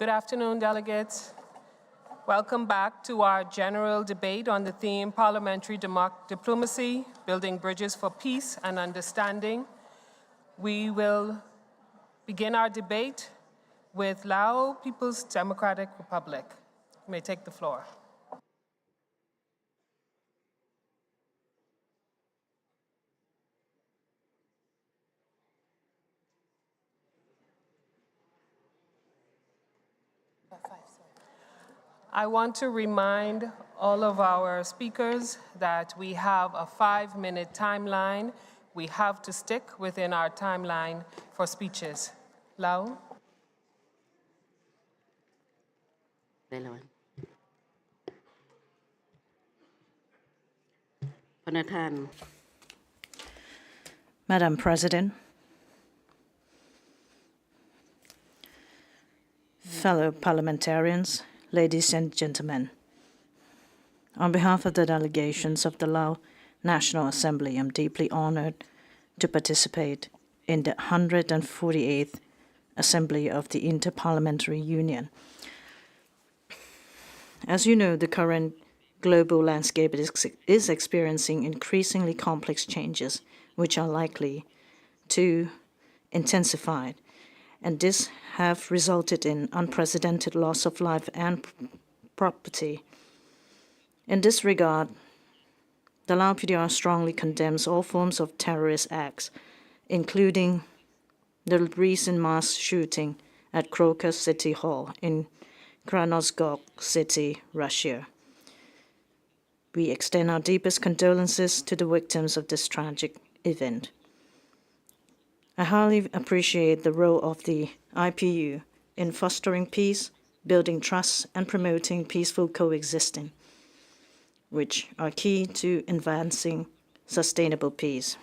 Good afternoon, delegates. Welcome back to our general debate on the theme Parliamentary Diplomacy, Building Bridges for Peace and Understanding. We will begin our debate with Laos People's Democratic Republic. You may take the floor. I want to remind all of our speakers that we have a 5-minute timeline. We have to stick within our timeline for speeches. Lau? Madam President, fellow parliamentarians, ladies and gentlemen, on behalf of the delegations of the Laos National Assembly, I'm deeply honored to participate in the 148th Assembly of the Inter-Parliamentary Union. As you know, the current global landscape is experiencing increasingly complex changes, which are likely to intensify, and this have resulted in unprecedented loss of life and property. In this regard, the Laos PDR strongly condemns all forms of terrorist acts, including the recent mass shooting at Crocus City Hall in Krasnoyarsk City, Russia. We extend our deepest condolences to the victims of this tragic event. I highly appreciate the role of the IPU in fostering peace, building trust, and promoting peaceful coexisting, which are key to advancing sustainable peace.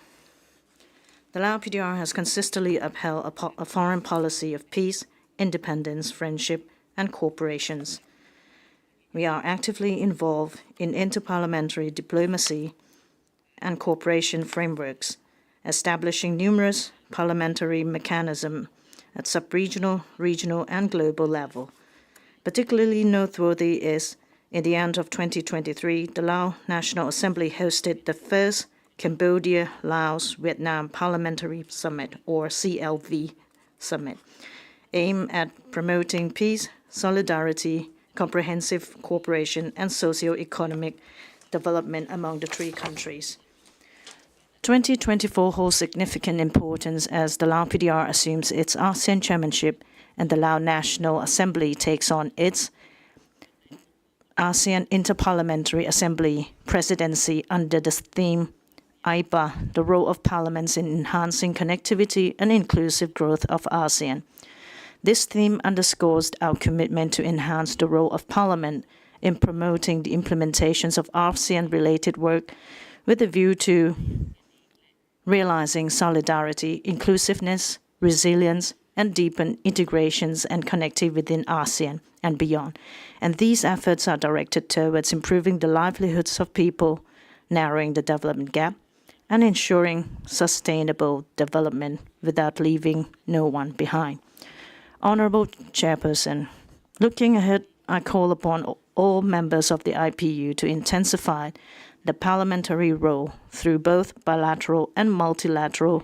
The Laos PDR has consistently upheld a foreign policy of peace, independence, friendship, and cooperation. We are actively involved in interparliamentary diplomacy and cooperation frameworks, establishing numerous parliamentary mechanisms at sub-regional, regional, and global level. Particularly noteworthy is, in the end of 2023, the Laos National Assembly hosted the first Cambodia-Laos-Vietnam Parliamentary Summit, or CLV Summit, aimed at promoting peace, solidarity, comprehensive cooperation, and socio-economic development among the three countries. 2024 holds significant importance as the Laos PDR assumes its ASEAN chairmanship and the Laos National Assembly takes on its ASEAN Interparliamentary Assembly presidency under the theme IPA, the role of parliaments in enhancing connectivity and inclusive growth of ASEAN. This theme underscores our commitment to enhance the role of Parliament in promoting the implementations of ASEAN-related work with a view to realizing solidarity, inclusiveness, resilience, and deepen integrations and connectivity within ASEAN and beyond. And these efforts are directed towards improving the livelihoods of people, narrowing the development gap, and ensuring sustainable development without leaving no one behind. Honorable Chairperson, looking ahead, I call upon all members of the IPU to intensify the parliamentary role through both bilateral and multilateral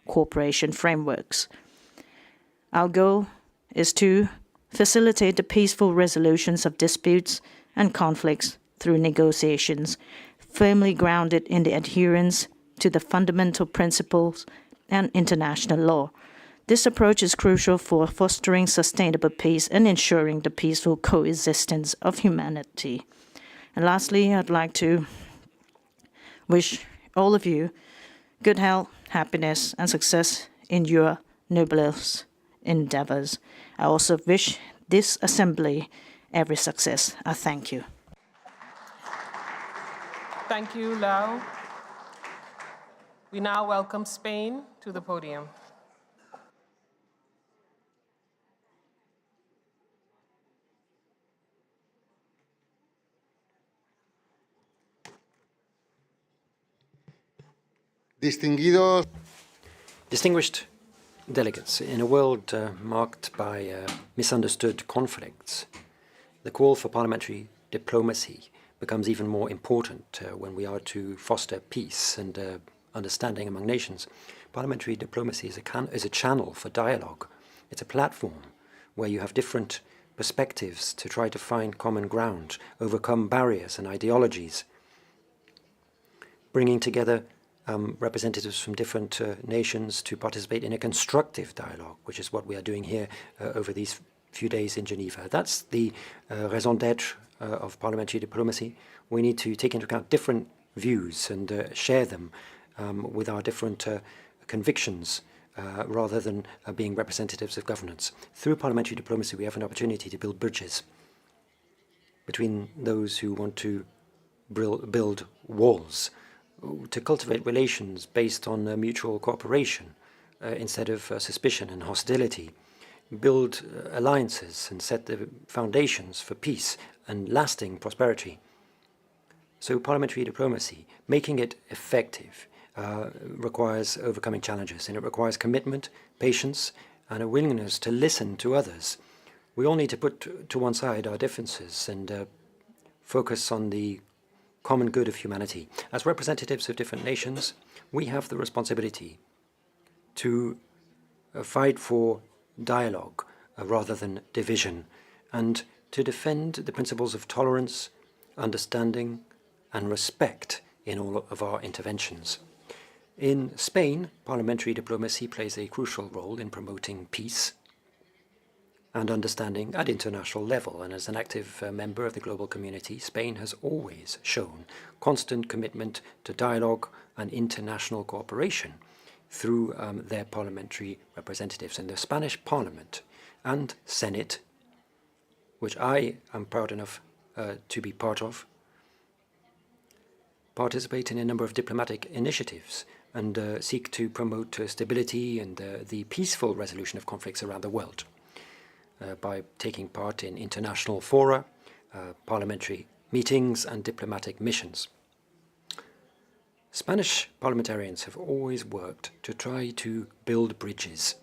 cooperation frameworks. Our goal is to facilitate the peaceful resolutions of disputes and conflicts through negotiations, firmly grounded in the adherence to the fundamental principles and international law. This approach is crucial for fostering sustainable peace and ensuring the peaceful coexistence of humanity. And lastly, I'd like to wish all of you good health, happiness, and success in your noblest endeavors. I also wish this assembly every success. I thank you. Thank you, Lau. We now welcome Spain to the podium. Distinguished Delegates, in a world marked by misunderstood conflicts, the call for parliamentary diplomacy becomes even more important when we are to foster peace and understanding among nations. Parliamentary diplomacy is a channel for dialogue. It's a platform where you have different perspectives to try to find common ground, overcome barriers and ideologies, bringing together representatives from different nations to participate in a constructive dialogue, which is what we are doing here over these few days in Geneva. That's the raison d'être of parliamentary diplomacy. We need to take into account different views and share them with our different convictions rather than being representatives of governance. Through parliamentary diplomacy, we have an opportunity to build bridges between those who want to build walls, to cultivate relations based on mutual cooperation instead of suspicion and hostility, build alliances and set the foundations for peace and lasting prosperity. So parliamentary diplomacy, making it effective, requires overcoming challenges, and it requires commitment, patience, and a willingness to listen to others. We all need to put to one side our differences and focus on the common good of humanity. As representatives of different nations, we have the responsibility to fight for dialogue rather than division, and to defend the principles of tolerance, understanding, and respect in all of our interventions. In Spain, parliamentary diplomacy plays a crucial role in promoting peace and understanding at international level, and as an active member of the global community, Spain has always shown constant commitment to dialogue and international cooperation through their parliamentary representatives. In the Spanish Parliament and Senate, which I am proud enough to be part of, participate in a number of diplomatic initiatives and seek to promote stability and the peaceful resolution of conflicts around the world. By taking part in international fora, parliamentary meetings and diplomatic missions. Spanish parliamentarians have always worked to try to build bridges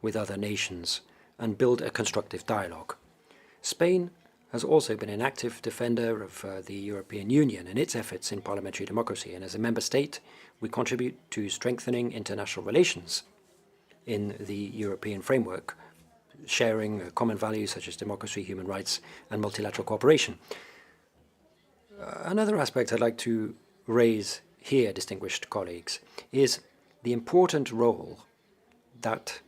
with other nations and build a constructive dialogue. Spain has also been an active defender of the European Union and its efforts in parliamentary democracy, and as a member state, we contribute to strengthening international relations in the European framework, sharing common values such as democracy, human rights, and multilateral cooperation. Another aspect I'd like to raise here, distinguished colleagues, is the important role that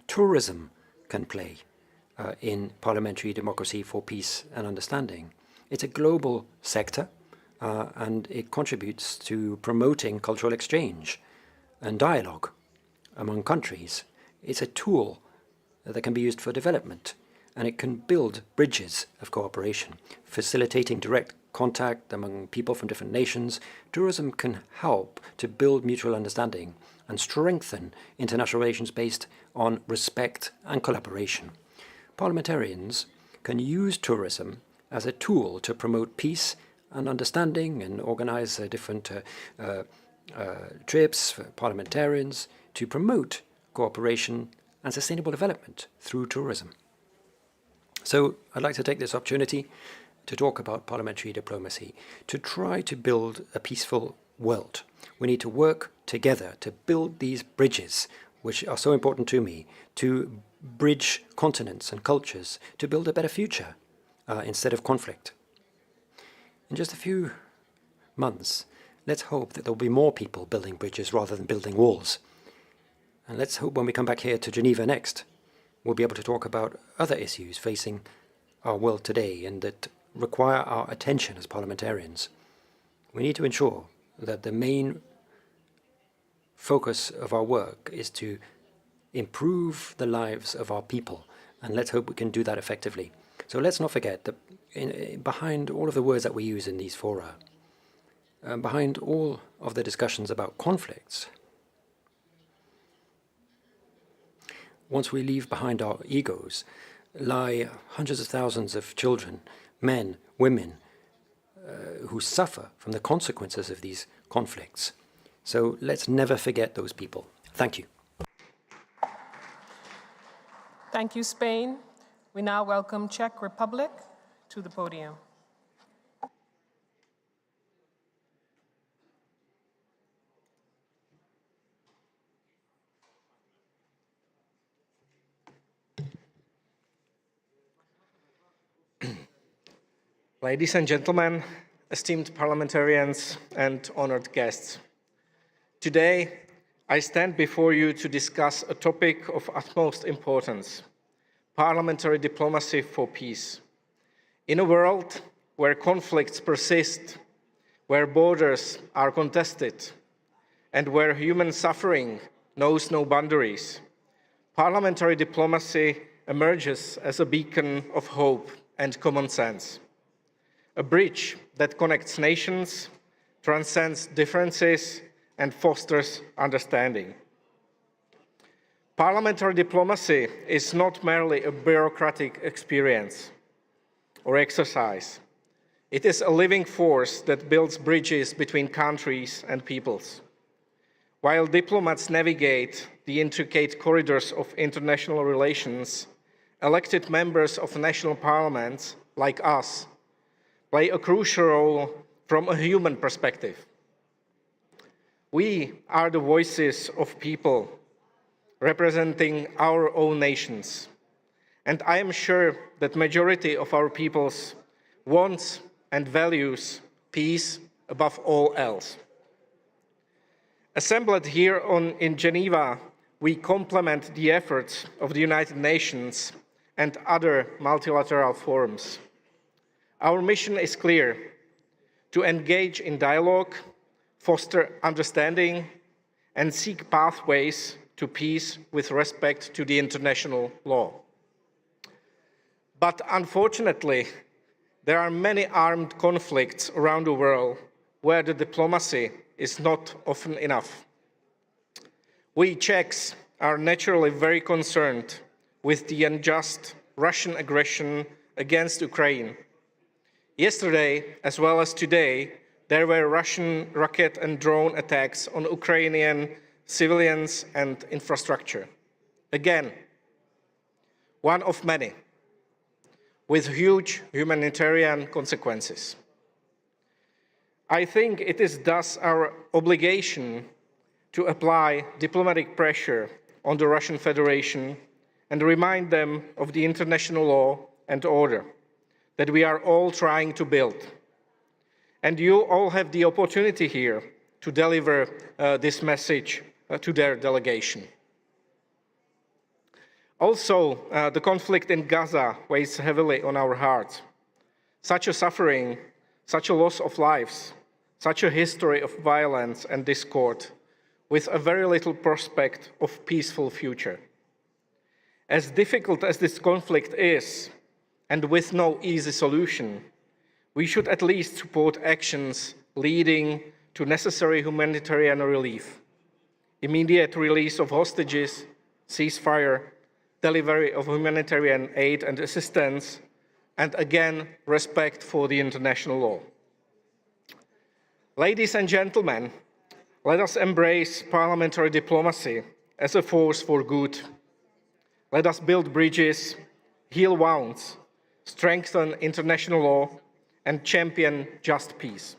tourism can play in parliamentary democracy for peace and understanding. It's a global sector, and it contributes to promoting cultural exchange and dialogue among countries. It's a tool that can be used for development, and it can build bridges of cooperation, facilitating direct contact among people from different nations. Tourism can help to build mutual understanding and strengthen international relations based on respect and collaboration. Parliamentarians can use tourism as a tool to promote peace and understanding and organize different trips for parliamentarians to promote cooperation and sustainable development through tourism. So I'd like to take this opportunity to talk about parliamentary diplomacy, to try to build a peaceful world. We need to work together to build these bridges, which are so important to me, to bridge continents and cultures, to build a better future instead of conflict. In just a few months, let's hope that there'll be more people building bridges rather than building walls. And let's hope when we come back here to Geneva next, we'll be able to talk about other issues facing our world today and that require our attention as parliamentarians. We need to ensure that the main focus of our work is to improve the lives of our people, and let's hope we can do that effectively. So let's not forget that behind all of the words that we use in these fora, behind all of the discussions about conflicts, once we leave behind our egos, lie hundreds of thousands of children, men, women, who suffer from the consequences of these conflicts. So let's never forget those people. Thank you. Thank you, Spain. We now welcome Czech Republic to the podium. Ladies and gentlemen, esteemed parliamentarians and honored guests. Today, I stand before you to discuss a topic of utmost importance: parliamentary diplomacy for peace. In a world where conflicts persist, where borders are contested, and where human suffering knows no boundaries, parliamentary diplomacy emerges as a beacon of hope and common sense. A bridge that connects nations, transcends differences, and fosters understanding. Parliamentary diplomacy is not merely a bureaucratic experience or exercise. It is a living force that builds bridges between countries and peoples. While diplomats navigate the intricate corridors of international relations, elected members of national parliaments, like us, play a crucial role from a human perspective. We are the voices of people representing our own nations, and I am sure that majority of our peoples wants and values peace above all else. Assembled here in Geneva, we complement the efforts of the United Nations and other multilateral forums. Our mission is clear: to engage in dialogue, foster understanding, and seek pathways to peace with respect to the international law. But unfortunately, there are many armed conflicts around the world where the diplomacy is not often enough. We Czechs are naturally very concerned with the unjust Russian aggression against Ukraine. Yesterday, as well as today, there were Russian rocket and drone attacks on Ukrainian civilians and infrastructure. Again, one of many, with huge humanitarian consequences. I think it is thus our obligation to apply diplomatic pressure on the Russian Federation and remind them of the international law and order that we are all trying to build. And you all have the opportunity here to deliver this message to their delegation. Also, the conflict in Gaza weighs heavily on our hearts. Such a suffering, such a loss of lives, such a history of violence and discord, with a very little prospect of peaceful future. As difficult as this conflict is, and with no easy solution, we should at least support actions leading to necessary humanitarian relief, immediate release of hostages, ceasefire, delivery of humanitarian aid and assistance, and again, respect for the international law. Ladies and gentlemen, let us embrace parliamentary diplomacy as a force for good. Let us build bridges, heal wounds, strengthen international law, and champion just peace.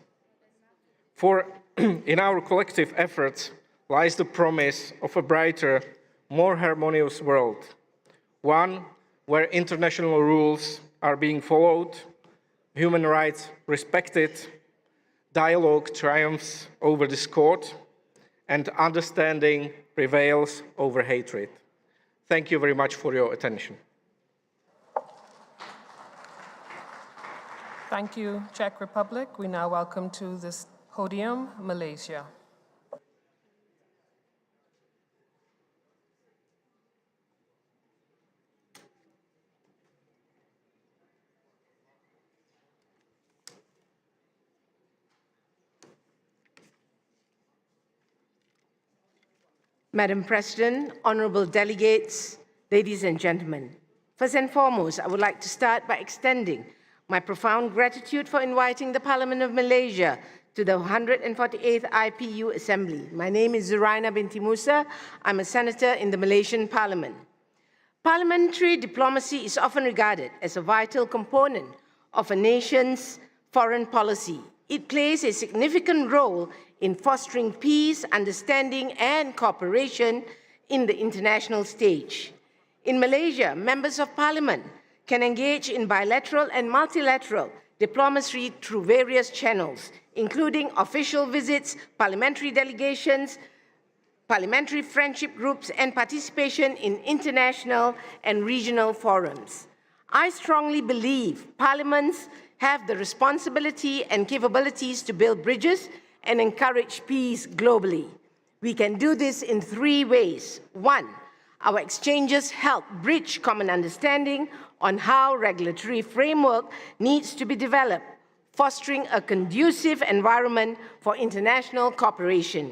For in our collective efforts lies the promise of a brighter, more harmonious world, one where international rules are being followed, human rights respected, dialogue triumphs over discord, and understanding prevails over hatred. Thank you very much for your attention. Thank you, Czech Republic. We now welcome to this podium Malaysia. Madam President, honorable delegates, ladies and gentlemen. First and foremost, I would like to start by extending my profound gratitude for inviting the Parliament of Malaysia to the 148th IPU Assembly. My name is Zuraina binti Musa. I'm a senator in the Malaysian Parliament. Parliamentary diplomacy is often regarded as a vital component of a nation's foreign policy. It plays a significant role in fostering peace, understanding, and cooperation in the international stage. In Malaysia, members of parliament can engage in bilateral and multilateral diplomacy through various channels, including official visits, parliamentary delegations, parliamentary friendship groups, and participation in international and regional forums. I strongly believe parliaments have the responsibility and capabilities to build bridges and encourage peace globally. We can do this in 3 ways. 1, our exchanges help bridge common understanding on how regulatory framework needs to be developed, fostering a conducive environment for international cooperation.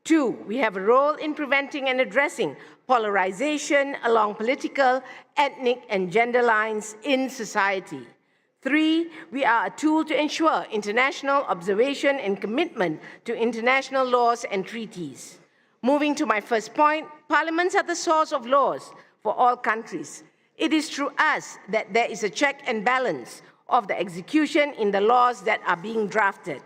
2, we have a role in preventing and addressing polarization along political, ethnic, and gender lines in society. 3, we are a tool to ensure international observation and commitment to international laws and treaties. Moving to my first point, parliaments are the source of laws for all countries. It is through us that there is a check and balance of the execution in the laws that are being drafted.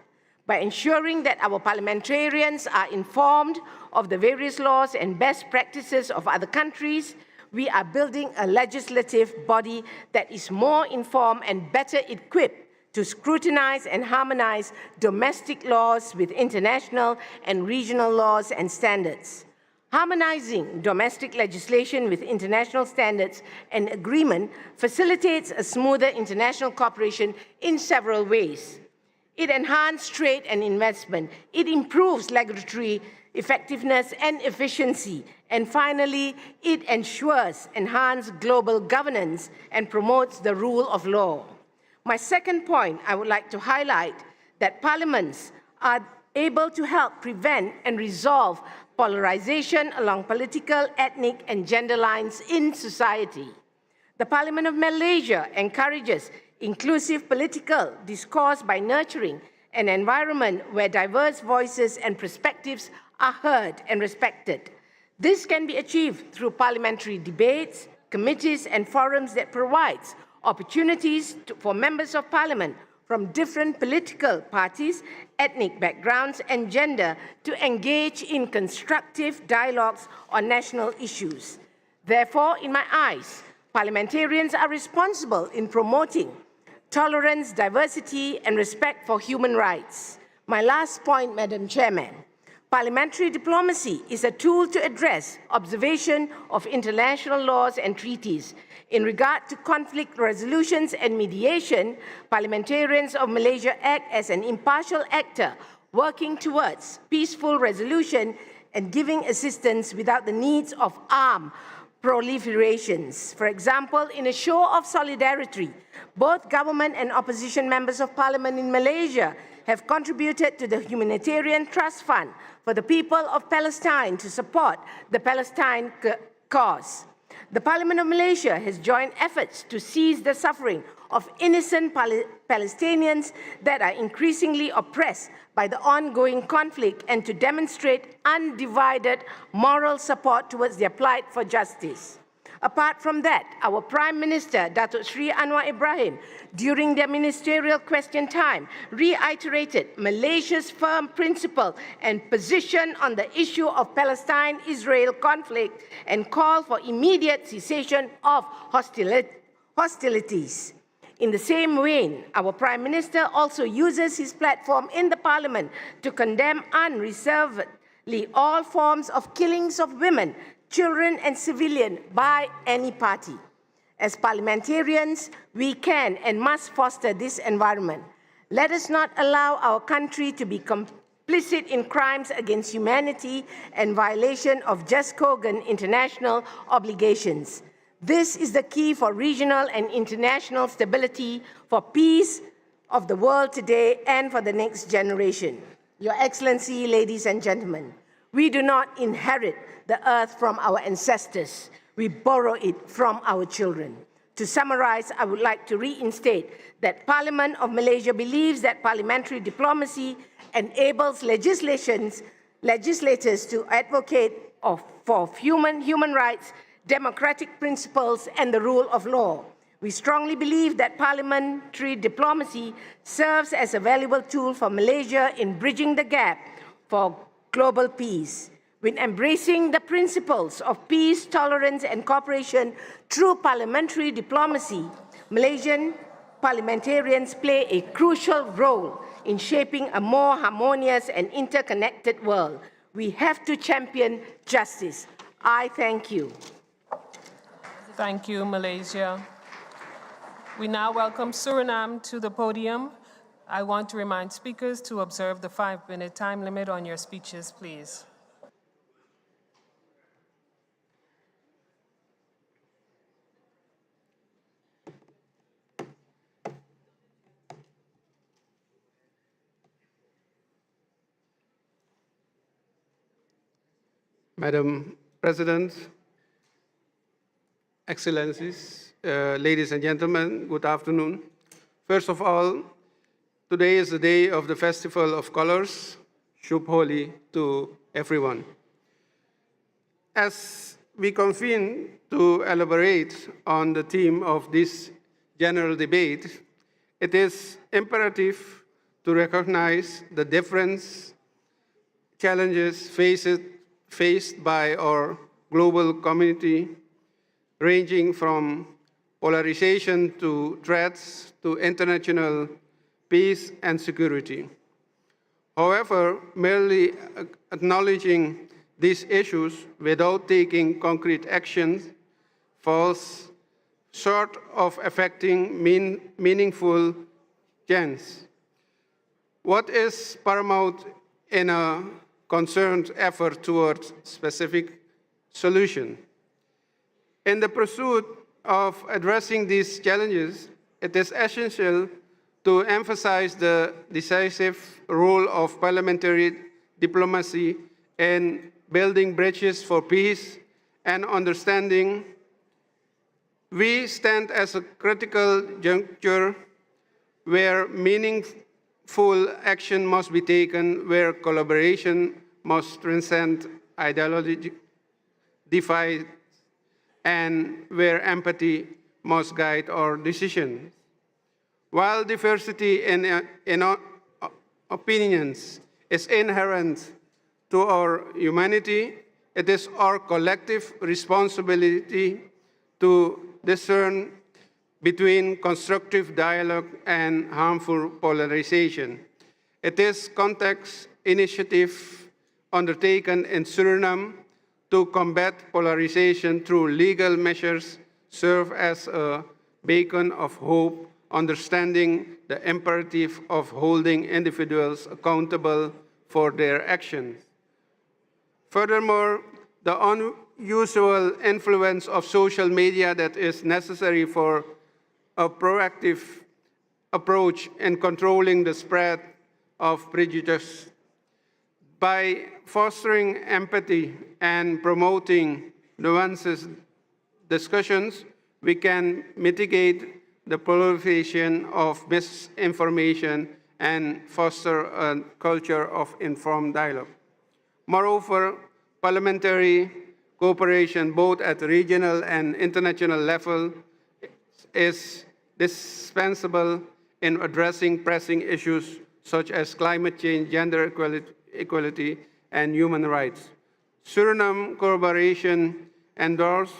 By ensuring that our parliamentarians are informed of the various laws and best practices of other countries, we are building a legislative body that is more informed and better equipped to scrutinize and harmonize domestic laws with international and regional laws and standards. Harmonizing domestic legislation with international standards and agreement facilitates a smoother international cooperation in several ways. It enhances trade and investment. It improves regulatory effectiveness and efficiency. And finally, it ensures enhanced global governance and promotes the rule of law. My second point, I would like to highlight that parliaments are able to help prevent and resolve polarization along political, ethnic, and gender lines in society. The Parliament of Malaysia encourages inclusive political discourse by nurturing an environment where diverse voices and perspectives are heard and respected. This can be achieved through parliamentary debates, committees, and forums that provides opportunities for members of parliament from different political parties, ethnic backgrounds, and gender to engage in constructive dialogues on national issues. Therefore, in my eyes, parliamentarians are responsible in promoting tolerance, diversity, and respect for human rights. My last point, Madam Chairman. Parliamentary diplomacy is a tool to address observation of international laws and treaties. In regard to conflict resolutions and mediation, parliamentarians of Malaysia act as an impartial actor working towards peaceful resolution and giving assistance without the needs of armed proliferations. For example, in a show of solidarity, both government and opposition members of parliament in Malaysia have contributed to the Humanitarian Trust Fund for the people of Palestine to support the Palestine cause. The Parliament of Malaysia has joined efforts to cease the suffering of innocent Palestinians that are increasingly oppressed by the ongoing conflict and to demonstrate undivided moral support towards their plight for justice. Apart from that, our Prime Minister, Datuk Sri Anwar Ibrahim, during their ministerial question time, reiterated Malaysia's firm principle and position on the issue of Palestine-Israel conflict and called for immediate cessation of hostilities. In the same vein, our Prime Minister also uses his platform in the Parliament to condemn unreservedly all forms of killings of women, children, and civilians by any party. As parliamentarians, we can and must foster this environment. Let us not allow our country to be complicit in crimes against humanity and violation of just cogent international obligations. This is the key for regional and international stability, for peace of the world today and for the next generation. Your Excellency, ladies and gentlemen, we do not inherit the earth from our ancestors. We borrow it from our children. To summarize, I would like to reinstate that Parliament of Malaysia believes that parliamentary diplomacy enables legislators to advocate for human rights, democratic principles, and the rule of law. We strongly believe that parliamentary diplomacy serves as a valuable tool for Malaysia in bridging the gap for global peace. When embracing the principles of peace, tolerance, and cooperation through parliamentary diplomacy, Malaysian parliamentarians play a crucial role in shaping a more harmonious and interconnected world. We have to champion justice. I thank you. Thank you, Malaysia. We now welcome Suriname to the podium. I want to remind speakers to observe the 5-minute time limit on your speeches, please. Madam President, Excellencies, ladies and gentlemen, good afternoon. First of all, today is the day of the Festival of Colors. Shubh Holi to everyone. As we convene to elaborate on the theme of this general debate, it is imperative to recognize the different challenges faced by our global community, ranging from polarization to threats to international peace and security. However, merely acknowledging these issues without taking concrete actions falls short of effecting meaningful change. What is paramount in a concerned effort towards specific solution? In the pursuit of addressing these challenges, it is essential to emphasize the decisive role of parliamentary diplomacy in building bridges for peace and understanding. We stand at a critical juncture where meaningful action must be taken, where collaboration must transcend ideology divides, and where empathy must guide our decisions. While diversity in opinions is inherent to our humanity, it is our collective responsibility to discern between constructive dialogue and harmful polarization. It is context initiative undertaken in Suriname to combat polarization through legal measures serve as a beacon of hope, understanding the imperative of holding individuals accountable for their actions. Furthermore, the unusual influence of social media that is necessary for a proactive approach in controlling the spread of prejudice. By fostering empathy and promoting nuanced discussions, we can mitigate the proliferation of misinformation and foster a culture of informed dialogue. Moreover, parliamentary cooperation, both at regional and international level, is dispensable in addressing pressing issues such as climate change, gender equality, and human rights. Suriname collaboration endorsed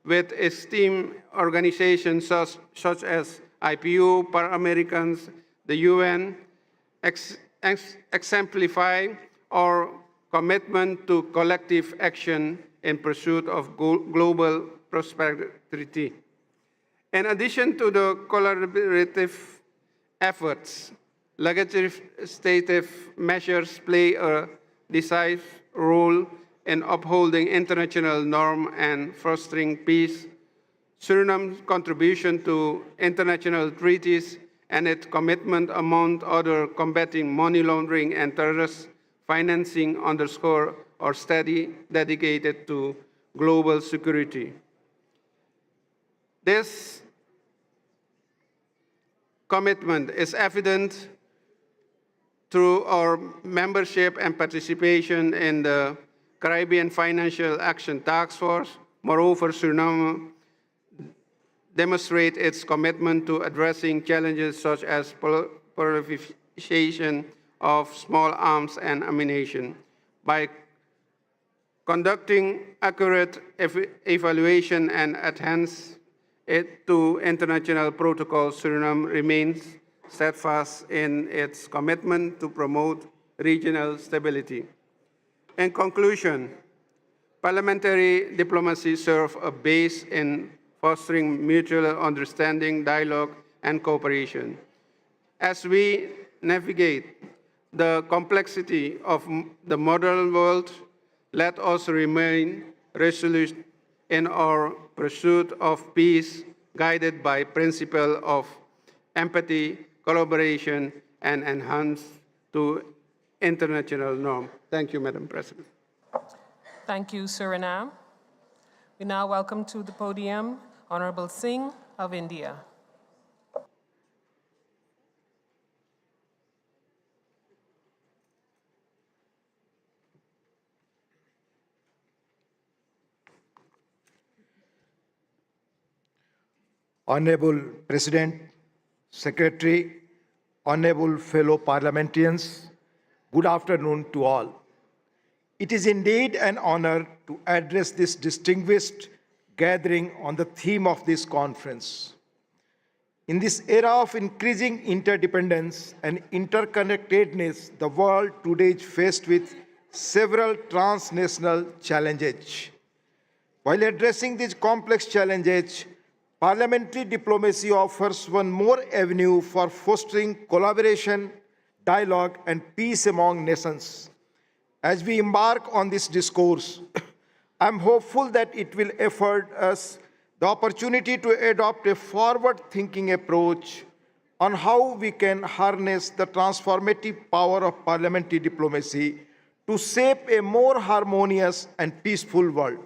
with esteemed organizations such as IPU, Pan-Americans, the UN, exemplify our commitment to collective action in pursuit of global prosperity. In addition to the collaborative efforts, legislative measures play a decisive role in upholding international norms and fostering peace. Suriname's contribution to international treaties and its commitment, among other, combating money laundering and terrorist financing underscore our steady dedicated to global security. This commitment is evident through our membership and participation in the Caribbean Financial Action Task Force, Moreover, Suriname demonstrates its commitment to addressing challenges such as proliferation of small arms and ammunition. By conducting accurate evaluation and adherence to international protocols, Suriname remains steadfast in its commitment to promote regional stability. In conclusion, parliamentary diplomacy serves a base in fostering mutual understanding, dialogue, and cooperation. As we navigate the complexity of the modern world, let us remain resolute in our pursuit of peace, guided by principles of empathy, collaboration, and enhance to international norms. Thank you, Madam President. Thank you, Suriname. We now welcome to the podium Honorable Singh of India. Honorable President, Secretary, honorable fellow parliamentarians, good afternoon to all. It is indeed an honor to address this distinguished gathering on the theme of this conference. In this era of increasing interdependence and interconnectedness, the world today is faced with several transnational challenges. While addressing these complex challenges, parliamentary diplomacy offers one more avenue for fostering collaboration, dialogue, and peace among nations. As we embark on this discourse, I'm hopeful that it will afford us the opportunity to adopt a forward-thinking approach on how we can harness the transformative power of parliamentary diplomacy to shape a more harmonious and peaceful world.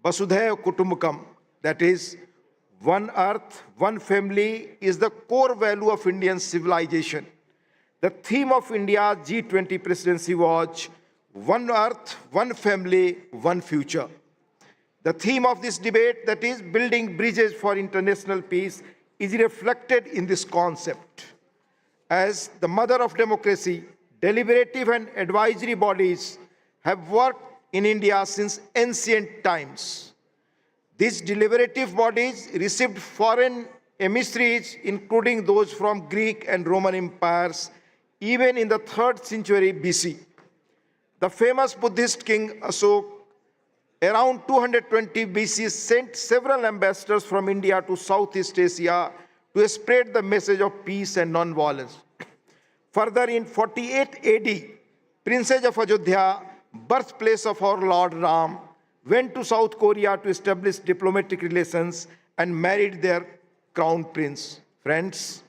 Vasudhaiva Kutumbakam, that is, one earth, one family, is the core value of Indian civilization. The theme of India's G20 presidency was one earth, one family, one future. The theme of this debate, that is building bridges for international peace, is reflected in this concept. As the mother of democracy, deliberative and advisory bodies have worked in India since ancient times. These deliberative bodies received foreign emissaries, including those from Greek and Roman empires, even in the 3rd century BC. The famous Buddhist king Ashoka, around 220 BC, sent several ambassadors from India to Southeast Asia to spread the message of peace and non-violence. Further, in 48 AD, Princess of Ayodhya, birthplace of our Lord Ram, went to South Korea to establish diplomatic relations and married their crown prince. Friends,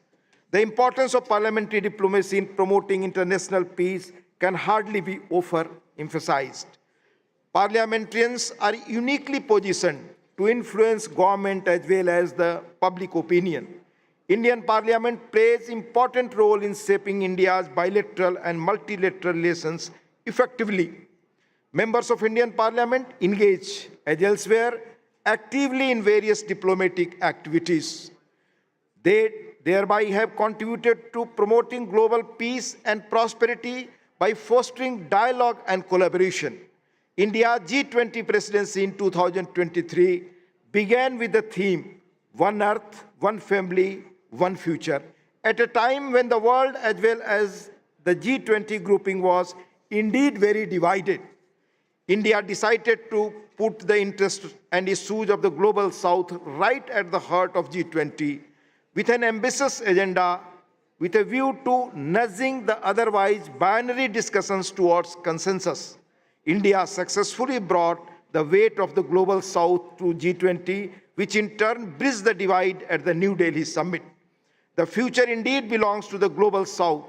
the importance of parliamentary diplomacy in promoting international peace can hardly be overemphasized. Parliamentarians are uniquely positioned to influence government as well as the public opinion. Indian Parliament plays an important role in shaping India's bilateral and multilateral relations effectively. Members of Indian Parliament engage, as elsewhere, actively in various diplomatic activities. They thereby have contributed to promoting global peace and prosperity by fostering dialogue and collaboration. India's G20 presidency in 2023 began with the theme, One Earth, One Family, One Future, at a time when the world as well as the G20 grouping was indeed very divided. India decided to put the interests and issues of the global south right at the heart of G20 with an ambitious agenda with a view to nudging the otherwise binary discussions towards consensus. India successfully brought the weight of the global south to G20, which in turn bridged the divide at the New Delhi summit. The future indeed belongs to the global south,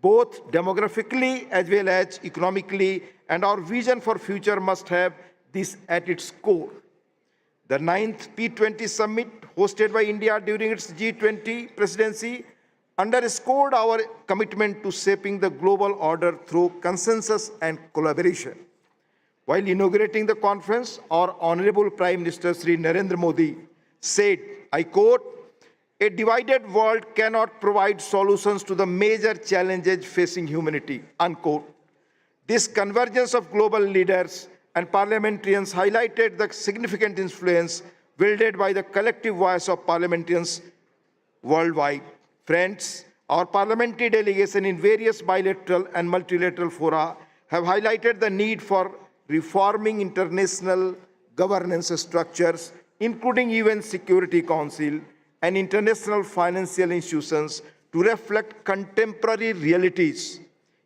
both demographically as well as economically, and our vision for future must have this at its core. The 9th P20 summit hosted by India during its G20 presidency underscored our commitment to shaping the global order through consensus and collaboration. While inaugurating the conference, our Honorable Prime Minister Sri Narendra Modi said, I quote, "A divided world cannot provide solutions to the major challenges facing humanity," unquote. This convergence of global leaders and parliamentarians highlighted the significant influence wielded by the collective voice of parliamentarians worldwide. Friends, our parliamentary delegation in various bilateral and multilateral fora have highlighted the need for reforming international governance structures, including UN Security Council and international financial institutions, to reflect contemporary realities.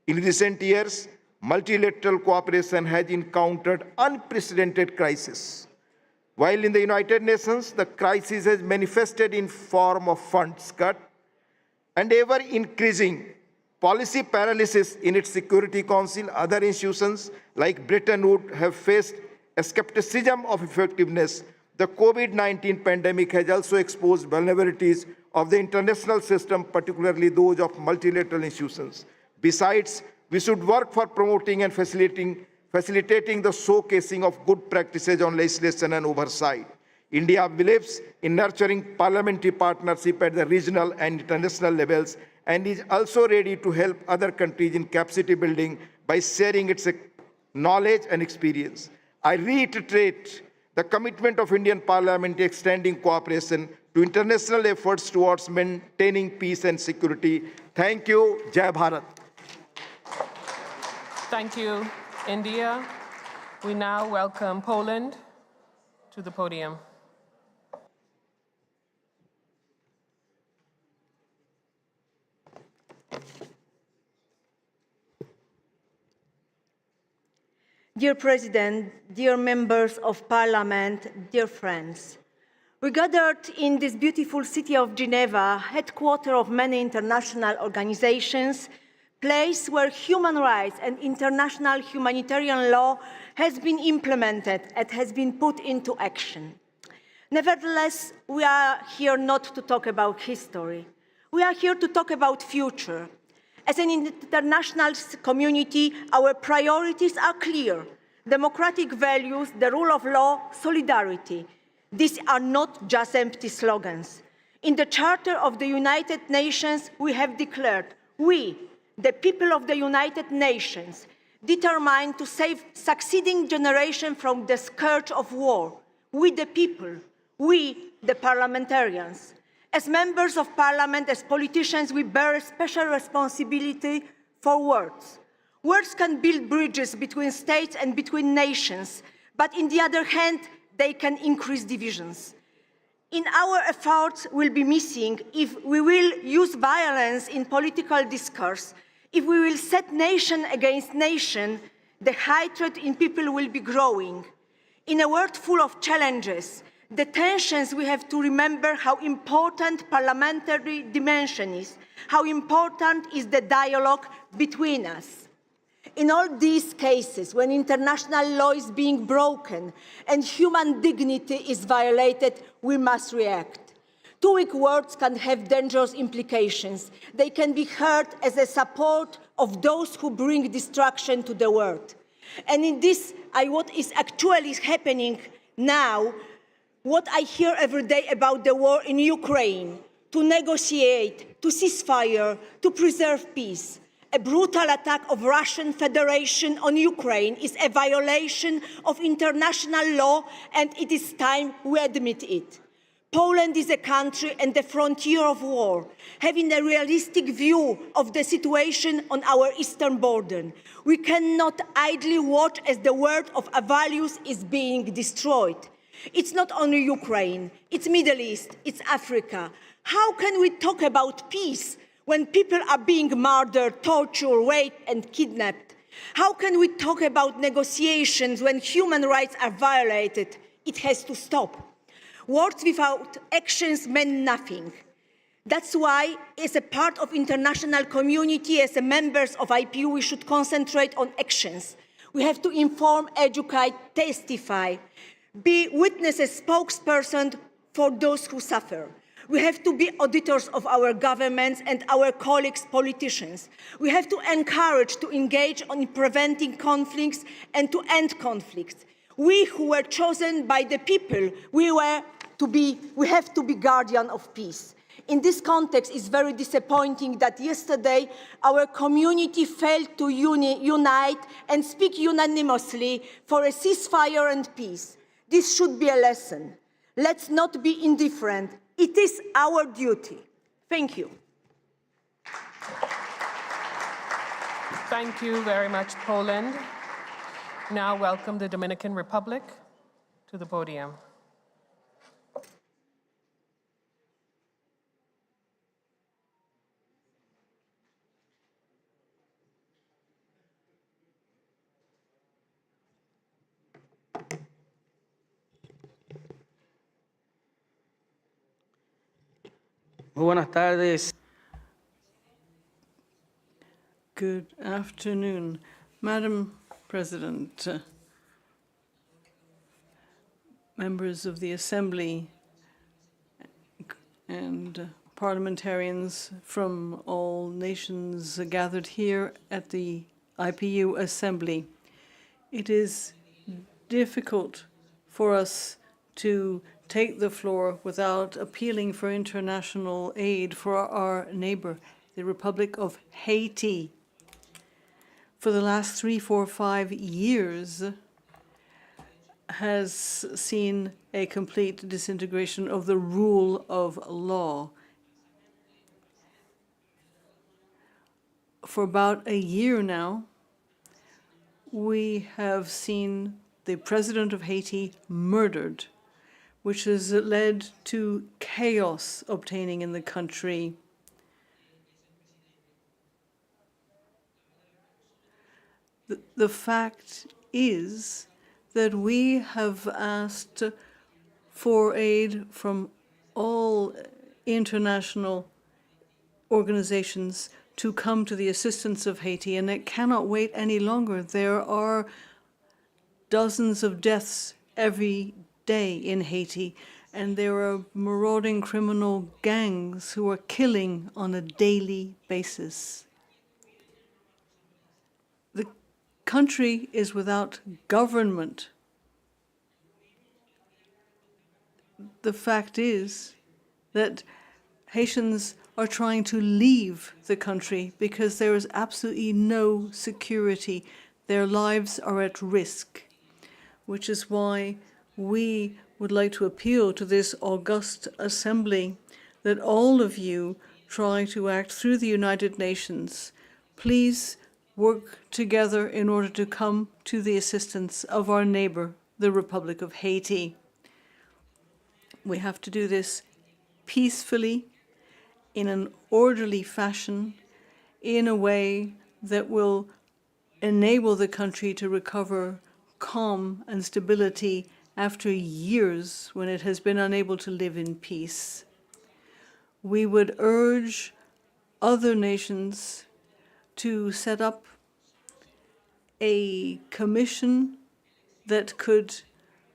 In recent years, multilateral cooperation has encountered unprecedented crises. While in the United Nations, the crisis has manifested in form of funds cut and ever-increasing policy paralysis in its Security Council. Other institutions like Bretton Woods have faced a skepticism of effectiveness. The COVID-19 pandemic has also exposed vulnerabilities of the international system, particularly those of multilateral institutions. Besides, we should work for promoting and facilitating the showcasing of good practices on legislation and oversight. India believes in nurturing parliamentary partnership at the regional and international levels and is also ready to help other countries in capacity building by sharing its knowledge and experience. I reiterate the commitment of Indian Parliament extending cooperation to international efforts towards maintaining peace and security. Thank you. Jai Bharat. Thank you, India. We now welcome Poland to the podium. Dear President, dear members of Parliament, dear friends, we gathered in this beautiful city of Geneva, headquarters of many international organizations, place where human rights and international humanitarian law has been implemented and has been put into action. Nevertheless, we are here not to talk about history. We are here to talk about future. As an international community, our priorities are clear: democratic values, the rule of law, solidarity. These are not just empty slogans. In the Charter of the United Nations, we have declared, we, the people of the United Nations, determined to save succeeding generation from the scourge of war. We, the people, we, the parliamentarians. As members of parliament, as politicians, we bear a special responsibility for words. Words can build bridges between states and between nations, but on the other hand, they can increase divisions. In our efforts, we'll be missing if we will use violence in political discourse, if we will set nation against nation, the hatred in people will be growing. In a world full of challenges, the tensions, we have to remember how important parliamentary dimension is, how important is the dialogue between us. In all these cases, when international law is being broken and human dignity is violated, we must react. Two weak words can have dangerous implications. They can be heard as a support of those who bring destruction to the world. And in this, what is actually happening now, what I hear every day about the war in Ukraine, to negotiate, to ceasefire, to preserve peace. A brutal attack of Russian Federation on Ukraine is a violation of international law, and it is time we admit it. Poland is a country at the frontier of war, having a realistic view of the situation on our eastern border. We cannot idly watch as the world of our values is being destroyed. It's not only Ukraine, it's Middle East, it's Africa. How can we talk about peace when people are being murdered, tortured, raped, and kidnapped? How can we talk about negotiations when human rights are violated? It has to stop. Words without actions mean nothing. That's why, as a part of international community, as members of IPU, we should concentrate on actions. We have to inform, educate, testify, be witness as spokesperson for those who suffer. We have to be auditors of our governments and our colleagues, politicians. We have to encourage to engage on preventing conflicts and to end conflicts. We who were chosen by the people, we have to be guardian of peace. In this context, it's very disappointing that yesterday our community failed to unite and speak unanimously for a ceasefire and peace. This should be a lesson. Let's not be indifferent. It is our duty. Thank you. Thank you very much, Poland. Now welcome the Dominican Republic to the podium. Muy buenas tardes. Good afternoon, Madam President, members of the Assembly, and parliamentarians from all nations gathered here at the IPU Assembly. It is difficult for us to take the floor without appealing for international aid for our neighbor, the Republic of Haiti. For the last 3, 4, 5 years has seen a complete disintegration of the rule of law. For about a year now, we have seen the president of Haiti murdered, which has led to chaos obtaining in the country. The fact is that we have asked for aid from all international organizations to come to the assistance of Haiti, and it cannot wait any longer. There are dozens of deaths every day in Haiti, and there are marauding criminal gangs who are killing on a daily basis. The country is without government. The fact is that Haitians are trying to leave the country because there is absolutely no security. Their lives are at risk, which is why we would like to appeal to this august assembly that all of you try to act through the United Nations. Please work together in order to come to the assistance of our neighbor, the Republic of Haiti. We have to do this peacefully, in an orderly fashion, in a way that will enable the country to recover calm and stability after years when it has been unable to live in peace. We would urge other nations to set up a commission that could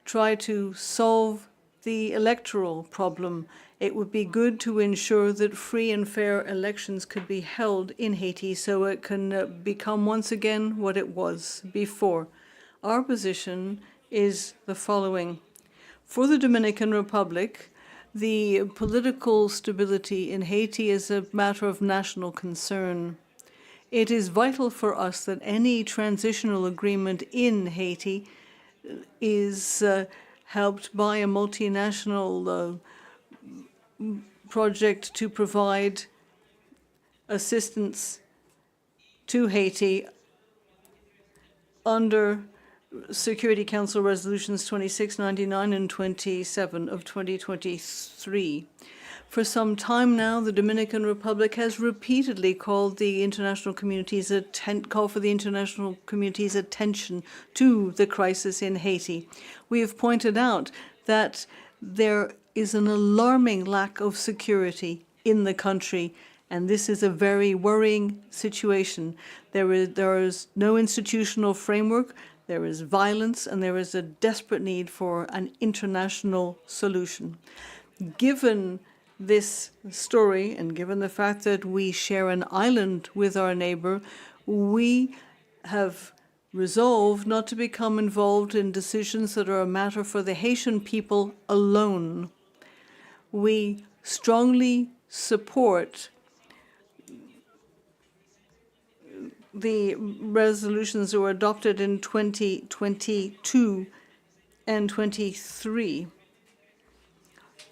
try to solve the electoral problem. It would be good to ensure that free and fair elections could be held in Haiti so it can become once again what it was before. Our position is the following. For the Dominican Republic, the political stability in Haiti is a matter of national concern. It is vital for us that any transitional agreement in Haiti is helped by a multinational project to provide assistance to Haiti under Security Council Resolutions 2699 and 27 of 2023. For some time now, the Dominican Republic has repeatedly called for the international community's attention to the crisis in Haiti. We have pointed out that there is an alarming lack of security in the country, and this is a very worrying situation. There is no institutional framework, there is violence, and there is a desperate need for an international solution. Given this story, and given the fact that we share an island with our neighbor, we have resolved not to become involved in decisions that are a matter for the Haitian people alone. We strongly support the resolutions that were adopted in 2022 and 23.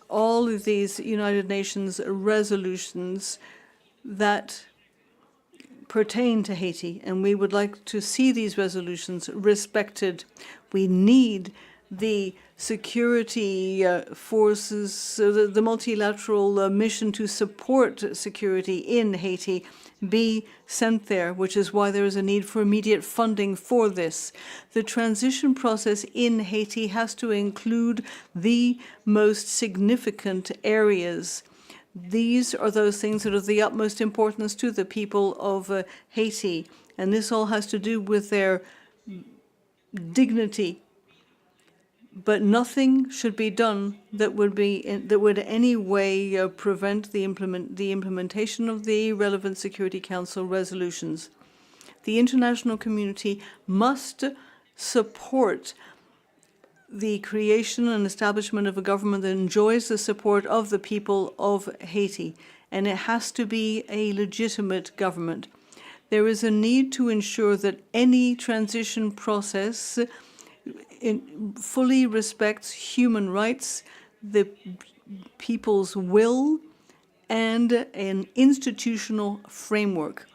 All of these United Nations resolutions that pertain to Haiti, and we would like to see these resolutions respected. We need the security forces, the multilateral mission to support security in Haiti be sent there, which is why there is a need for immediate funding for this. The transition process in Haiti has to include the most significant areas. These are those things that are of the utmost importance to the people of Haiti, and this all has to do with their dignity. But nothing should be done that would in any way prevent the implementation of the relevant Security Council resolutions. The international community must support the creation and establishment of a government that enjoys the support of the people of Haiti, and it has to be a legitimate government. There is a need to ensure that any transition process fully respects human rights, the people's will, and an institutional framework.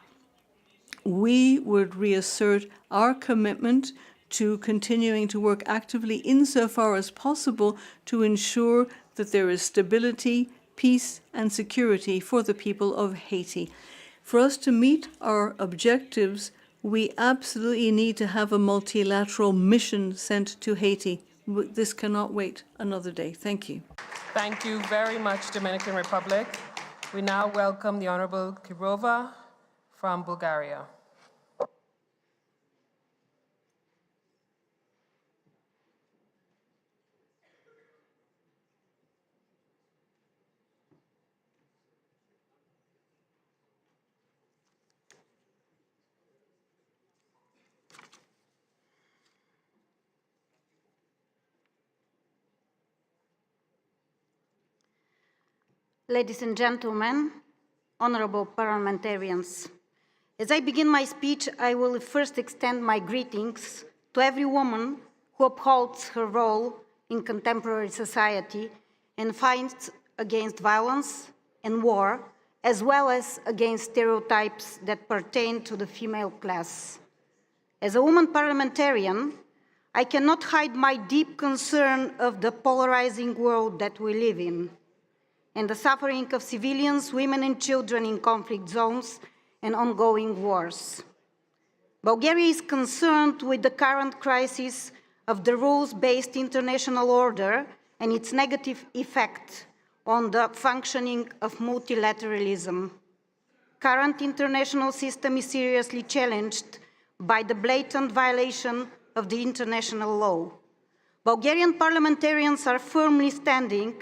We would reassert our commitment to continuing to work actively insofar as possible to ensure that there is stability, peace, and security for the people of Haiti. For us to meet our objectives, we absolutely need to have a multilateral mission sent to Haiti. This cannot wait another day. Thank you. Thank you very much, Dominican Republic. We now welcome the Honorable Kirova from Bulgaria. Ladies and gentlemen, honorable parliamentarians, as I begin my speech, I will first extend my greetings to every woman who upholds her role in contemporary society and fights against violence and war, as well as against stereotypes that pertain to the female class. As a woman parliamentarian, I cannot hide my deep concern of the polarizing world that we live in, and the suffering of civilians, women and children in conflict zones and ongoing wars. Bulgaria is concerned with the current crisis of the rules-based international order and its negative effect on the functioning of multilateralism. Current international system is seriously challenged by the blatant violation of the international law. Bulgarian parliamentarians are firmly standing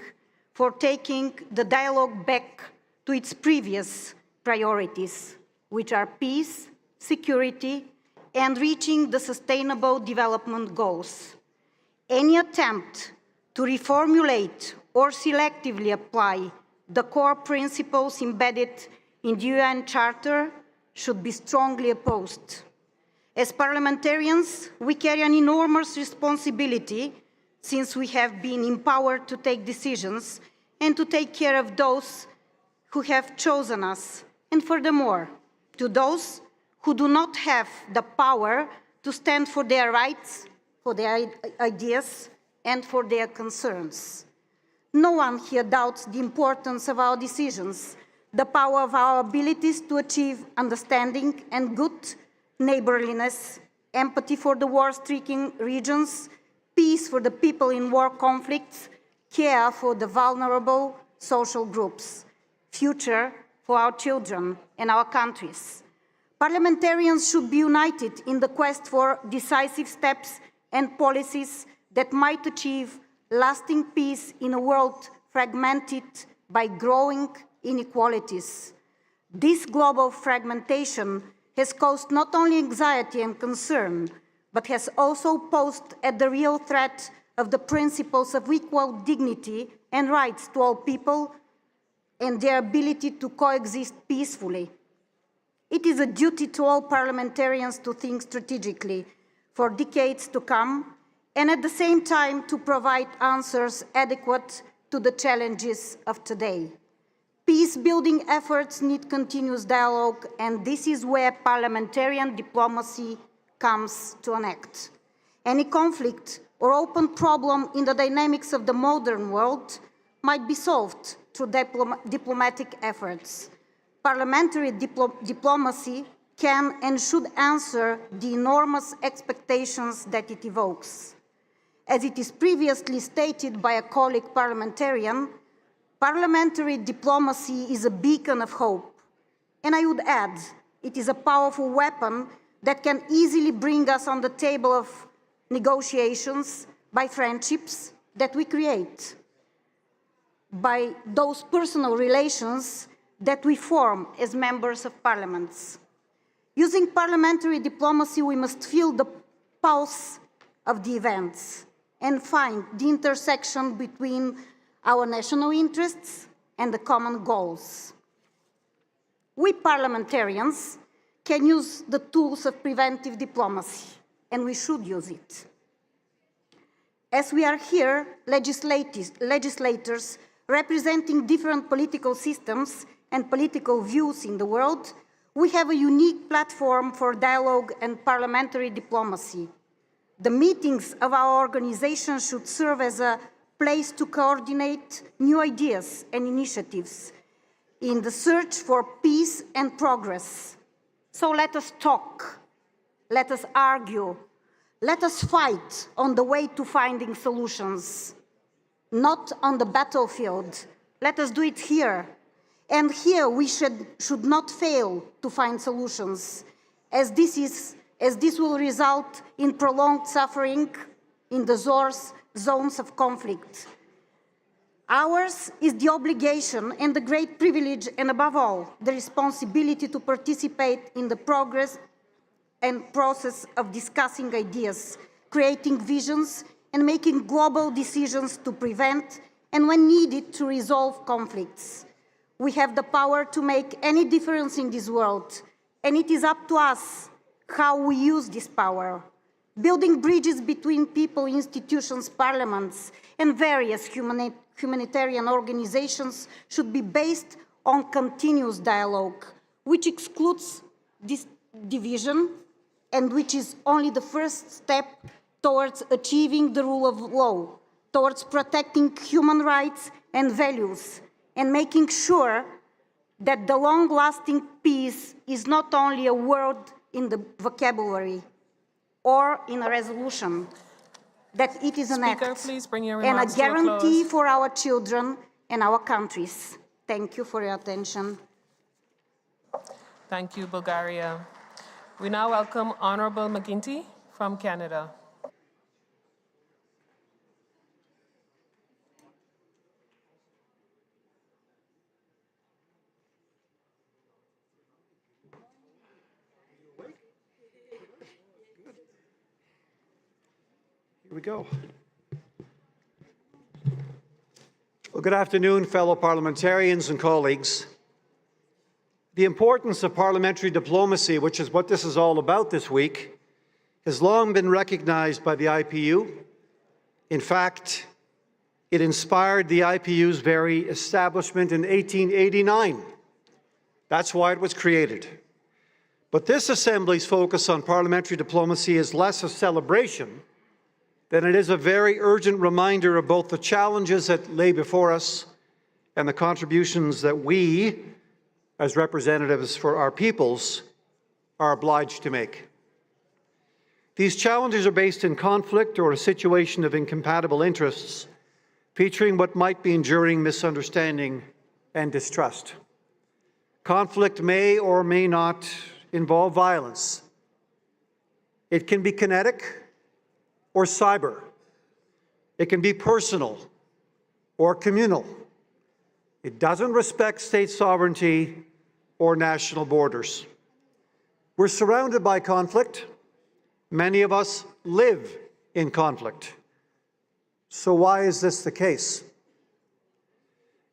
for taking the dialogue back to its previous priorities, which are peace, security, and reaching the Sustainable Development Goals. Any attempt to reformulate or selectively apply the core principles embedded in the UN Charter should be strongly opposed. As parliamentarians, we carry an enormous responsibility since we have been empowered to take decisions and to take care of those who have chosen us, and furthermore, to those who do not have the power to stand for their rights, for their ideas, and for their concerns. No one here doubts the importance of our decisions, the power of our abilities to achieve understanding and good neighborliness, empathy for the war-stricken regions, peace for the people in war conflicts, care for the vulnerable social groups, future for our children and our countries. Parliamentarians should be united in the quest for decisive steps and policies that might achieve lasting peace in a world fragmented by growing inequalities. This global fragmentation has caused not only anxiety and concern, but has also posed at the real threat of the principles of equal dignity and rights to all people and their ability to coexist peacefully. It is a duty to all parliamentarians to think strategically for decades to come, and at the same time to provide answers adequate to the challenges of today. Peace-building efforts need continuous dialogue, and this is where parliamentarian diplomacy comes to an act. Any conflict or open problem in the dynamics of the modern world might be solved through diplomatic efforts. Parliamentary diplomacy can and should answer the enormous expectations that it evokes. As it is previously stated by a colleague parliamentarian, parliamentary diplomacy is a beacon of hope. And I would add, it is a powerful weapon that can easily bring us on the table of negotiations by friendships that we create, by those personal relations that we form as members of parliaments. Using parliamentary diplomacy, we must feel the pulse of the events and find the intersection between our national interests and the common goals. We parliamentarians can use the tools of preventive diplomacy, and we should use it. As we are here, legislators representing different political systems and political views in the world, we have a unique platform for dialogue and parliamentary diplomacy. The meetings of our organization should serve as a place to coordinate new ideas and initiatives in the search for peace and progress. So let us talk, let us argue, let us fight on the way to finding solutions, not on the battlefield. Let us do it here. And here we should not fail to find solutions, as this will result in prolonged suffering in the zones of conflict. Ours is the obligation and the great privilege, and above all, the responsibility to participate in the progress and process of discussing ideas, creating visions, and making global decisions to prevent and, when needed, to resolve conflicts. We have the power to make any difference in this world, and it is up to us how we use this power. Building bridges between people, institutions, parliaments, and various humanitarian organizations should be based on continuous dialogue, which excludes this division and which is only the first step towards achieving the rule of law, towards protecting human rights and values, and making sure that the long-lasting peace is not only a word in the vocabulary or in a resolution, that it is an act please bring your and a remarks to guarantee close. for our children and our countries. Thank you for your attention. Thank you, Bulgaria. We now welcome Honorable McGuinty from Canada. Here we go. Well, good afternoon, fellow parliamentarians and colleagues. The importance of parliamentary diplomacy, which is what this is all about this week, has long been recognized by the IPU. In fact, it inspired the IPU's very establishment in 1889. That's why it was created. But this Assembly's focus on parliamentary diplomacy is less a celebration than it is a very urgent reminder of both the challenges that lay before us and the contributions that we, as representatives for our peoples, are obliged to make. These challenges are based in conflict or a situation of incompatible interests, featuring what might be enduring misunderstanding and distrust. Conflict may or may not involve violence. It can be kinetic or cyber. It can be personal or communal. It doesn't respect state sovereignty or national borders. We're surrounded by conflict. Many of us live in conflict. So why is this the case?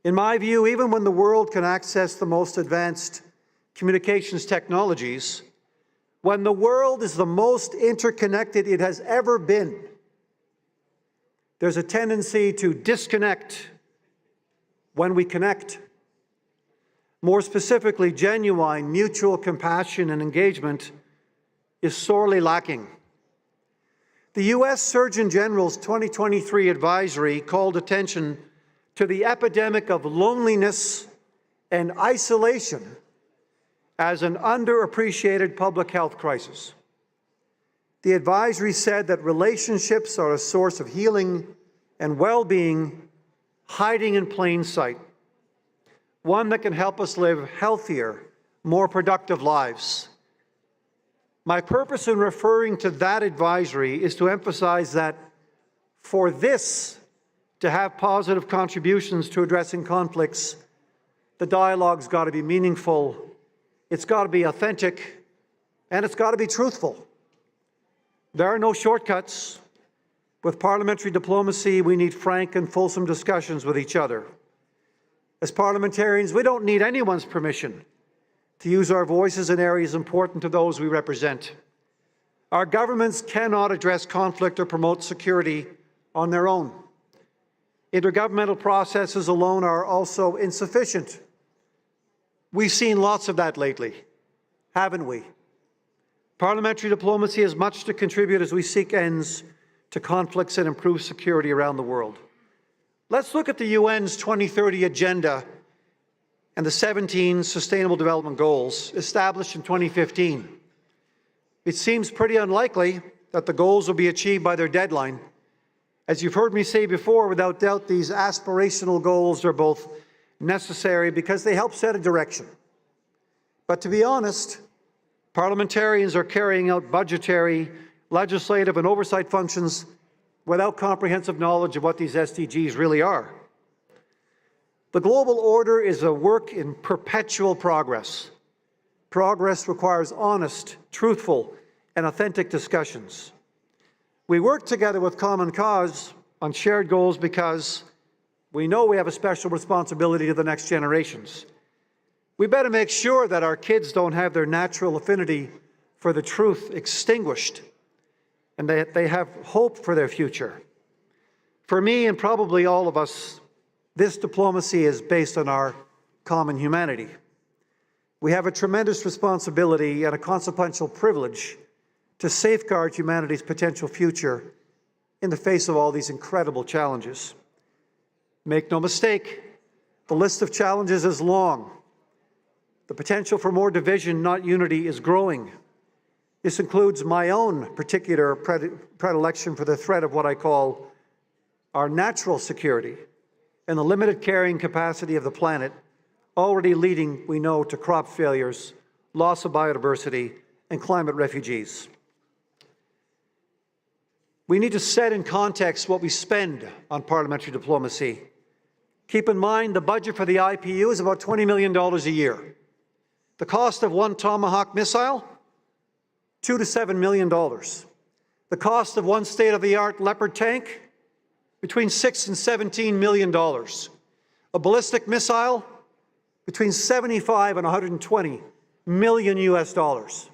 In my view, even when the world can access the most advanced communications technologies, when the world is the most interconnected it has ever been, there's a tendency to disconnect when we connect. More specifically, genuine mutual compassion and engagement is sorely lacking. The U.S. Surgeon General's 2023 advisory called attention to the epidemic of loneliness and isolation as an underappreciated public health crisis. The advisory said that relationships are a source of healing and well-being hiding in plain sight, one that can help us live healthier, more productive lives. My purpose in referring to that advisory is to emphasize that for this to have positive contributions to addressing conflicts, the dialogue's got to be meaningful, it's got to be authentic, and it's got to be truthful. There are no shortcuts. With parliamentary diplomacy, we need frank and fulsome discussions with each other. As parliamentarians, we don't need anyone's permission to use our voices in areas important to those we represent. Our governments cannot address conflict or promote security on their own. Intergovernmental processes alone are also insufficient. We've seen lots of that lately, haven't we? Parliamentary diplomacy has much to contribute as we seek ends to conflicts and improve security around the world. Let's look at the UN's 2030 Agenda and the 17 Sustainable Development Goals established in 2015. It seems pretty unlikely that the goals will be achieved by their deadline. As you've heard me say before, without doubt, these aspirational goals are both necessary because they help set a direction. But to be honest, parliamentarians are carrying out budgetary, legislative, and oversight functions without comprehensive knowledge of what these SDGs really are. The global order is a work in perpetual progress. Progress requires honest, truthful, and authentic discussions. We work together with common cause on shared goals because we know we have a special responsibility to the next generations. We better make sure that our kids don't have their natural affinity for the truth extinguished and that they have hope for their future. For me, and probably all of us, this diplomacy is based on our common humanity. We have a tremendous responsibility and a consequential privilege to safeguard humanity's potential future in the face of all these incredible challenges. Make no mistake, the list of challenges is long. The potential for more division, not unity, is growing. This includes my own particular predilection for the threat of what I call our natural security and the limited carrying capacity of the planet, already leading, we know, to crop failures, loss of biodiversity, and climate refugees. We need to set in context what we spend on parliamentary diplomacy. Keep in mind the budget for the IPU is about $20 million a year. The cost of one Tomahawk missile, $2 to $7 million. The cost of one state-of-the-art Leopard tank, between $6 and $17 million. A ballistic missile, between 75 and 120 million US dollars.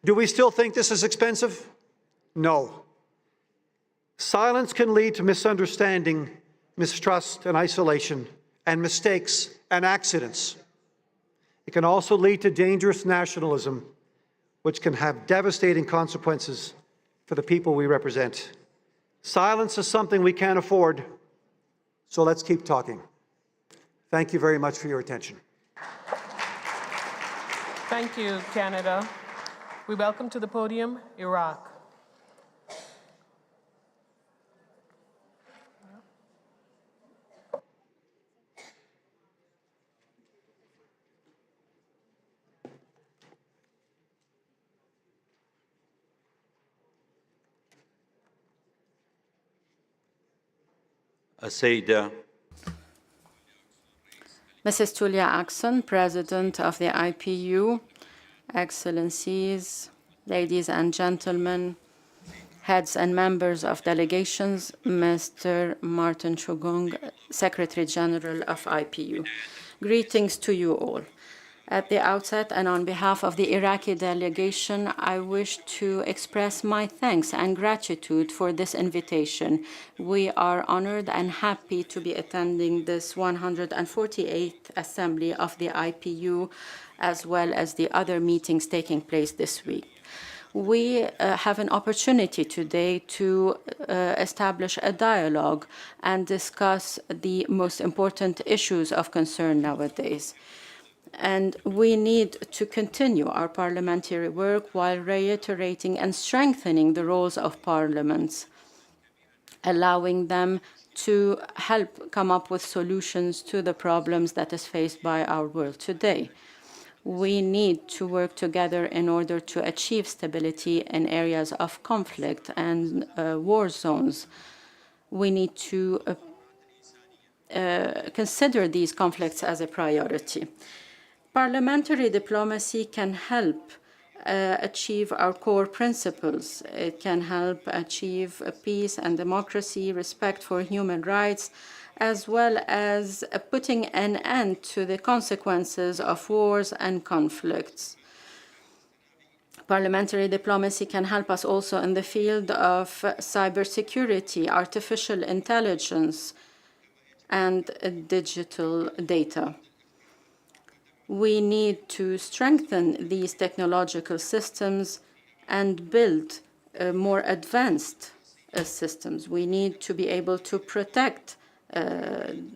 Do we still think this is expensive? No. Silence can lead to misunderstanding, mistrust and isolation, and mistakes and accidents. It can also lead to dangerous nationalism, which can have devastating consequences for the people we represent. Silence is something we can't afford, so let's keep talking. Thank you very much for your attention. Thank you, Canada. We welcome to the podium Iraq. السيدة Mrs. Tulia Axon, President of the IPU, Excellencies, ladies and gentlemen, heads and members of delegations, Mr. Martin Chugong, Secretary General of IPU. Greetings to you all. At the outset, and on behalf of the Iraqi delegation, I wish to express my thanks and gratitude for this invitation. We are honored and happy to be attending this 148th Assembly of the IPU, as well as the other meetings taking place this week. We have an opportunity today to establish a dialogue and discuss the most important issues of concern nowadays. And we need to continue our parliamentary work while reiterating and strengthening the roles of parliaments, allowing them to help come up with solutions to the problems that is faced by our world today. We need to work together in order to achieve stability in areas of conflict and war zones. We need to consider these conflicts as a priority. Parliamentary diplomacy can help achieve our core principles. It can help achieve peace and democracy, respect for human rights, as well as putting an end to the consequences of wars and conflicts. Parliamentary diplomacy can help us also in the field of cybersecurity, artificial intelligence, and digital data. We need to strengthen these technological systems and build more advanced systems. We need to be able to protect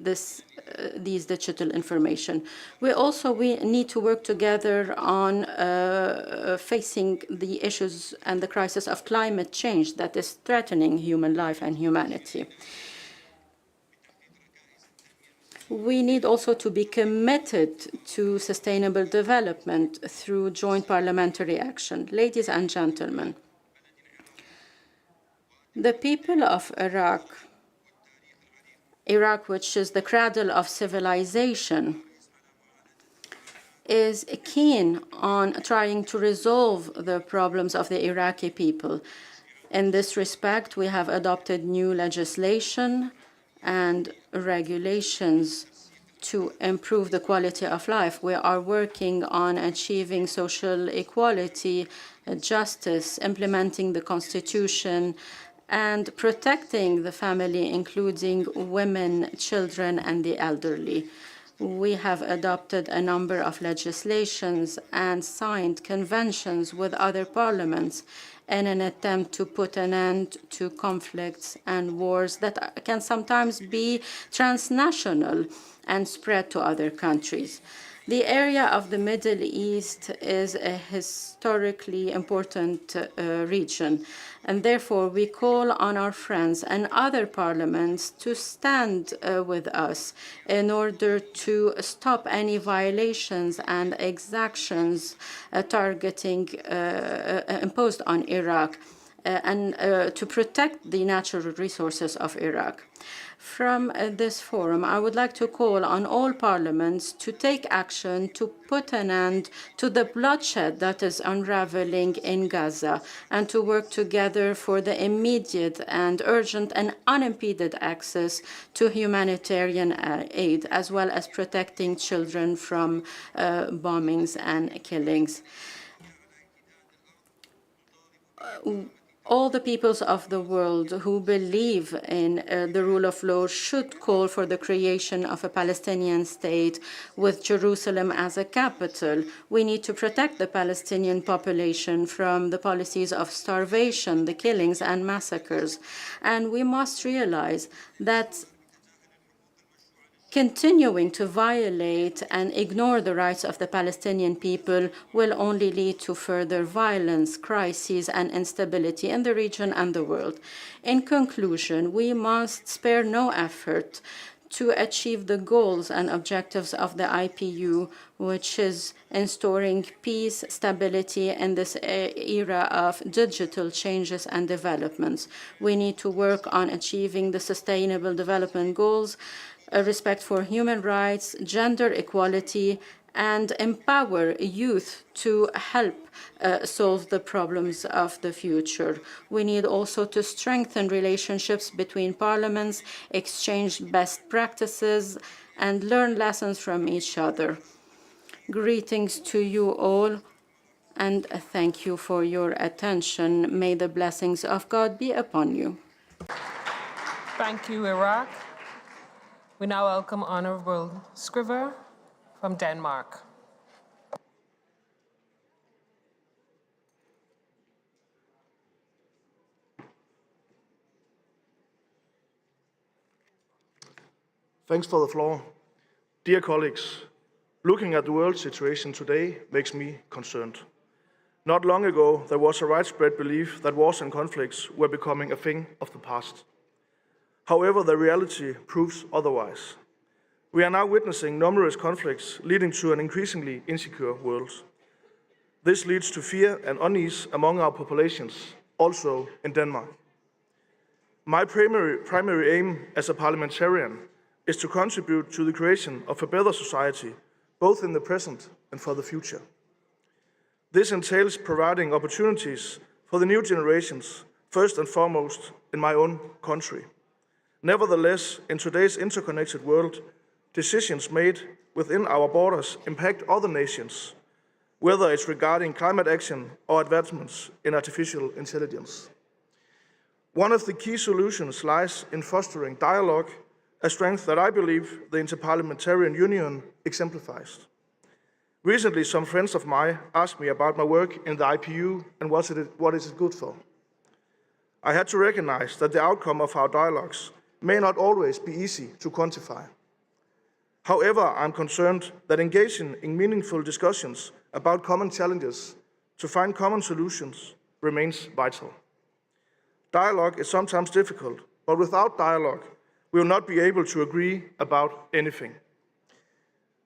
these digital information. We need to work together on facing the issues and the crisis of climate change that is threatening human life and humanity. We need also to be committed to sustainable development through joint parliamentary action. Ladies and gentlemen, the people of Iraq, which is the cradle of civilization, is keen on trying to resolve the problems of the Iraqi people. In this respect, we have adopted new legislation and regulations to improve the quality of life. We are working on achieving social equality, justice, implementing the constitution, and protecting the family, including women, children, and the elderly. We have adopted a number of legislations and signed conventions with other parliaments in an attempt to put an end to conflicts and wars that can sometimes be transnational and spread to other countries. The area of the Middle East is a historically important region, and therefore we call on our friends and other parliaments to stand with us in order to stop any violations and exactions targeting imposed on Iraq and to protect the natural resources of Iraq. From this forum, I would like to call on all parliaments to take action to put an end to the bloodshed that is unraveling in Gaza and to work together for the immediate and urgent and unimpeded access to humanitarian aid, as well as protecting children from bombings and killings. All the peoples of the world who believe in the rule of law should call for the creation of a Palestinian state with Jerusalem as a capital. We need to protect the Palestinian population from the policies of starvation, the killings and massacres. And we must realize that continuing to violate and ignore the rights of the Palestinian people will only lead to further violence, crises, and instability in the region and the world. In conclusion, we must spare no effort to achieve the goals and objectives of the IPU, which is ensuring peace, stability in this era of digital changes and developments. We need to work on achieving the Sustainable Development Goals, respect for human rights, gender equality, and empower youth to help solve the problems of the future. We need also to strengthen relationships between parliaments, exchange best practices, and learn lessons from each other. Greetings to you all, and thank you for your attention. May the blessings of God be upon you. Thank you, Iraq. We now welcome Honorable Scriver from Denmark. Thanks for the floor. Dear colleagues, looking at the world situation today makes me concerned. Not long ago, there was a widespread belief that wars and conflicts were becoming a thing of the past. However, the reality proves otherwise. We are now witnessing numerous conflicts leading to an increasingly insecure world. This leads to fear and unease among our populations, also in Denmark. My primary aim as a parliamentarian is to contribute to the creation of a better society, both in the present and for the future. This entails providing opportunities for the new generations, first and foremost in my own country. Nevertheless, in today's interconnected world, decisions made within our borders impact other nations, whether it's regarding climate action or advancements in artificial intelligence. One of the key solutions lies in fostering dialogue, a strength that I believe the Interparliamentarian Union exemplifies. Recently, some friends of mine asked me about my work in the IPU and what is it good for. I had to recognize that the outcome of our dialogues may not always be easy to quantify. However, I'm concerned that engaging in meaningful discussions about common challenges to find common solutions remains vital. Dialogue is sometimes difficult, but without dialogue, we will not be able to agree about anything.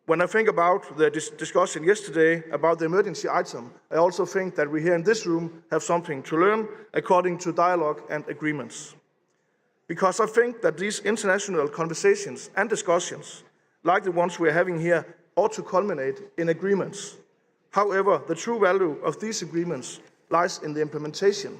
When I think about the discussion yesterday about the emergency item, I also think that we here in this room have something to learn according to dialogue and agreements. Because I think that these international conversations and discussions, like the ones we are having here, ought to culminate in agreements. However, the true value of these agreements lies in the implementation.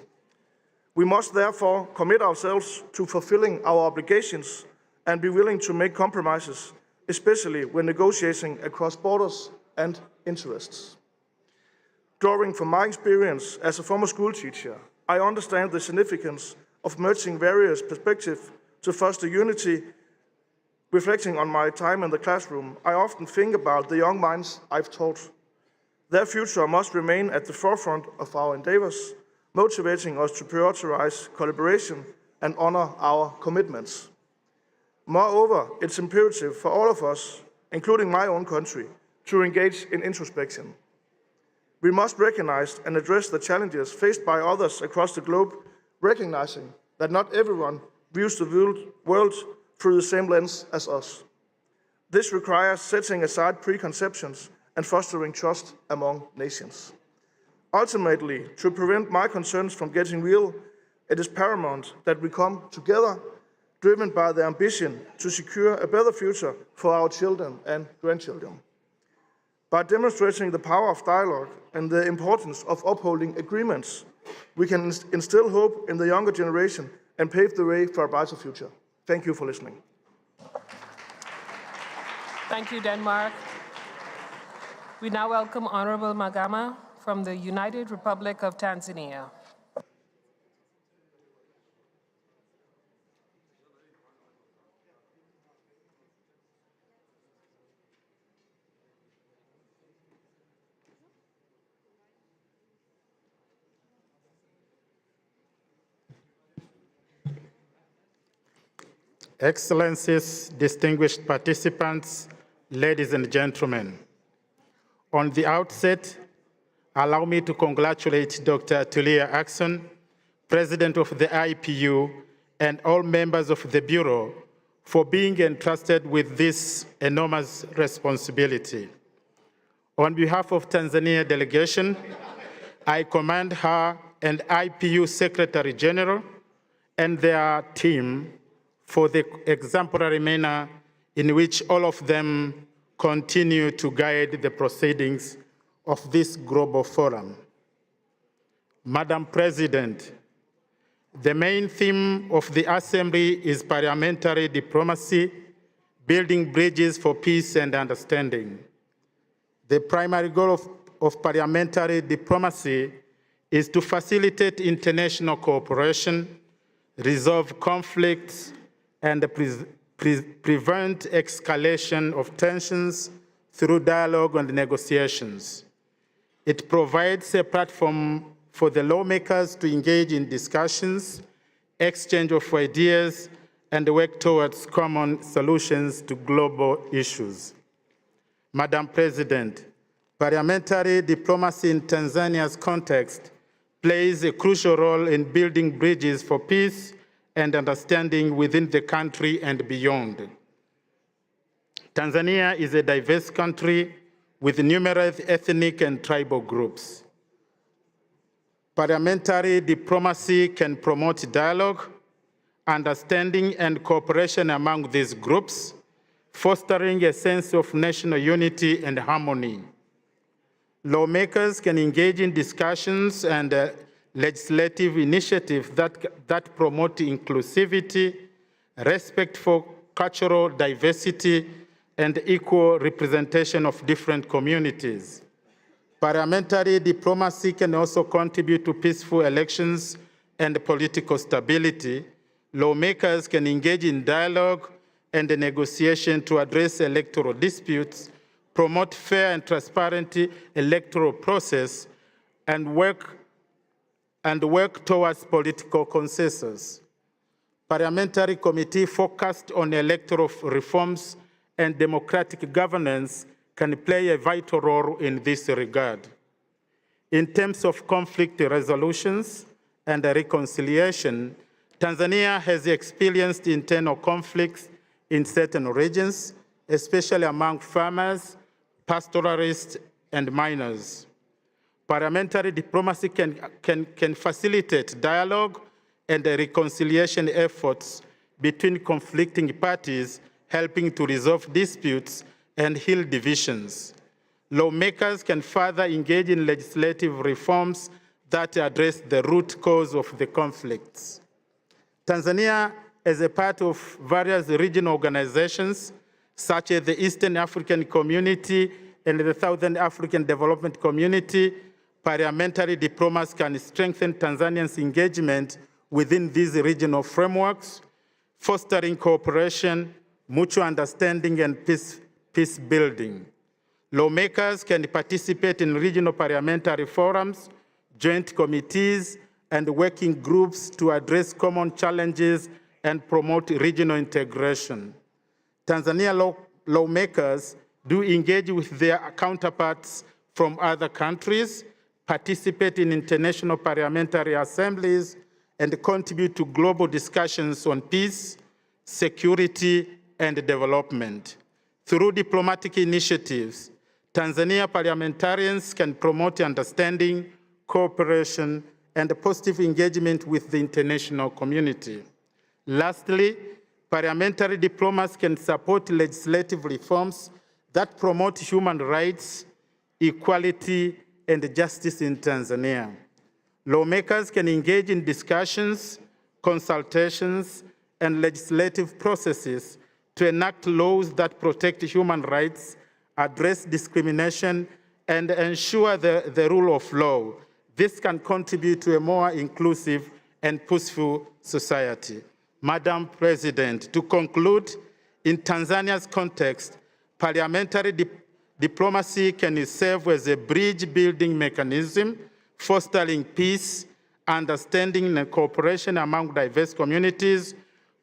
We must therefore commit ourselves to fulfilling our obligations and be willing to make compromises, especially when negotiating across borders and interests. Drawing from my experience as a former school teacher, I understand the significance of merging various perspectives to foster unity. Reflecting on my time in the classroom, I often think about the young minds I've taught. Their future must remain at the forefront of our endeavors, motivating us to prioritize collaboration and honor our commitments. Moreover, it's imperative for all of us, including my own country, to engage in introspection. We must recognize and address the challenges faced by others across the globe, recognizing that not everyone views the world through the same lens as us. This requires setting aside preconceptions and fostering trust among nations. Ultimately, to prevent my concerns from getting real, it is paramount that we come together, driven by the ambition to secure a better future for our children and grandchildren. By demonstrating the power of dialogue and the importance of upholding agreements, we can instill hope in the younger generation and pave the way for a brighter future. Thank you for listening. Thank you, Denmark. We now welcome Honorable Magama from the United Republic of Tanzania. Excellencies, distinguished participants, ladies and gentlemen. On the outset, allow me to congratulate Dr. Tulia Axon, President of the IPU, and all members of the Bureau for being entrusted with this enormous responsibility. On behalf of Tanzania delegation, I commend her and IPU Secretary General and their team for the exemplary manner in which all of them continue to guide the proceedings of this global forum. Madam President, the main theme of the Assembly is parliamentary diplomacy, building bridges for peace and understanding. The primary goal of parliamentary diplomacy is to facilitate international cooperation, resolve conflicts, and prevent escalation of tensions through dialogue and negotiations. It provides a platform for the lawmakers to engage in discussions, exchange of ideas, and work towards common solutions to global issues. Madam President, parliamentary diplomacy in Tanzania's context plays a crucial role in building bridges for peace and understanding within the country and beyond. Tanzania is a diverse country with numerous ethnic and tribal groups. Parliamentary diplomacy can promote dialogue, understanding, and cooperation among these groups, fostering a sense of national unity and harmony. Lawmakers can engage in discussions and legislative initiatives that promote inclusivity, respect for cultural diversity, and equal representation of different communities. Parliamentary diplomacy can also contribute to peaceful elections and political stability. Lawmakers can engage in dialogue and negotiation to address electoral disputes, promote fair and transparent electoral process, and work towards political consensus. Parliamentary committee focused on electoral reforms and democratic governance can play a vital role in this regard. In terms of conflict resolutions and reconciliation, Tanzania has experienced internal conflicts in certain regions, especially among farmers, pastoralists, and miners. Parliamentary diplomacy can facilitate dialogue and reconciliation efforts between conflicting parties, helping to resolve disputes and heal divisions. Lawmakers can further engage in legislative reforms that address the root cause of the conflicts. Tanzania, as a part of various regional organizations, such as the Eastern African Community and the Southern African Development Community, parliamentary diplomacy can strengthen Tanzania's engagement within these regional frameworks, fostering cooperation, mutual understanding, and peace building. Lawmakers can participate in regional parliamentary forums, joint committees, and working groups to address common challenges and promote regional integration. Tanzania lawmakers do engage with their counterparts from other countries, participate in international parliamentary assemblies, and contribute to global discussions on peace, security, and development. Through diplomatic initiatives, Tanzania parliamentarians can promote understanding, cooperation, and positive engagement with the international community. Lastly, parliamentary diplomacy can support legislative reforms that promote human rights, equality, and justice in Tanzania. Lawmakers can engage in discussions, consultations, and legislative processes to enact laws that protect human rights, address discrimination, and ensure the rule of law. This can contribute to a more inclusive and peaceful society. Madam President, to conclude, in Tanzania's context, parliamentary diplomacy can serve as a bridge-building mechanism, fostering peace, understanding, and cooperation among diverse communities,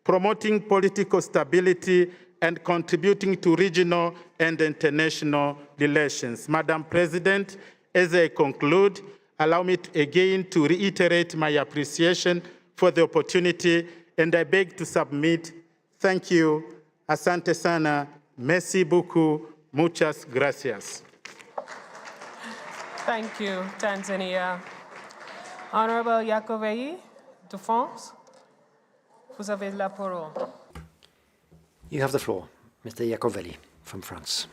promoting political stability, and contributing to regional and international relations. Madam President, as I conclude, allow me again to reiterate my appreciation for the opportunity, and I beg to submit, thank you, asante sana, merci beaucoup, muchas gracias. Thank you, Tanzania. Honorable Yakovei de France, vous avez la parole. You have the floor. Mr. Iacovelli from France.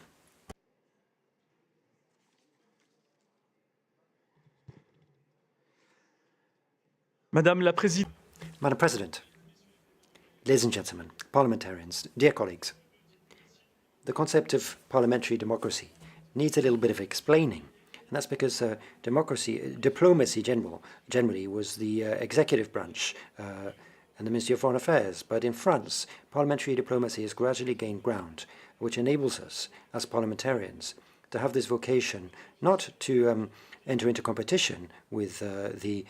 Madam President, ladies and gentlemen, parliamentarians, dear colleagues, the concept of parliamentary democracy needs a little bit of explaining. And that's because diplomacy generally was the executive branch and the Ministry of Foreign Affairs. But in France, parliamentary diplomacy has gradually gained ground, which enables us as parliamentarians to have this vocation not to enter into competition with the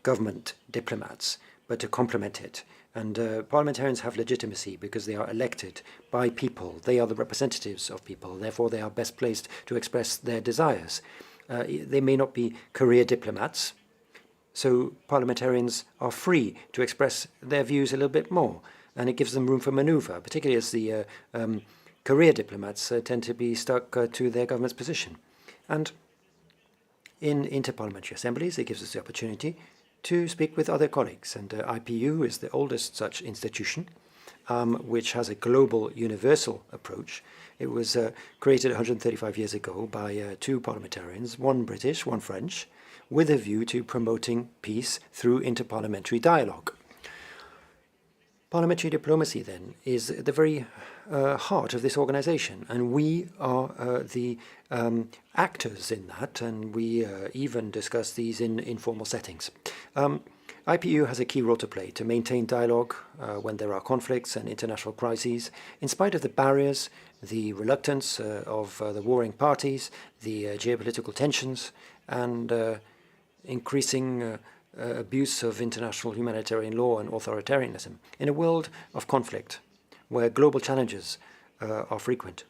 government diplomats, but to complement it. And parliamentarians have legitimacy because they are elected by people. They are the representatives of people. Therefore, they are best placed to express their desires. They may not be career diplomats, so parliamentarians are free to express their views a little bit more, and it gives them room for maneuver, particularly as the career diplomats tend to be stuck to their government's position. And in interparliamentary assemblies, it gives us the opportunity to speak with other colleagues. And IPU is the oldest such institution, which has a global, universal approach. It was created 135 years ago by two parliamentarians, one British, one French, with a view to promoting peace through interparliamentary dialogue. Parliamentary diplomacy, then, is at the very heart of this organization, and we are the actors in that, and we even discuss these in informal settings. IPU has a key role to play to maintain dialogue when there are conflicts and international crises, in spite of the barriers, the reluctance of the warring parties, the geopolitical tensions, and increasing abuse of international humanitarian law and authoritarianism. In a world of conflict, where global challenges are frequent,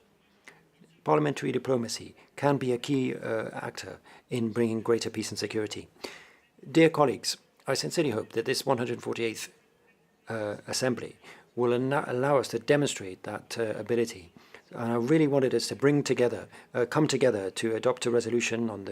parliamentary diplomacy can be a key actor in bringing greater peace and security. Dear colleagues, I sincerely hope that this 148th Assembly will allow us to demonstrate that ability. And I really wanted us to come together to adopt a resolution on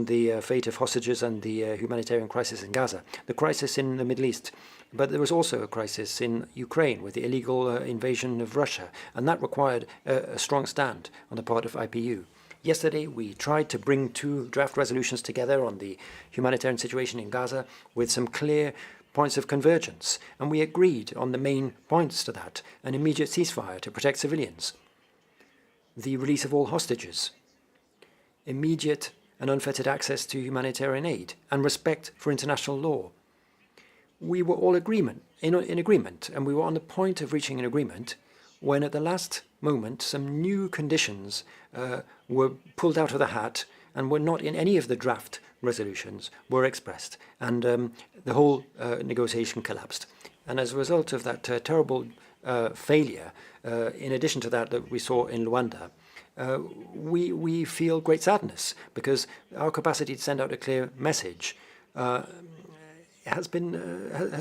the fate of hostages and the humanitarian crisis in Gaza, the crisis in the Middle East. But there was also a crisis in Ukraine with the illegal invasion of Russia, and that required a strong stand on the part of IPU. Yesterday, we tried to bring two draft resolutions together on the humanitarian situation in Gaza with some clear points of convergence, and we agreed on the main points to that: an immediate ceasefire to protect civilians, the release of all hostages, immediate and unfettered access to humanitarian aid, and respect for international law. We were all in agreement, and we were on the point of reaching an agreement when at the last moment some new conditions were pulled out of the hat and were not in any of the draft resolutions were expressed, and the whole negotiation collapsed. And as a result of that terrible failure, in addition to that we saw in Luanda, we feel great sadness because our capacity to send out a clear message has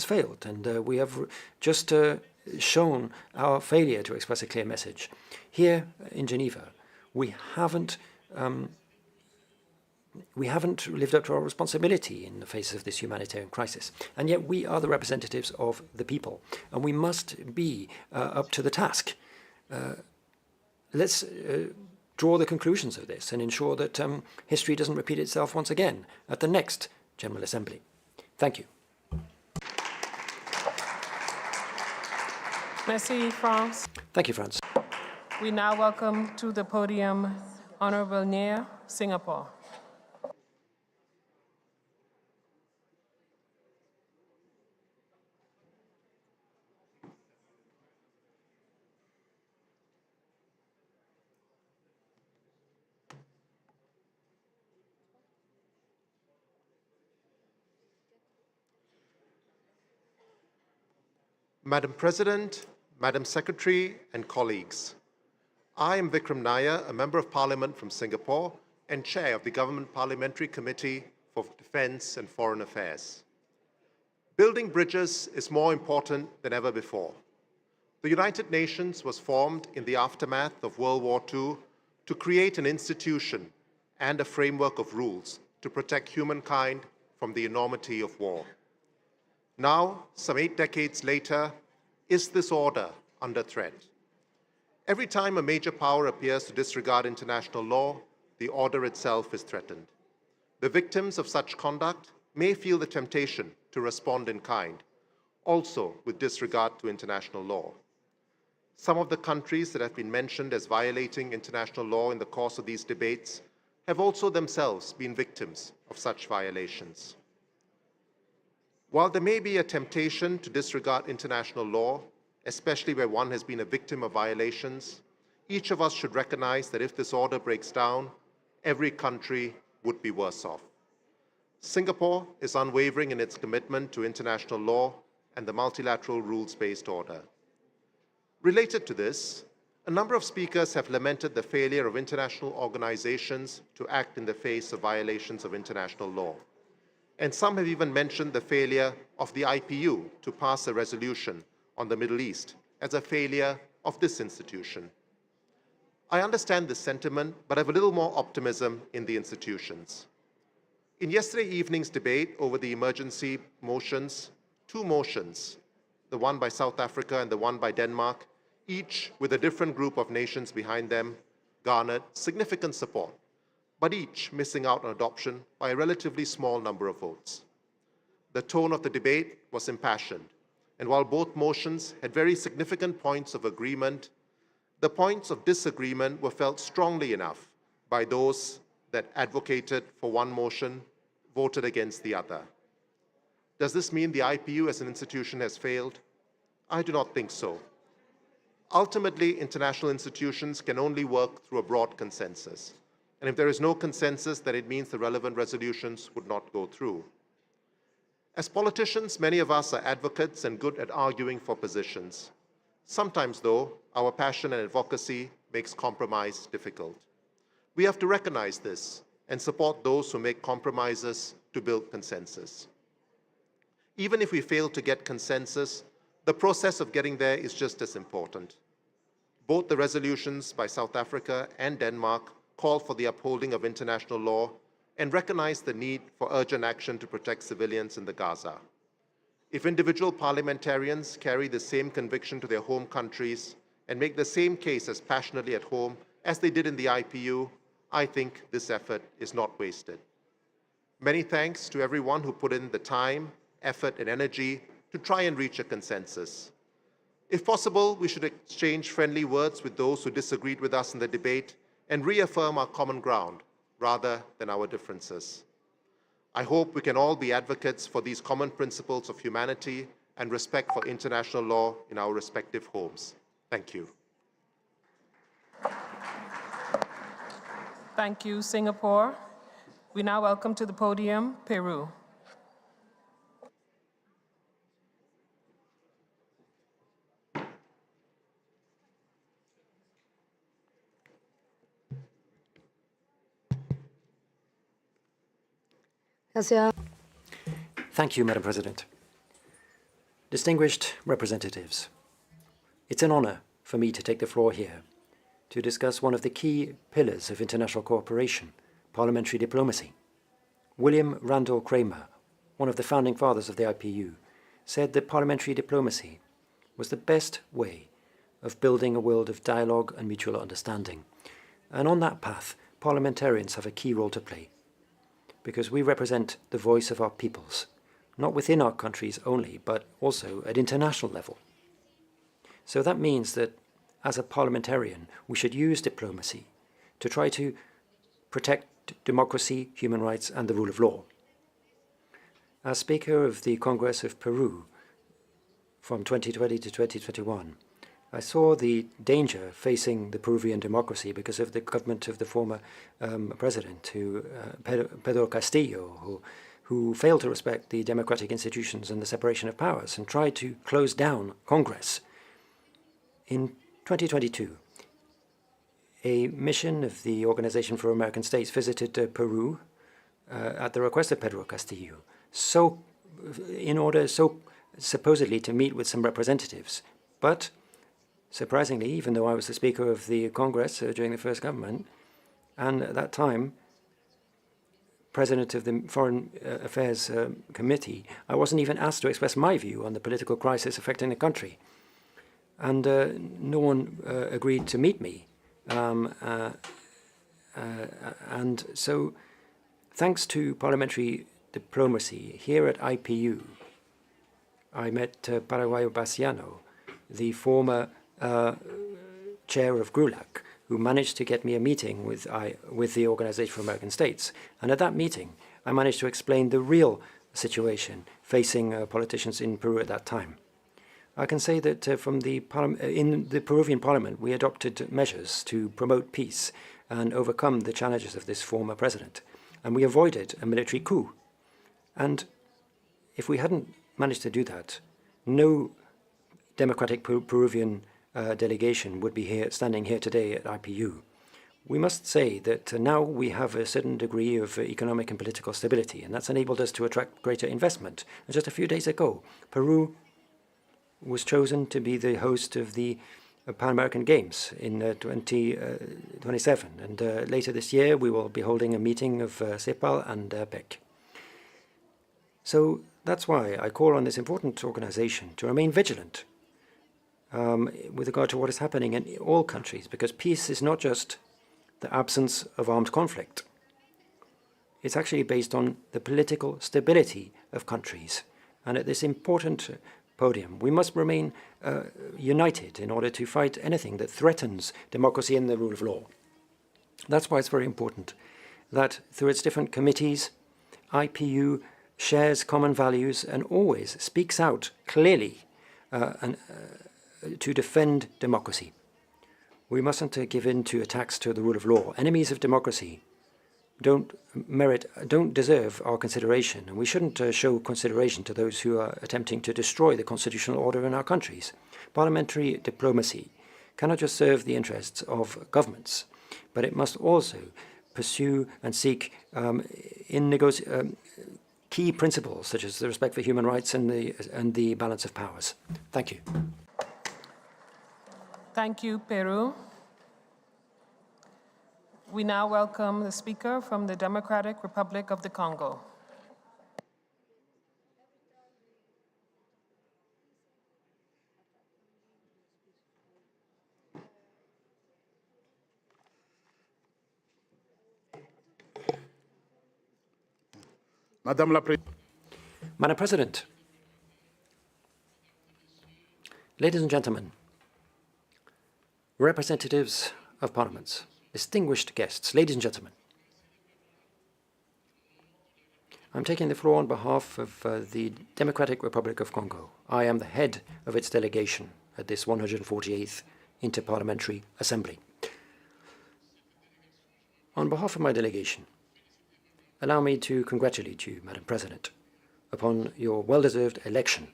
failed, and we have just shown our failure to express a clear message. Here in Geneva, we haven't lived up to our responsibility in the face of this humanitarian crisis. And yet we are the representatives of the people, and we must be up to the task. Let's draw the conclusions of this and ensure that history doesn't repeat itself once again at the next General Assembly. Thank you. Merci, France. Thank you, France. We now welcome to the podium Honorable Nair, Singapore. Madam President, Madam Secretary, and colleagues, I am Vikram Nair, a Member of Parliament from Singapore and Chair of the Government Parliamentary Committee for Defence and Foreign Affairs. Building bridges is more important than ever before. The United Nations was formed in the aftermath of World War II to create an institution and a framework of rules to protect humankind from the enormity of war. Now, some 8 decades later, is this order under threat? Every time a major power appears to disregard international law, the order itself is threatened. The victims of such conduct may feel the temptation to respond in kind, also with disregard to international law. Some of the countries that have been mentioned as violating international law in the course of these debates have also themselves been victims of such violations. While there may be a temptation to disregard international law, especially where one has been a victim of violations, each of us should recognize that if this order breaks down, every country would be worse off. Singapore is unwavering in its commitment to international law and the multilateral rules-based order. Related to this, a number of speakers have lamented the failure of international organizations to act in the face of violations of international law. And some have even mentioned the failure of the IPU to pass a resolution on the Middle East as a failure of this institution. I understand this sentiment, but I have a little more optimism in the institutions. In yesterday evening's debate over the emergency motions, two motions, the one by South Africa and the one by Denmark, each with a different group of nations behind them, garnered significant support, but each missing out on adoption by a relatively small number of votes. The tone of the debate was impassioned, and while both motions had very significant points of agreement, the points of disagreement were felt strongly enough by those that advocated for one motion, voted against the other. Does this mean the IPU as an institution has failed? I do not think so. Ultimately, international institutions can only work through a broad consensus. And if there is no consensus, then it means the relevant resolutions would not go through. As politicians, many of us are advocates and good at arguing for positions. Sometimes, though, our passion and advocacy makes compromise difficult. We have to recognize this and support those who make compromises to build consensus. Even if we fail to get consensus, the process of getting there is just as important. Both the resolutions by South Africa and Denmark call for the upholding of international law and recognize the need for urgent action to protect civilians in the Gaza. If individual parliamentarians carry the same conviction to their home countries and make the same case as passionately at home as they did in the IPU, I think this effort is not wasted. Many thanks to everyone who put in the time, effort, and energy to try and reach a consensus. If possible, we should exchange friendly words with those who disagreed with us in the debate and reaffirm our common ground rather than our differences. I hope we can all be advocates for these common principles of humanity and respect for international law in our respective homes. Thank you. Thank you, Singapore. We now welcome to the podium Peru. Thank you, Madam President. Distinguished representatives, it's an honor for me to take the floor here to discuss one of the key pillars of international cooperation, parliamentary diplomacy. William Randall Kramer, one of the founding fathers of the IPU, said that parliamentary diplomacy was the best way of building a world of dialogue and mutual understanding. And on that path, parliamentarians have a key role to play, because we represent the voice of our peoples, not within our countries only, but also at international level. So that means that as a parliamentarian, we should use diplomacy to try to protect democracy, human rights, and the rule of law. As Speaker of the Congress of Peru from 2020 to 2021, I saw the danger facing the Peruvian democracy because of the government of the former president, Pedro Castillo, who failed to respect the democratic institutions and the separation of powers and tried to close down Congress. In 2022, a mission of the Organization for American States visited Peru at the request of Pedro Castillo, in order supposedly to meet with some representatives. But surprisingly, even though I was the Speaker of the Congress during the first government, and at that time, President of the Foreign Affairs Committee, I wasn't even asked to express my view on the political crisis affecting the country. and no one agreed to meet me. And so, thanks to parliamentary diplomacy, here at IPU, I met Paraguayo Baciano, the former chair of GRULAC, who managed to get me a meeting with the Organization for American States. And at that meeting, I managed to explain the real situation facing politicians in Peru at that time. I can say that in the Peruvian parliament, we adopted measures to promote peace and overcome the challenges of this former president. And we avoided a military coup. And if we hadn't managed to do that, no democratic Peruvian delegation would be standing here today at IPU. We must say that now we have a certain degree of economic and political stability, and that's enabled us to attract greater investment. And just a few days ago, Peru was chosen to be the host of the Pan American Games in 2027. And later this year, we will be holding a meeting of CEPAL and PEC. So that's why I call on this important organization to remain vigilant with regard to what is happening in all countries, because peace is not just the absence of armed conflict. It's actually based on the political stability of countries. And at this important podium, we must remain united in order to fight anything that threatens democracy and the rule of law. That's why it's very important that through its different committees, IPU shares common values and always speaks out clearly to defend democracy. We mustn't give in to attacks to the rule of law. Enemies of democracy don't deserve our consideration, and we shouldn't show consideration to those who are attempting to destroy the constitutional order in our countries. Parliamentary diplomacy cannot just serve the interests of governments, but it must also pursue and seek key principles such as the respect for human rights and the balance of powers. Thank you. Thank you, Peru. We now welcome the speaker from the Democratic Republic of the Congo. Madam President, ladies and gentlemen, representatives of parliaments, distinguished guests, ladies and gentlemen, I'm taking the floor on behalf of the Democratic Republic of Congo. I am the head of its delegation at this 148th Interparliamentary Assembly. On behalf of my delegation, allow me to congratulate you, Madam President, upon your well-deserved election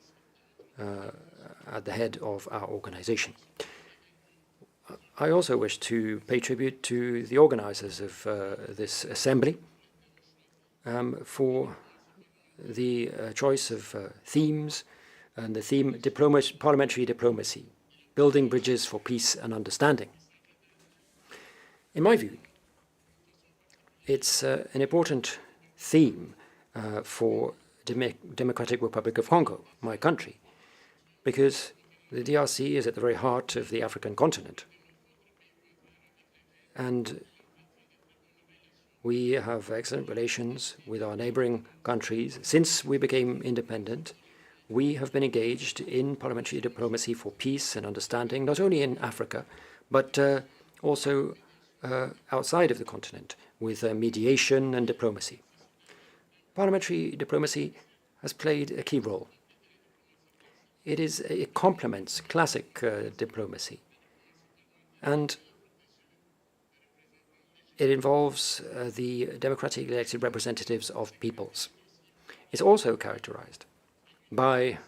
at the head of our organization. I also wish to pay tribute to the organizers of this assembly for the choice of themes and the theme parliamentary diplomacy, building bridges for peace and understanding. In my view, it's an important theme for Democratic Republic of Congo, my country, because the DRC is at the very heart of the African continent. And we have excellent relations with our neighboring countries. Since we became independent, we have been engaged in parliamentary diplomacy for peace and understanding, not only in Africa, but also outside of the continent, with mediation and diplomacy. Parliamentary diplomacy has played a key role. It complements classic diplomacy, and it involves the democratically elected representatives of peoples. It's also characterized by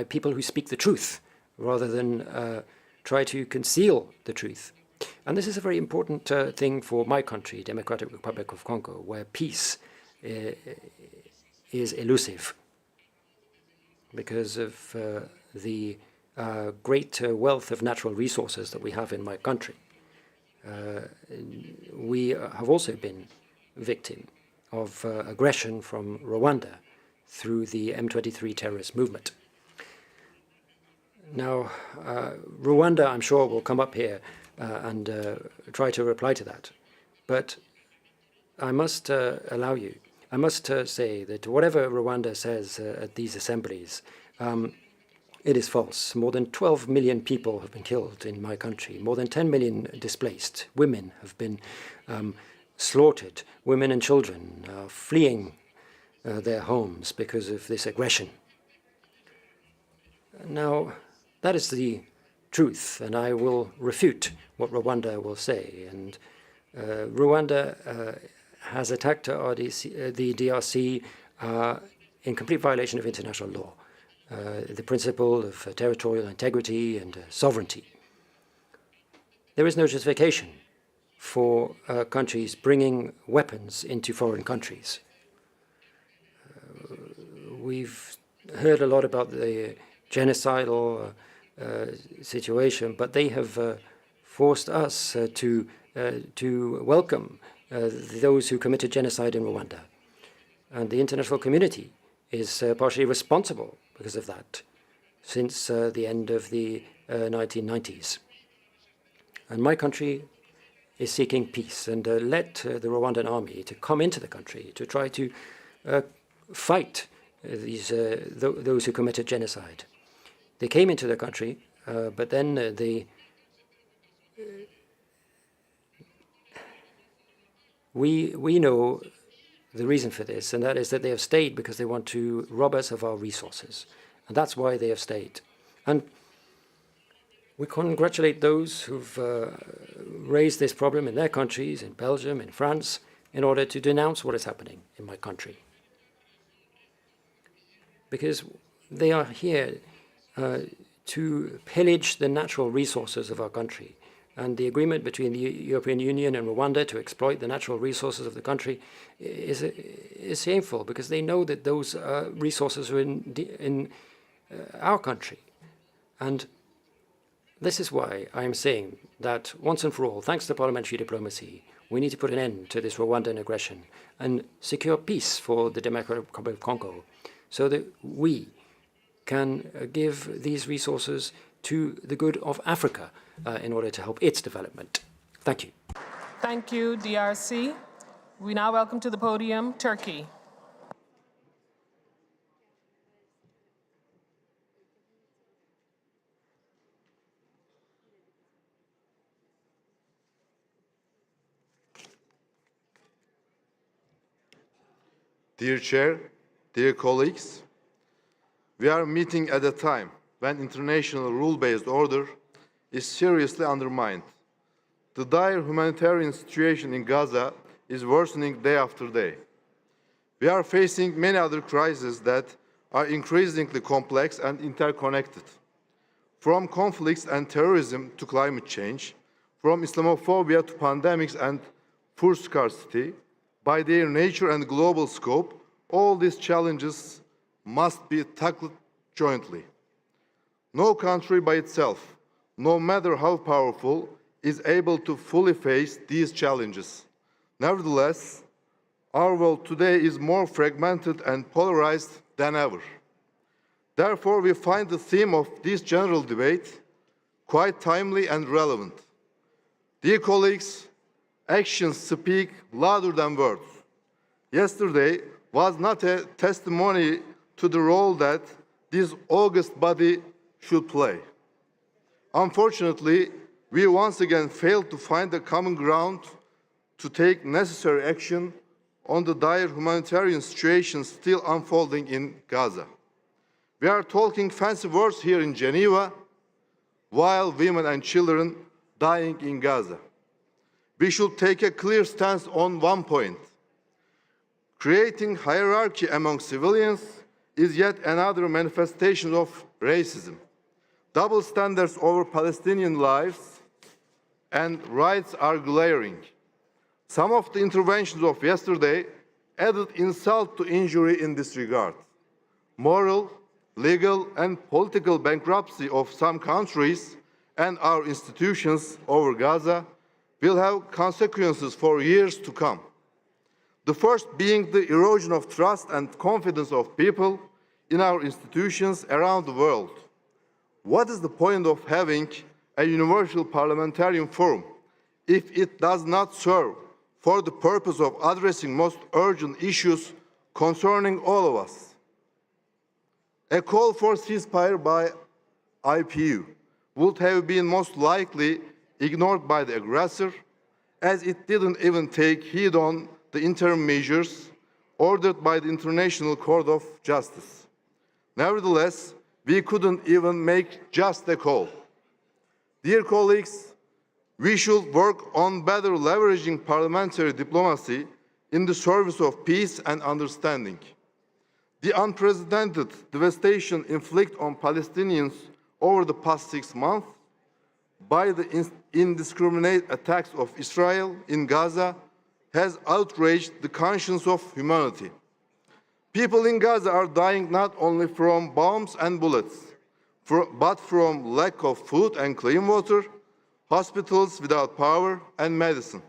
people who speak the truth rather than try to conceal the truth. And this is a very important thing for my country, Democratic Republic of Congo, where peace is elusive because of the great wealth of natural resources that we have in my country. We have also been victim of aggression from Rwanda through the M23 terrorist movement. Now, Rwanda, I'm sure, will come up here and try to reply to that. But I must allow you, I must say that whatever Rwanda says at these assemblies, it is false. More than 12 million people have been killed in my country. More than 10 million displaced. Women have been slaughtered. Women and children are fleeing their homes because of this aggression. Now, that is the truth, and I will refute what Rwanda will say. And Rwanda has attacked the DRC in complete violation of international law, the principle of territorial integrity and sovereignty. There is no justification for countries bringing weapons into foreign countries. We've heard a lot about the genocidal situation, but they have forced us to welcome those who committed genocide in Rwanda. And the international community is partially responsible because of that since the end of the 1990s. And my country is seeking peace and led the Rwandan army to come into the country to try to fight those who committed genocide. They came into the country, but then we know the reason for this, and that is that they have stayed because they want to rob us of our resources. And that's why they have stayed. And we congratulate those who've raised this problem in their countries, in Belgium, in France, in order to denounce what is happening in my country. Because they are here to pillage the natural resources of our country. And the agreement between the European Union and Rwanda to exploit the natural resources of the country is shameful, because they know that those resources are in our country. And this is why I am saying that once and for all, thanks to parliamentary diplomacy, we need to put an end to this Rwandan aggression and secure peace for the Democratic Republic of Congo, so that we can give these resources to the good of Africa in order to help its development. Thank you. Thank you, DRC. We now welcome to the podium Turkey. Dear Chair, dear colleagues, we are meeting at a time when international rule-based order is seriously undermined. The dire humanitarian situation in Gaza is worsening day after day. We are facing many other crises that are increasingly complex and interconnected. From conflicts and terrorism to climate change, from Islamophobia to pandemics and food scarcity, by their nature and global scope, all these challenges must be tackled jointly. No country by itself, no matter how powerful, is able to fully face these challenges. Nevertheless, our world today is more fragmented and polarized than ever. Therefore, we find the theme of this general debate quite timely and relevant. Dear colleagues, actions speak louder than words. Yesterday was not a testimony to the role that this august body should play. Unfortunately, we once again failed to find a common ground to take necessary action on the dire humanitarian situation still unfolding in Gaza. We are talking fancy words here in Geneva, while women and children dying in Gaza. We should take a clear stance on one point. Creating hierarchy among civilians is yet another manifestation of racism. Double standards over Palestinian lives and rights are glaring. Some of the interventions of yesterday added insult to injury in this regard. Moral, legal, and political bankruptcy of some countries and our institutions over Gaza will have consequences for years to come. The first being the erosion of trust and confidence of people in our institutions around the world. What is the point of having a universal parliamentarian forum if it does not serve for the purpose of addressing most urgent issues concerning all of us? A call for ceasefire by IPU would have been most likely ignored by the aggressor, as it didn't even take heed on the interim measures ordered by the International Court of Justice. Nevertheless, we couldn't even make just a call. Dear colleagues, we should work on better leveraging parliamentary diplomacy in the service of peace and understanding. The unprecedented devastation inflicted on Palestinians over the past 6 months by the indiscriminate attacks of Israel in Gaza has outraged the conscience of humanity. People in Gaza are dying not only from bombs and bullets, but from lack of food and clean water, hospitals without power and medicine.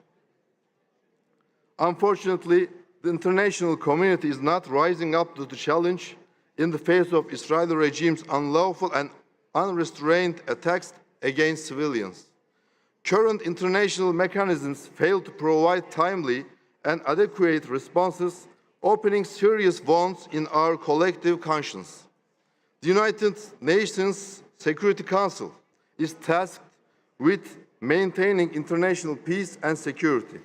Unfortunately, the international community is not rising up to the challenge in the face of Israeli regime's unlawful and unrestrained attacks against civilians. Current international mechanisms fail to provide timely and adequate responses, opening serious wounds in our collective conscience. The United Nations Security Council is tasked with maintaining international peace and security.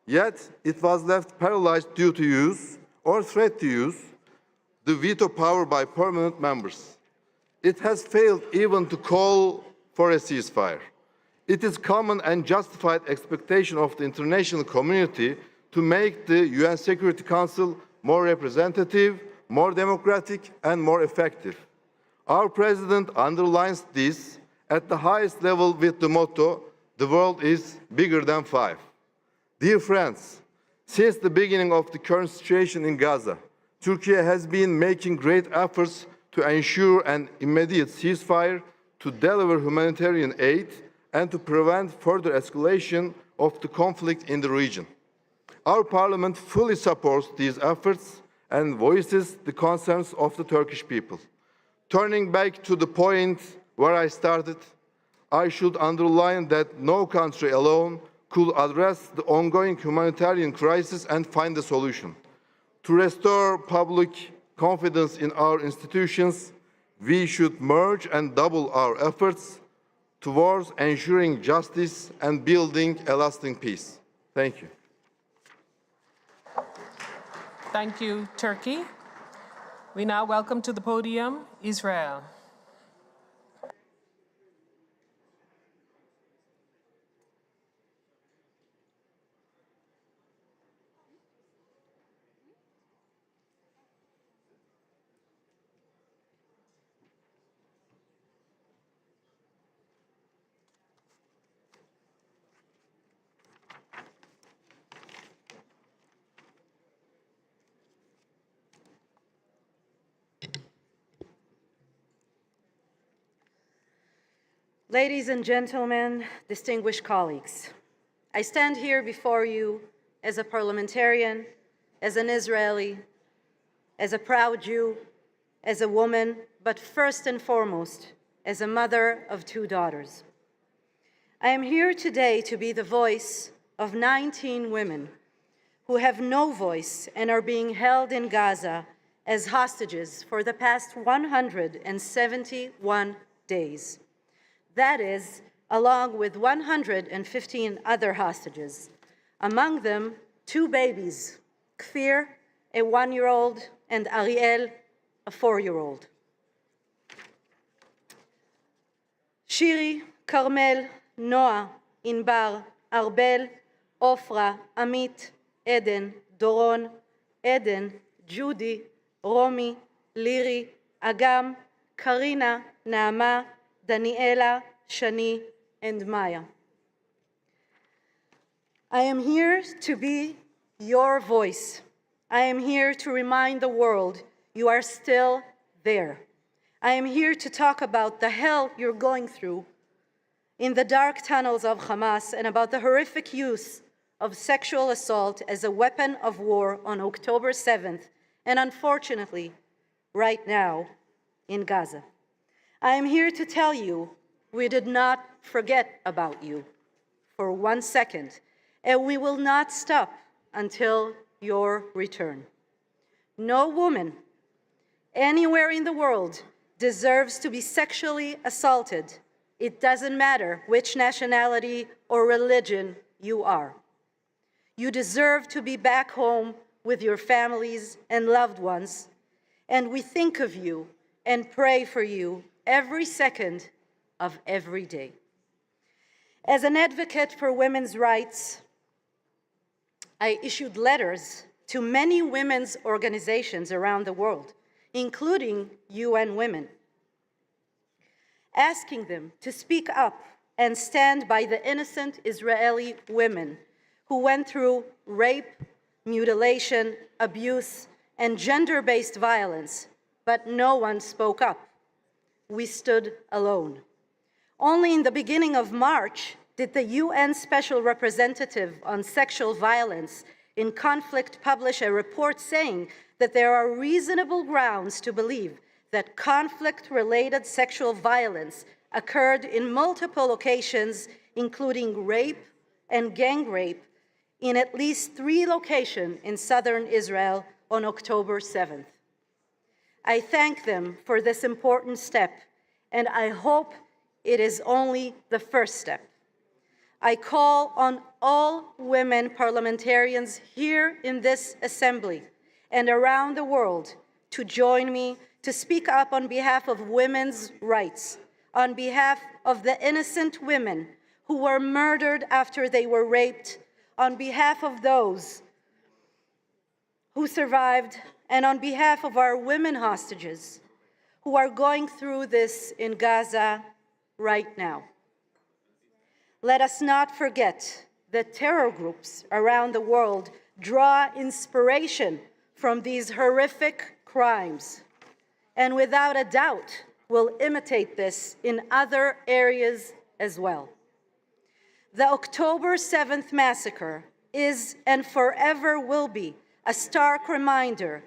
Yet, it was left paralyzed due to use, or threat to use, the veto power by permanent members. It has failed even to call for a ceasefire. It is common and justified expectation of the international community to make the UN Security Council more representative, more democratic, and more effective. Our President underlines this at the highest level with the motto, "The world is bigger than 5." Dear friends, since the beginning of the current situation in Gaza, Turkey has been making great efforts to ensure an immediate ceasefire, to deliver humanitarian aid, and to prevent further escalation of the conflict in the region. Our Parliament fully supports these efforts and voices the concerns of the Turkish people. Turning back to the point where I started, I should underline that no country alone could address the ongoing humanitarian crisis and find a solution. To restore public confidence in our institutions, we should merge and double our efforts towards ensuring justice and building a lasting peace. Thank you. Thank you, Turkey. We now welcome to the podium Israel. Ladies and gentlemen, distinguished colleagues, I stand here before you as a parliamentarian, as an Israeli, as a proud Jew, as a woman, but first and foremost, as a mother of 2 daughters. I am here today to be the voice of 19 women who have no voice and are being held in Gaza as hostages for the past 171 days. That is, along with 115 other hostages, among them 2 babies, Kfir, a 1-year-old, and Ariel, a 4-year-old. Shiri, Carmel, Noah, Inbar, Arbel, Ofra, Amit, Eden, Doron, Eden, Judy, Romy, Liri, Agam, Karina, Naama, Daniela, Shani, and Maya. I am here to be your voice. I am here to remind the world you are still there. I am here to talk about the hell you're going through in the dark tunnels of Hamas and about the horrific use of sexual assault as a weapon of war on October 7th, and unfortunately, right now in Gaza. I am here to tell you we did not forget about you for 1 second, and we will not stop until your return. No woman anywhere in the world deserves to be sexually assaulted. It doesn't matter which nationality or religion you are. You deserve to be back home with your families and loved ones, and we think of you and pray for you every second of every day. As an advocate for women's rights, I issued letters to many women's organizations around the world, including UN Women, asking them to speak up and stand by the innocent Israeli women who went through rape, mutilation, abuse, and gender-based violence, but no one spoke up. We stood alone. Only in the beginning of March did the UN Special Representative on Sexual Violence in Conflict publish a report saying that there are reasonable grounds to believe that conflict-related sexual violence occurred in multiple occasions, including rape and gang rape, in at least 3 locations in southern Israel on October 7th. I thank them for this important step, and I hope it is only the first step. I call on all women parliamentarians here in this assembly and around the world to join me to speak up on behalf of women's rights, on behalf of the innocent women who were murdered after they were raped, on behalf of those who survived, and on behalf of our women hostages who are going through this in Gaza right now. Let us not forget that terror groups around the world draw inspiration from these horrific crimes, and without a doubt will imitate this in other areas as well. The October 7th massacre is and forever will be a stark reminder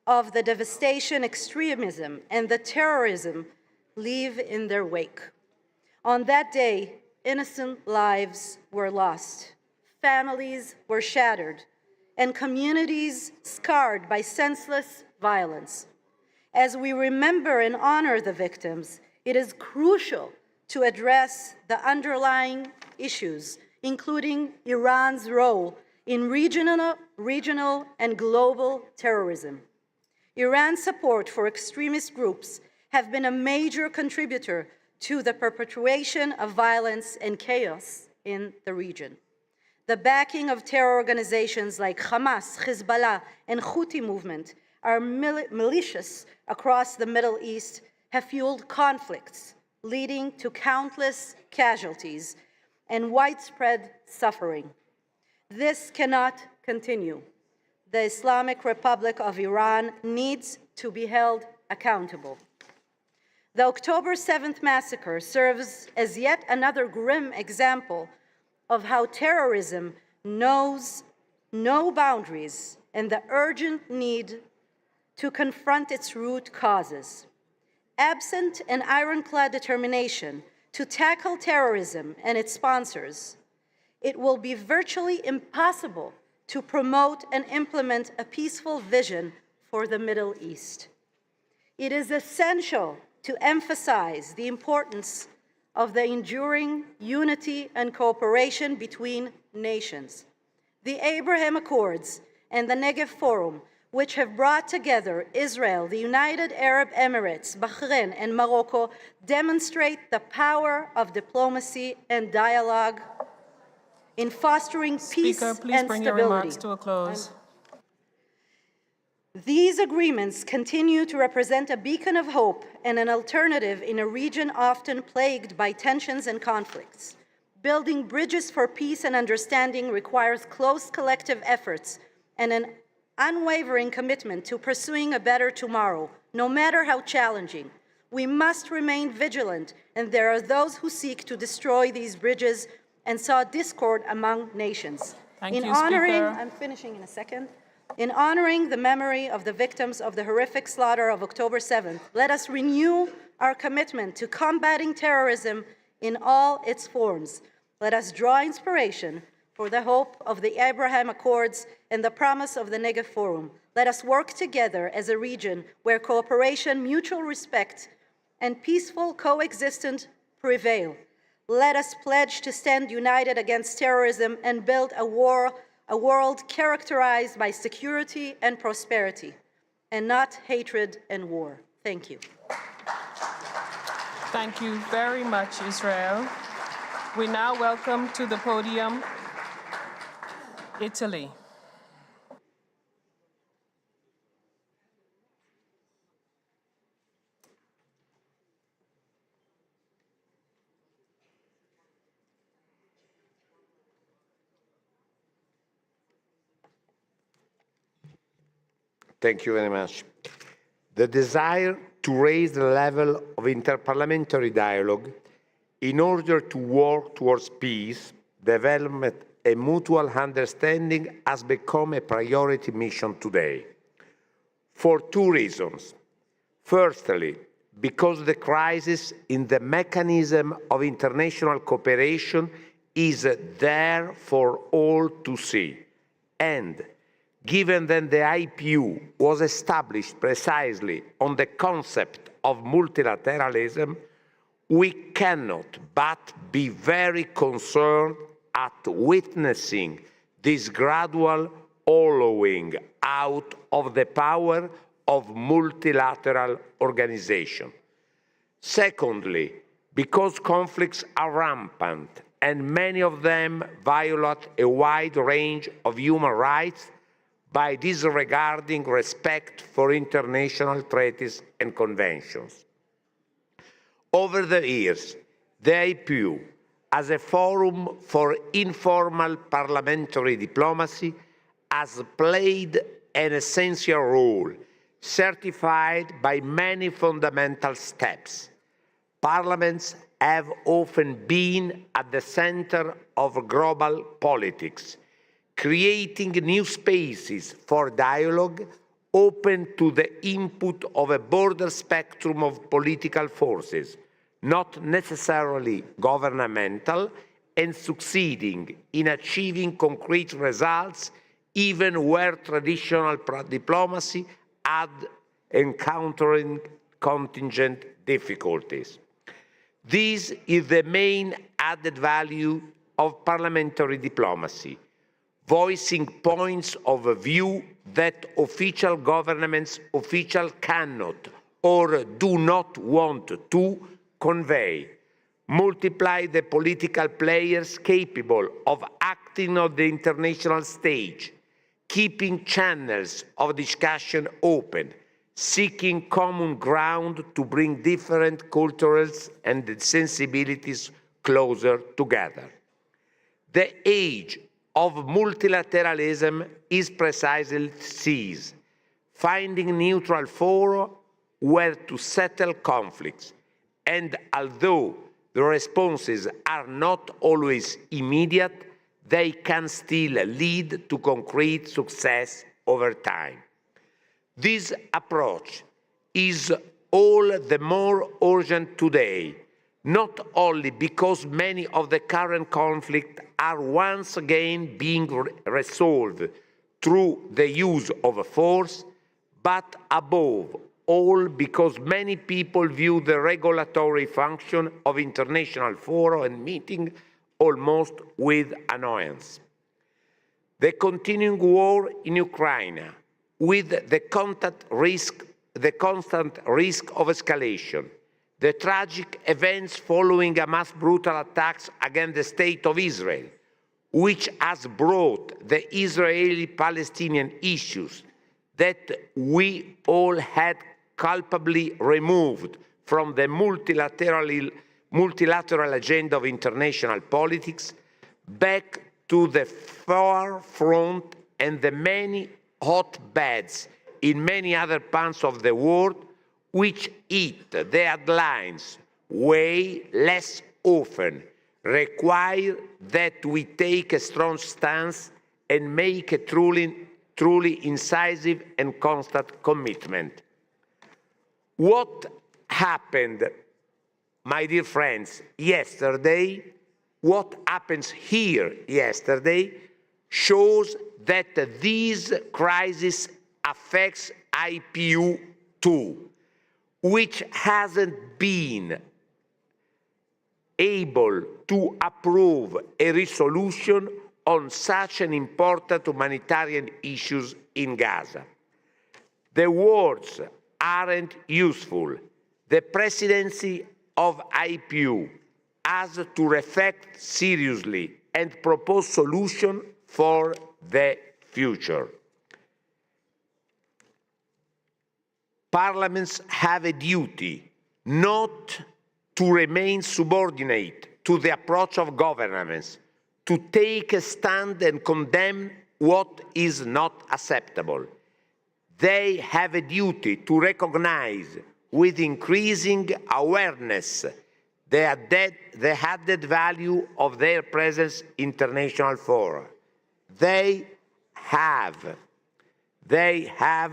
of the devastation extremism and the terrorism leave in their wake. On that day, innocent lives were lost, families were shattered, and communities scarred by senseless violence. As we remember and honor the victims, it is crucial to address the underlying issues, including Iran's role in regional and global terrorism. Iran's support for extremist groups have been a major contributor to the perpetuation of violence and chaos in the region. The backing of terror organizations like Hamas, Hezbollah, and Houthi movement are militias across the Middle East have fueled conflicts, leading to countless casualties and widespread suffering. This cannot continue. The Islamic Republic of Iran needs to be held accountable. The October 7th massacre serves as yet another grim example of how terrorism knows no boundaries and the urgent need to confront its root causes. Absent an ironclad determination to tackle terrorism and its sponsors, it will be virtually impossible to promote and implement a peaceful vision for the Middle East. It is essential to emphasize the importance of the enduring unity and cooperation between nations. The Abraham Accords and the Negev Forum, which have brought together Israel, the United Arab Emirates, Bahrain, and Morocco, demonstrate the power of diplomacy and dialogue in fostering peace Speaker, please and bring stability. your remarks to a close. These agreements continue to represent a beacon of hope and an alternative in a region often plagued by tensions and conflicts. Building bridges for peace and understanding requires close collective efforts and an unwavering commitment to pursuing a better tomorrow, no matter how challenging. We must remain vigilant, and there are those who seek to destroy these bridges and sow discord among nations. Thank you, Speaker. I'm finishing in a second. In honoring the memory of the victims of the horrific slaughter of October 7th, let us renew our commitment to combating terrorism in all its forms. Let us draw inspiration for the hope of the Abraham Accords and the promise of the Negev Forum. Let us work together as a region where cooperation, mutual respect, and peaceful coexistence prevail. Let us pledge to stand united against terrorism and build a world characterized by security and prosperity, and not hatred and war. Thank you. Thank you very much, Israel. We now welcome to the podium Italy. Thank you very much. The desire to raise the level of interparliamentary dialogue in order to work towards peace, development, and mutual understanding has become a priority mission today, for two reasons. Firstly, because the crisis in the mechanism of international cooperation is there for all to see, and given that the IPU was established precisely on the concept of multilateralism, we cannot but be very concerned at witnessing this gradual hollowing out of the power of multilateral organization. Secondly, because conflicts are rampant and many of them violate a wide range of human rights by disregarding respect for international treaties and conventions. Over the years, the IPU, as a forum for informal parliamentary diplomacy, has played an essential role, certified by many fundamental steps. Parliaments have often been at the center of global politics, creating new spaces for dialogue open to the input of a broader spectrum of political forces, not necessarily governmental, and succeeding in achieving concrete results even where traditional diplomacy had encountering contingent difficulties. This is the main added value of parliamentary diplomacy, voicing points of view that official governments cannot or do not want to convey, multiply the political players capable of acting on the international stage, keeping channels of discussion open, seeking common ground to bring different cultures and sensibilities closer together. The age of multilateralism is precisely this, finding neutral fora where to settle conflicts, and although the responses are not always immediate, they can still lead to concrete success over time. This approach is all the more urgent today, not only because many of the current conflicts are once again being resolved through the use of force, but above all because many people view the regulatory function of international fora and meetings almost with annoyance. The continuing war in Ukraine, with the constant risk of escalation, the tragic events following Hamas brutal attacks against the State of Israel, which has brought the Israeli-Palestinian issues that we all had culpably removed from the multilateral agenda of international politics back to the forefront, and the many hotbeds in many other parts of the world which hit the headlines way less often, require that we take a strong stance and make a truly truly incisive and constant commitment. What happened, my dear friends, yesterday, what happens here yesterday, shows that this crisis affects IPU too, which hasn't been able to approve a resolution on such an important humanitarian issues in Gaza. The words aren't useful. The presidency of IPU has to reflect seriously and propose solutions for the future. Parliaments have a duty not to remain subordinate to the approach of governments, to take a stand and condemn what is not acceptable. They have a duty to recognize with increasing awareness the added value of their presence in international fora. They have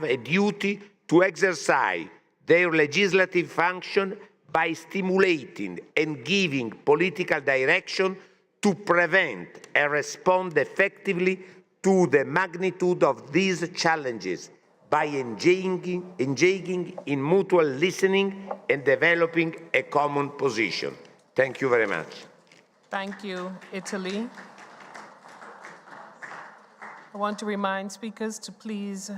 a duty to exercise their legislative function by stimulating and giving political direction to prevent and respond effectively to the magnitude of these challenges by engaging in mutual listening and developing a common position. Thank you very much. Thank you, Italy. I want to remind speakers to please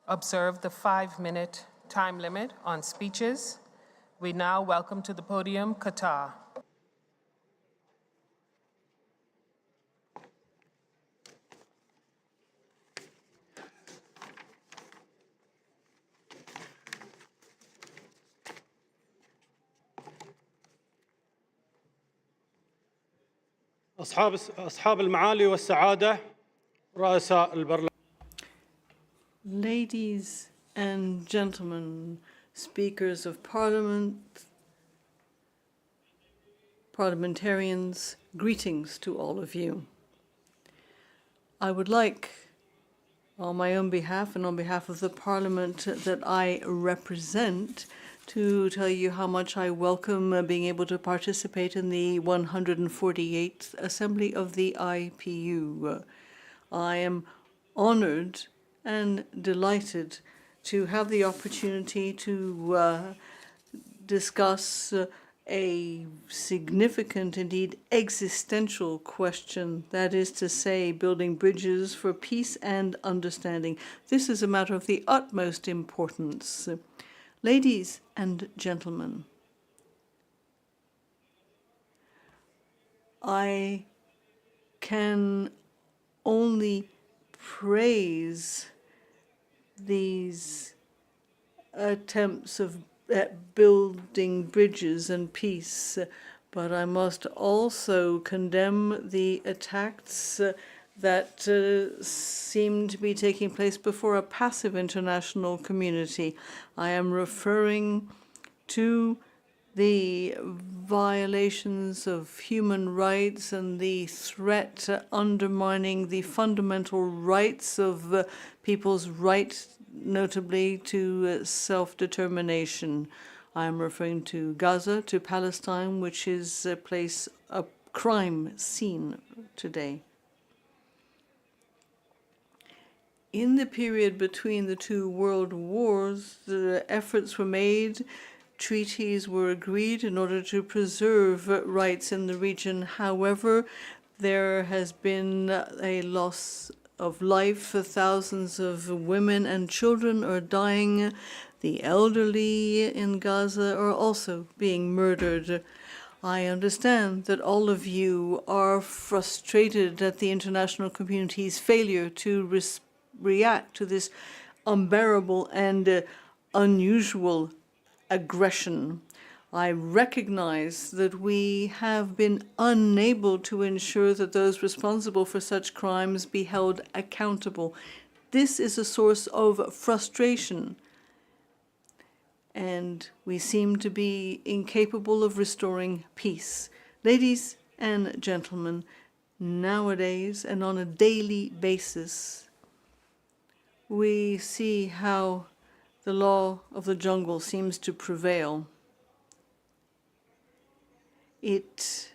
observe the 5-minute time limit on speeches. We now welcome to the podium Qatar. أصحاب المعالي والسعادة رؤساء البرلمان. Ladies and gentlemen, speakers of parliament, parliamentarians, greetings to all of you. I would like, on my own behalf and on behalf of the parliament that I represent, to tell you how much I welcome being able to participate in the 148th Assembly of the IPU. I am honored and delighted to have the opportunity to discuss a significant, indeed existential question, that is to say, building bridges for peace and understanding. This is a matter of the utmost importance. Ladies and gentlemen, I can only praise these attempts at building bridges and peace, but I must also condemn the attacks that seem to be taking place before a passive international community. I am referring to the violations of human rights and the threat undermining the fundamental rights of people's right, notably to self-determination. I am referring to Gaza, to Palestine, which is a crime scene today. In the period between the two world wars, the efforts were made, treaties were agreed in order to preserve rights in the region. However, there has been a loss of life. Thousands of women and children are dying. The elderly in Gaza are also being murdered. I understand that all of you are frustrated at the international community's failure to react to this unbearable and unusual aggression. I recognize that we have been unable to ensure that those responsible for such crimes be held accountable. This is a source of frustration, and we seem to be incapable of restoring peace. Ladies and gentlemen, nowadays and on a daily basis, we see how the law of the jungle seems to prevail. It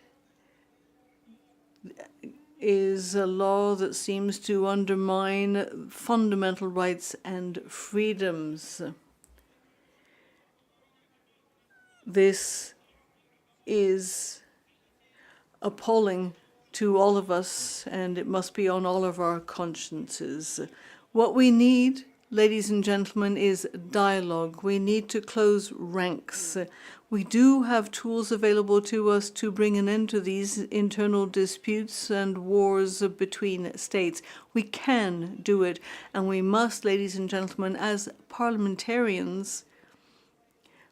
is a law that seems to undermine fundamental rights and freedoms. This is appalling to all of us, and it must be on all of our consciences. What we need, ladies and gentlemen, is dialogue. We need to close ranks. We do have tools available to us to bring an end to these internal disputes and wars between states. We can do it, and we must, ladies and gentlemen, as parliamentarians,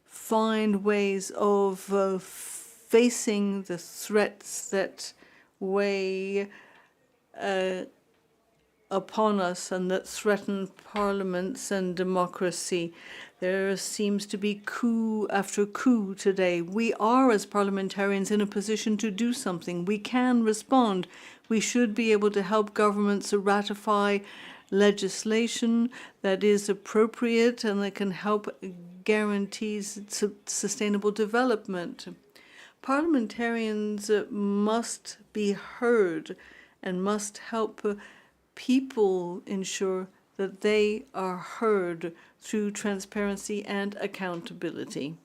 find ways of facing the threats that weigh upon us and that threaten parliaments and democracy. There seems to be coup after coup today. We are, as parliamentarians, in a position to do something. We can respond. We should be able to help governments ratify legislation that is appropriate and that can help guarantee sustainable development. Parliamentarians must be heard and must help people ensure that they are heard through transparency and accountability.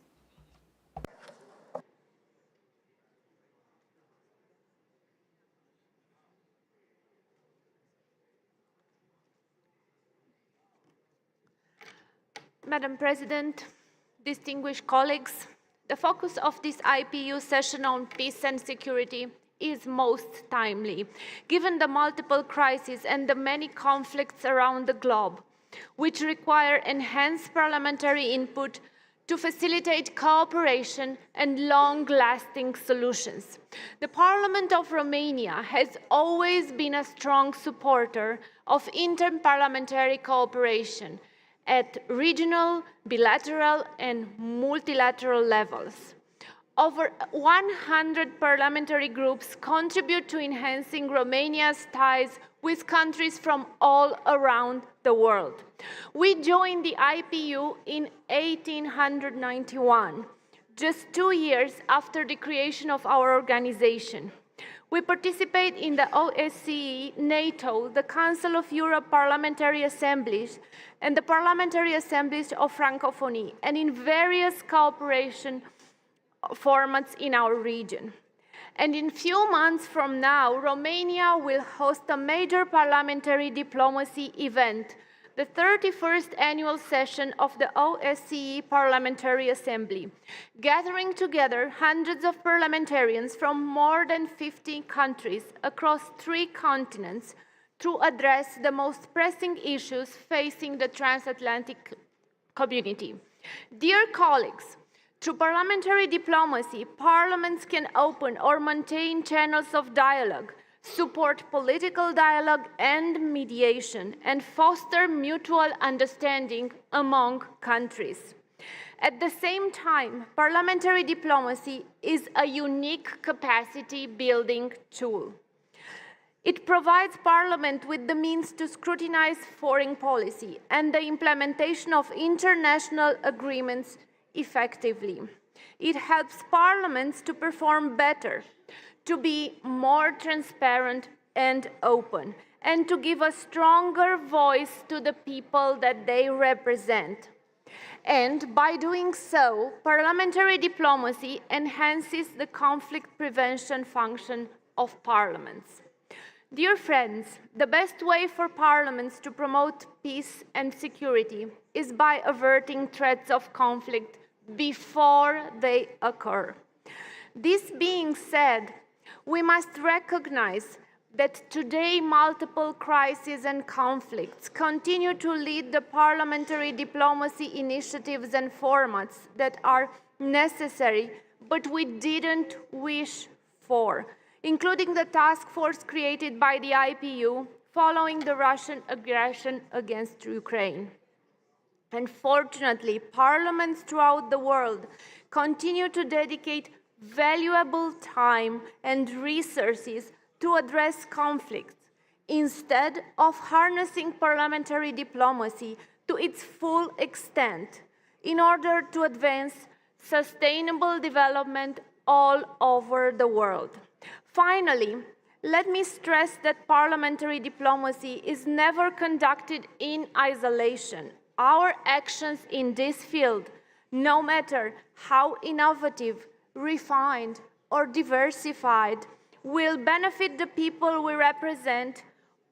Madam President, distinguished colleagues, the focus of this IPU session on peace and security is most timely, given the multiple crises and the many conflicts around the globe, which require enhanced parliamentary input to facilitate cooperation and long-lasting solutions. The Parliament of Romania has always been a strong supporter of interparliamentary cooperation at regional, bilateral, and multilateral levels. Over 100 parliamentary groups contribute to enhancing Romania's ties with countries from all around the world. We joined the IPU in 1891, just 2 years after the creation of our organization. We participate in the OSCE, NATO, the Council of Europe Parliamentary Assemblies, and the Parliamentary Assemblies of Francophonie, and in various cooperation formats in our region. And in few months from now, Romania will host a major parliamentary diplomacy event, the 31st annual session of the OSCE Parliamentary Assembly, gathering together hundreds of parliamentarians from more than 50 countries across 3 continents to address the most pressing issues facing the transatlantic community. Dear colleagues, through parliamentary diplomacy, parliaments can open or maintain channels of dialogue, support political dialogue and mediation, and foster mutual understanding among countries. At the same time, parliamentary diplomacy is a unique capacity-building tool. It provides Parliament with the means to scrutinize foreign policy and the implementation of international agreements effectively. It helps parliaments to perform better, to be more transparent and open, and to give a stronger voice to the people that they represent. And by doing so, parliamentary diplomacy enhances the conflict prevention function of parliaments. Dear friends, the best way for parliaments to promote peace and security is by averting threats of conflict before they occur. This being said, we must recognize that today multiple crises and conflicts continue to lead the parliamentary diplomacy initiatives and formats that are necessary but we didn't wish for, including the task force created by the IPU following the Russian aggression against Ukraine. Unfortunately, parliaments throughout the world continue to dedicate valuable time and resources to address conflicts, instead of harnessing parliamentary diplomacy to its full extent in order to advance sustainable development all over the world. Finally, let me stress that parliamentary diplomacy is never conducted in isolation. Our actions in this field, no matter how innovative, refined, or diversified, will benefit the people we represent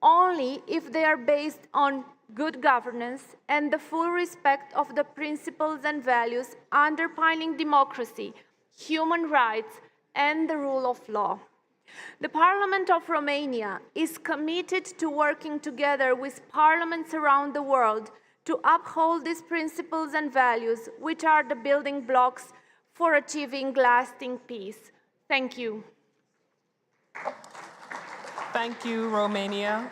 only if they are based on good governance and the full respect of the principles and values underpinning democracy, human rights, and the rule of law. The Parliament of Romania is committed to working together with parliaments around the world to uphold these principles and values, which are the building blocks for achieving lasting peace. Thank you. Thank you, Romania.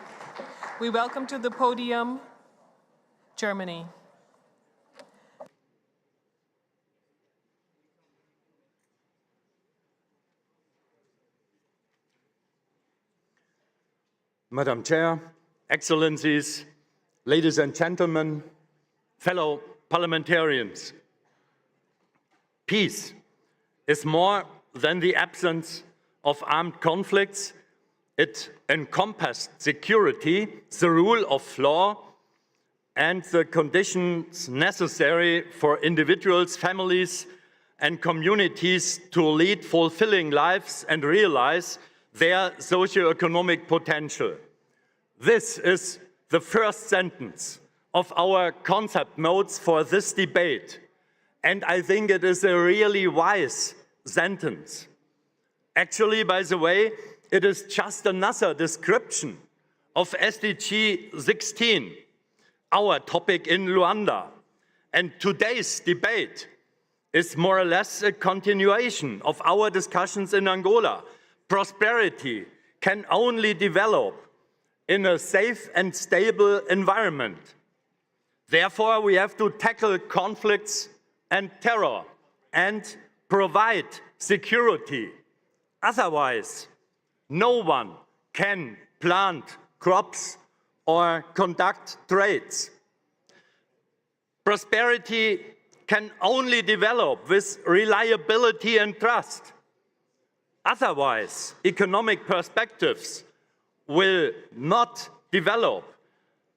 We welcome to the podium Germany. Madam Chair, Excellencies, ladies and gentlemen, fellow parliamentarians. Peace is more than the absence of armed conflicts. It encompassed security, the rule of law, and the conditions necessary for individuals, families, and communities to lead fulfilling lives and realize their socio-economic potential. This is the first sentence of our concept notes for this debate, and I think it is a really wise sentence. Actually, by the way, it is just another description of SDG 16, our topic in Luanda. And today's debate is more or less a continuation of our discussions in Angola. Prosperity can only develop in a safe and stable environment. Therefore, we have to tackle conflicts and terror and provide security. Otherwise, no one can plant crops or conduct trades. Prosperity can only develop with reliability and trust. Otherwise, economic perspectives will not develop.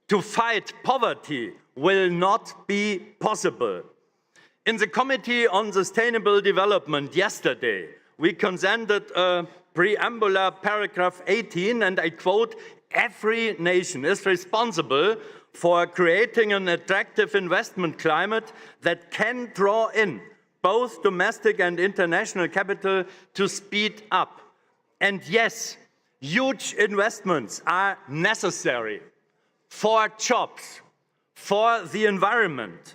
To fight poverty will not be possible. In the Committee on Sustainable Development yesterday, we consented a preambular paragraph 18, and I quote, "Every nation is responsible for creating an attractive investment climate that can draw in both domestic and international capital to speed up." And yes, huge investments are necessary for jobs, for the environment,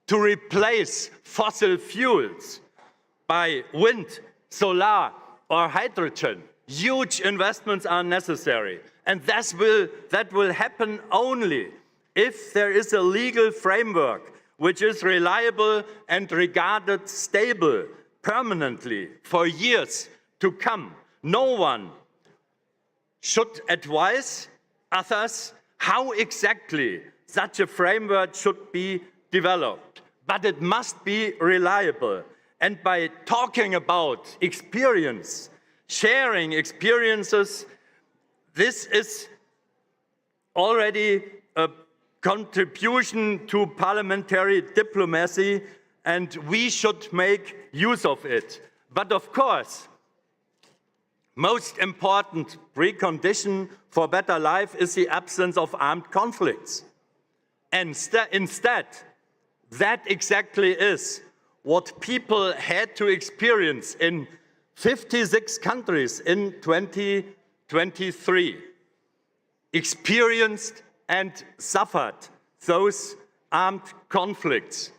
to replace fossil fuels by wind, solar, or hydrogen. Huge investments are necessary. And that will happen only if there is a legal framework which is reliable and regarded stable permanently for years to come. No one should advise others how exactly such a framework should be developed, but it must be reliable. And by talking about experience, sharing experiences, this is already a contribution to parliamentary diplomacy, and we should make use of it. But of course, most important precondition for better life is the absence of armed conflicts. And instead, that exactly is what people had to experience in 56 countries in 2023. Experienced and suffered those armed conflicts.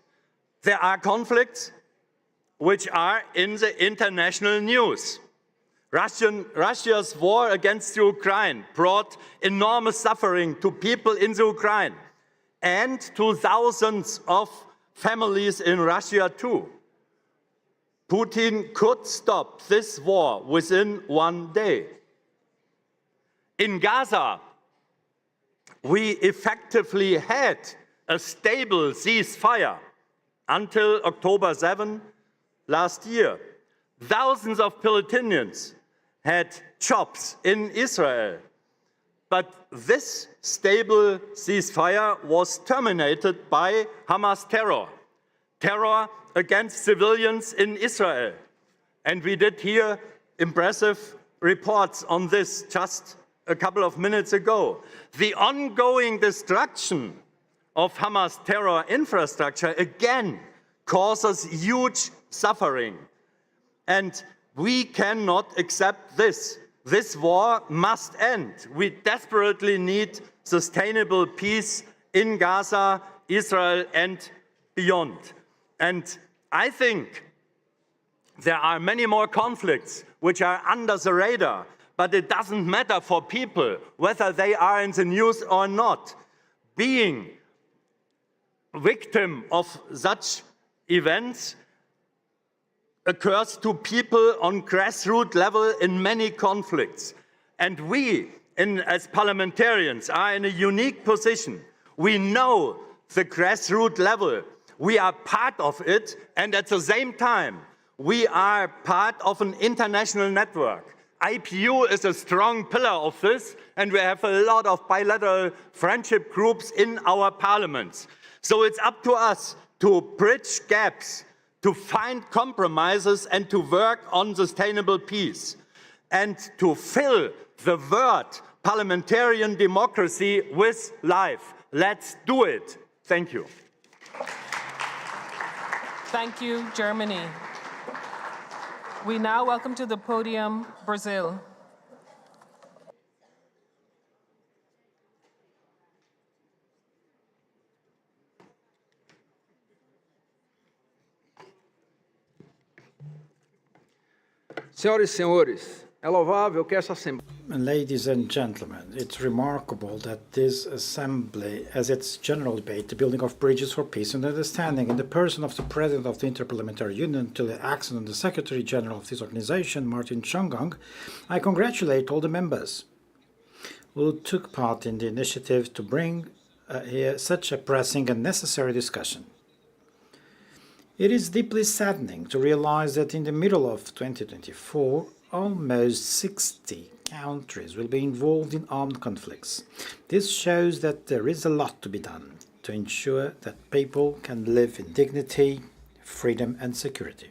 There are conflicts which are in the international news. Russia's war against Ukraine brought enormous suffering to people in the Ukraine and to thousands of families in Russia too. Putin could stop this war within one day. In Gaza, we effectively had a stable ceasefire until October 7 last year. Thousands of Palestinians had jobs in Israel. But this stable ceasefire was terminated by Hamas terror against civilians in Israel. And we did hear impressive reports on this just a couple of minutes ago. The ongoing destruction of Hamas terror infrastructure again causes huge suffering. And we cannot accept this. This war must end. We desperately need sustainable peace in Gaza, Israel, and beyond. And I think there are many more conflicts which are under the radar, but it doesn't matter for people whether they are in the news or not. Being victim of such events occurs to people on grassroots level in many conflicts. And we, as parliamentarians, are in a unique position. We know the grassroots level. We are part of it, and at the same time, we are part of an international network. IPU is a strong pillar of this, and we have a lot of bilateral friendship groups in our parliaments. So it's up to us to bridge gaps, to find compromises and to work on sustainable peace, and to fill the word parliamentarian democracy with life. Let's do it. Thank you. Thank you, Germany. We now welcome to the podium Brazil. Senhoras e senhores, é louvável que essa Assembleia... Ladies and gentlemen, it's remarkable that this Assembly, as its general debate, the building of bridges for peace and understanding, in the person of the President of the Interparliamentary Union, Tulia Axon, and the Secretary General of this organization, Martin Changong, I congratulate all the members who took part in the initiative to bring here such a pressing and necessary discussion. It is deeply saddening to realize that in the middle of 2024, almost 60 countries will be involved in armed conflicts. This shows that there is a lot to be done to ensure that people can live in dignity, freedom, and security.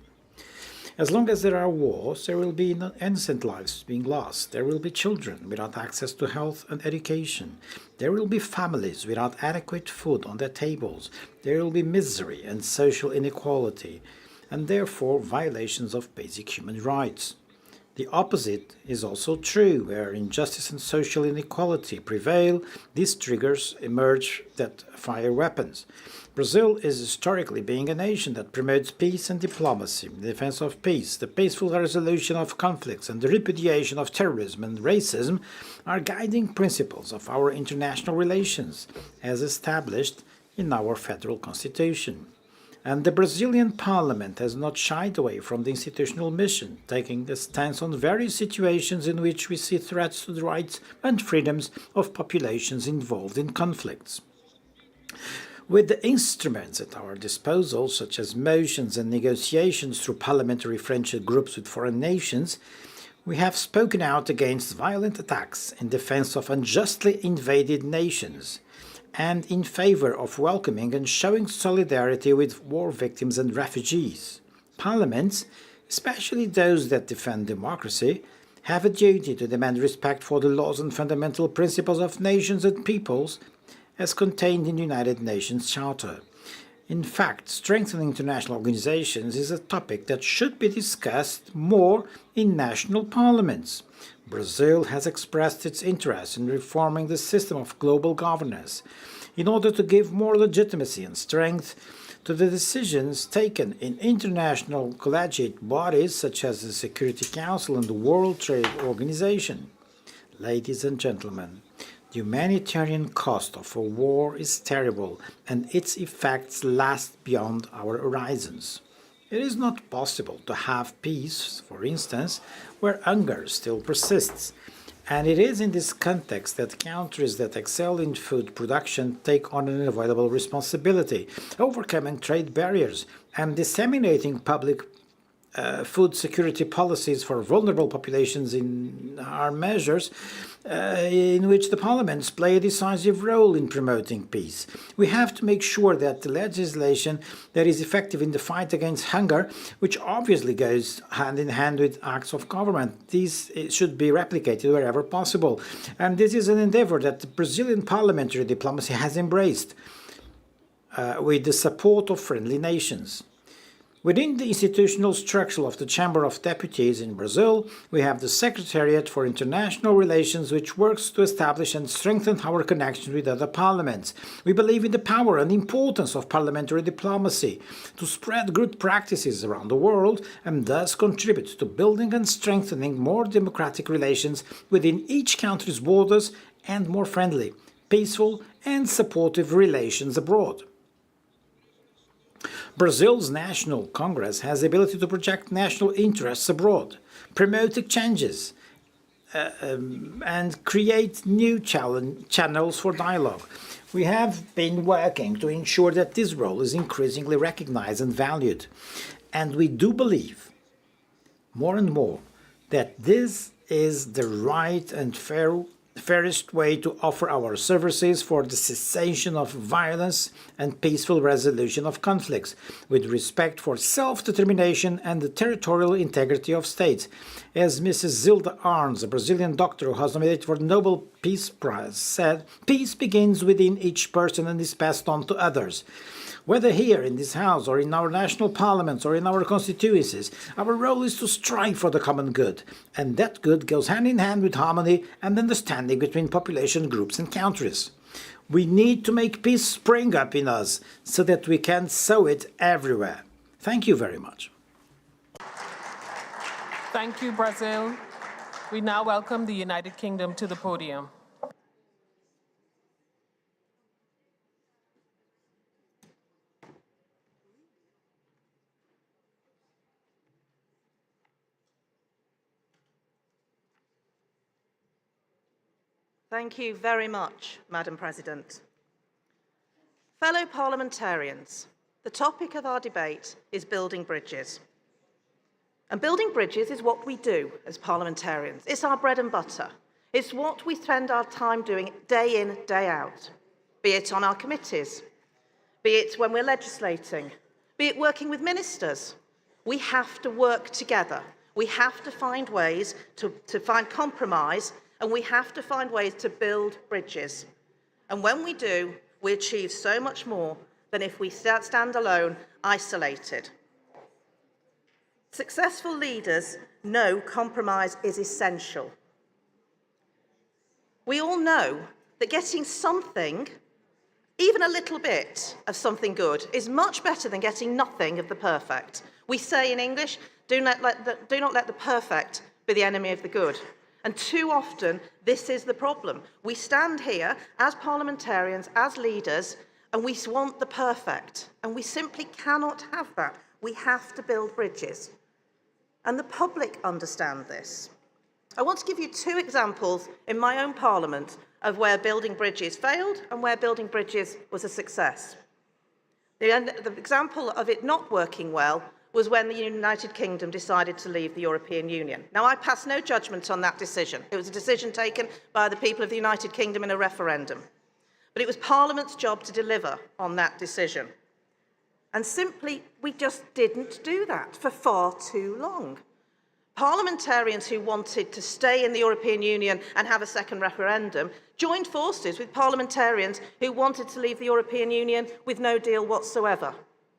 As long as there are wars, there will be innocent lives being lost. There will be children without access to health and education. There will be families without adequate food on their tables. There will be misery and social inequality, and therefore violations of basic human rights. The opposite is also true. Where injustice and social inequality prevail, these triggers emerge that fire weapons. Brazil is historically being a nation that promotes peace and diplomacy, the defense of peace, the peaceful resolution of conflicts, and the repudiation of terrorism and racism are guiding principles of our international relations, as established in our federal constitution. And the Brazilian parliament has not shied away from the institutional mission, taking a stance on various situations in which we see threats to the rights and freedoms of populations involved in conflicts. With the instruments at our disposal, such as motions and negotiations through parliamentary friendship groups with foreign nations, we have spoken out against violent attacks in defense of unjustly invaded nations, and in favor of welcoming and showing solidarity with war victims and refugees. Parliaments, especially those that defend democracy, have a duty to demand respect for the laws and fundamental principles of nations and peoples as contained in the United Nations Charter. In fact, strengthening international organizations is a topic that should be discussed more in national parliaments. Brazil has expressed its interest in reforming the system of global governance in order to give more legitimacy and strength to the decisions taken in international collegiate bodies such as the Security Council and the World Trade Organization. Ladies and gentlemen, the humanitarian cost of a war is terrible, and its effects last beyond our horizons. It is not possible to have peace, for instance, where hunger still persists, And it is in this context that countries that excel in food production take on an unavoidable responsibility, overcoming trade barriers and disseminating public food security policies for vulnerable populations are measures in which the parliaments play a decisive role in promoting peace. We have to make sure that the legislation that is effective in the fight against hunger, which obviously goes hand in hand with acts of government, these should be replicated wherever possible. And this is an endeavor that the Brazilian parliamentary diplomacy has embraced with the support of friendly nations. Within the institutional structure of the Chamber of Deputies in Brazil, we have the Secretariat for International Relations, which works to establish and strengthen our connections with other parliaments. We believe in the power and importance of parliamentary diplomacy to spread good practices around the world and thus contribute to building and strengthening more democratic relations within each country's borders and more friendly, peaceful and supportive relations abroad. Brazil's National Congress has the ability to project national interests abroad, promote exchanges, and create new channels for dialogue. We have been working to ensure that this role is increasingly recognized and valued. And we do believe, more and more, that this is the right and fairest way to offer our services for the cessation of violence and peaceful resolution of conflicts, with respect for self-determination and the territorial integrity of states. As Mrs. Zilda Arns, a Brazilian doctor who was nominated for the Nobel Peace Prize, said, "Peace begins within each person and is passed on to others." Whether here in this House or in our national parliaments or in our constituencies, our role is to strive for the common good, and that good goes hand in hand with harmony and understanding between population groups and countries. We need to make peace spring up in us so that we can sow it everywhere. Thank you very much. Thank you, Brazil. We now welcome the United Kingdom to the podium. Thank you very much, Madam President. Fellow parliamentarians, the topic of our debate is building bridges. And building bridges is what we do as parliamentarians. It's our bread and butter. It's what we spend our time doing day in, day out, be it on our committees, be it when we're legislating, be it working with ministers. We have to work together. We have to find ways to find compromise, and we have to find ways to build bridges. And when we do, we achieve so much more than if we stand alone, isolated. Successful leaders know compromise is essential. We all know that getting something, even a little bit of something good, is much better than getting nothing of the perfect. We say in English, do not let the perfect be the enemy of the good. And too often, this is the problem. We stand here as parliamentarians, as leaders, and we want the perfect. And we simply cannot have that. We have to build bridges. And the public understand this. I want to give you two examples in my own parliament of where building bridges failed and where building bridges was a success. The example of it not working well was when the United Kingdom decided to leave the European Union. Now, I pass no judgment on that decision. It was a decision taken by the people of the United Kingdom in a referendum. But it was Parliament's job to deliver on that decision. And simply, we just didn't do that for far too long. Parliamentarians who wanted to stay in the European Union and have a second referendum joined forces with parliamentarians who wanted to leave the European Union with no deal whatsoever.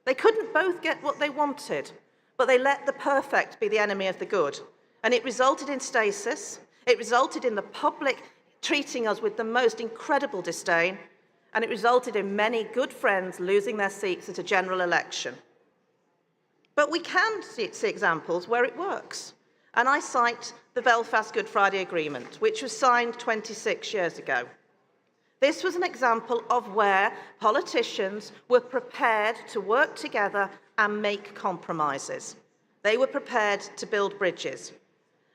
They couldn't both get what they wanted, but they let the perfect be the enemy of the good. And it resulted in stasis, it resulted in the public treating us with the most incredible disdain, and it resulted in many good friends losing their seats at a general election. But we can see examples where it works. And I cite the Belfast Good Friday Agreement, which was signed 26 years ago. This was an example of where politicians were prepared to work together and make compromises. They were prepared to build bridges.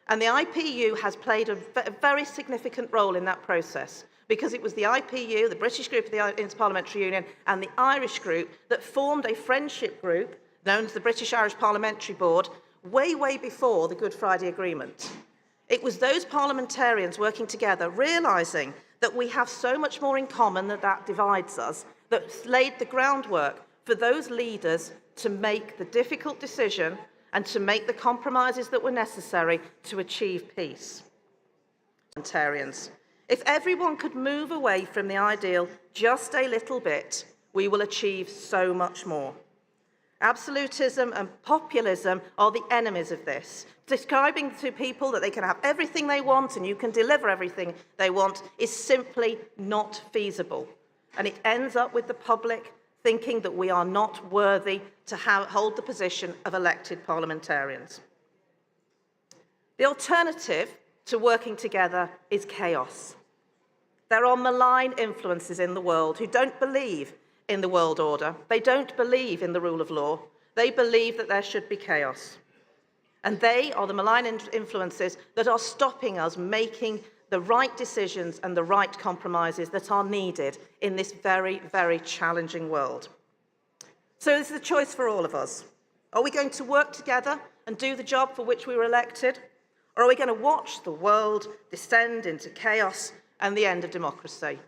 And the IPU has played a very significant role in that process, because it was the IPU, the British group of the Interparliamentary Union, and the Irish group that formed a friendship group known as the British-Irish Parliamentary Board way, way before the Good Friday Agreement. It was those parliamentarians working together, realising that we have so much more in common that divides us, that laid the groundwork for those leaders to make the difficult decision and to make the compromises that were necessary to achieve peace. Parliamentarians. If everyone could move away from the ideal just a little bit, we will achieve so much more. Absolutism and populism are the enemies of this. Describing to people that they can have everything they want and you can deliver everything they want is simply not feasible. And it ends up with the public thinking that we are not worthy to hold the position of elected parliamentarians. The alternative to working together is chaos. There are malign influences in the world who don't believe in the world order. They don't believe in the rule of law. They believe that there should be chaos. And they are the malign influences that are stopping us making the right decisions and the right compromises that are needed in this very, very challenging world. So this is a choice for all of us. Are we going to work together and do the job for which we were elected? Or are we going to watch the world descend into chaos and the end of democracy?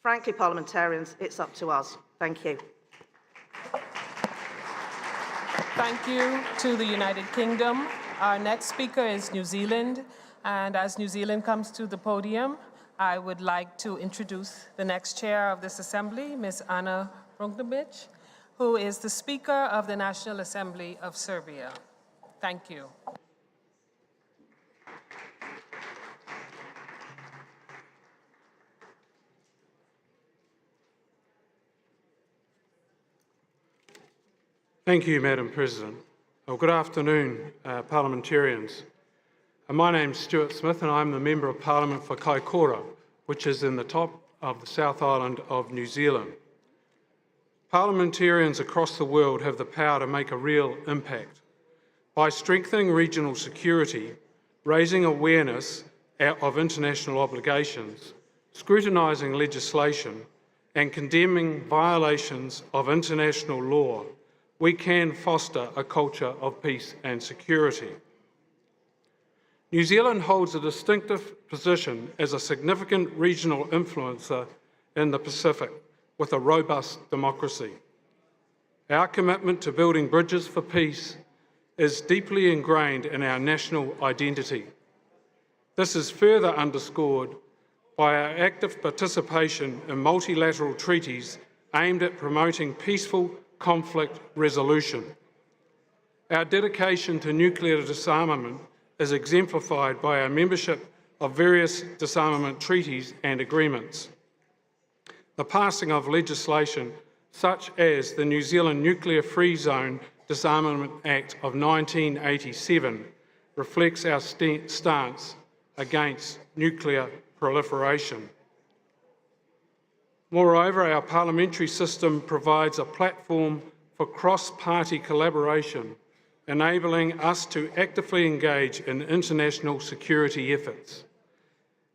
Frankly, parliamentarians, it's up to us. Thank you. Thank you to the United Kingdom. Our next speaker is New Zealand. And as New Zealand comes to the podium, I would like to introduce the next chair of this assembly, Ms. Ana Brunkovic, who is the Speaker of the National Assembly of Serbia. Thank you. Thank you, Madam President. Well, good afternoon, parliamentarians. My name's Stuart Smith and I'm the Member of Parliament for Kaikoura, which is in the top of the South Island of New Zealand. Parliamentarians across the world have the power to make a real impact. By strengthening regional security, raising awareness of international obligations, scrutinising legislation and condemning violations of international law, we can foster a culture of peace and security. New Zealand holds a distinctive position as a significant regional influencer in the Pacific with a robust democracy. Our commitment to building bridges for peace is deeply ingrained in our national identity. This is further underscored by our active participation in multilateral treaties aimed at promoting peaceful conflict resolution. Our dedication to nuclear disarmament is exemplified by our membership of various disarmament treaties and agreements. The passing of legislation such as the New Zealand Nuclear Free Zone Disarmament Act of 1987 reflects our stance against nuclear proliferation. Moreover, our parliamentary system provides a platform for cross-party collaboration, enabling us to actively engage in international security efforts.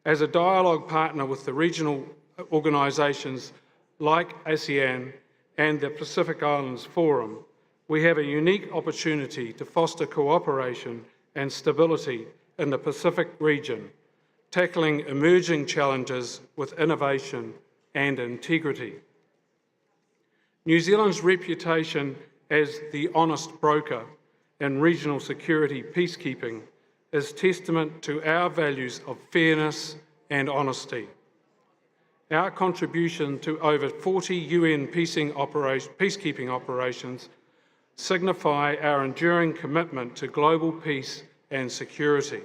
As a dialogue partner with the regional organisations like ASEAN and the Pacific Islands Forum, we have a unique opportunity to foster cooperation and stability in the Pacific region, tackling emerging challenges with innovation and integrity. New Zealand's reputation as the honest broker in regional security peacekeeping is testament to our values of fairness and honesty. Our contribution to over 40 UN peacekeeping operations signify our enduring commitment to global peace and security.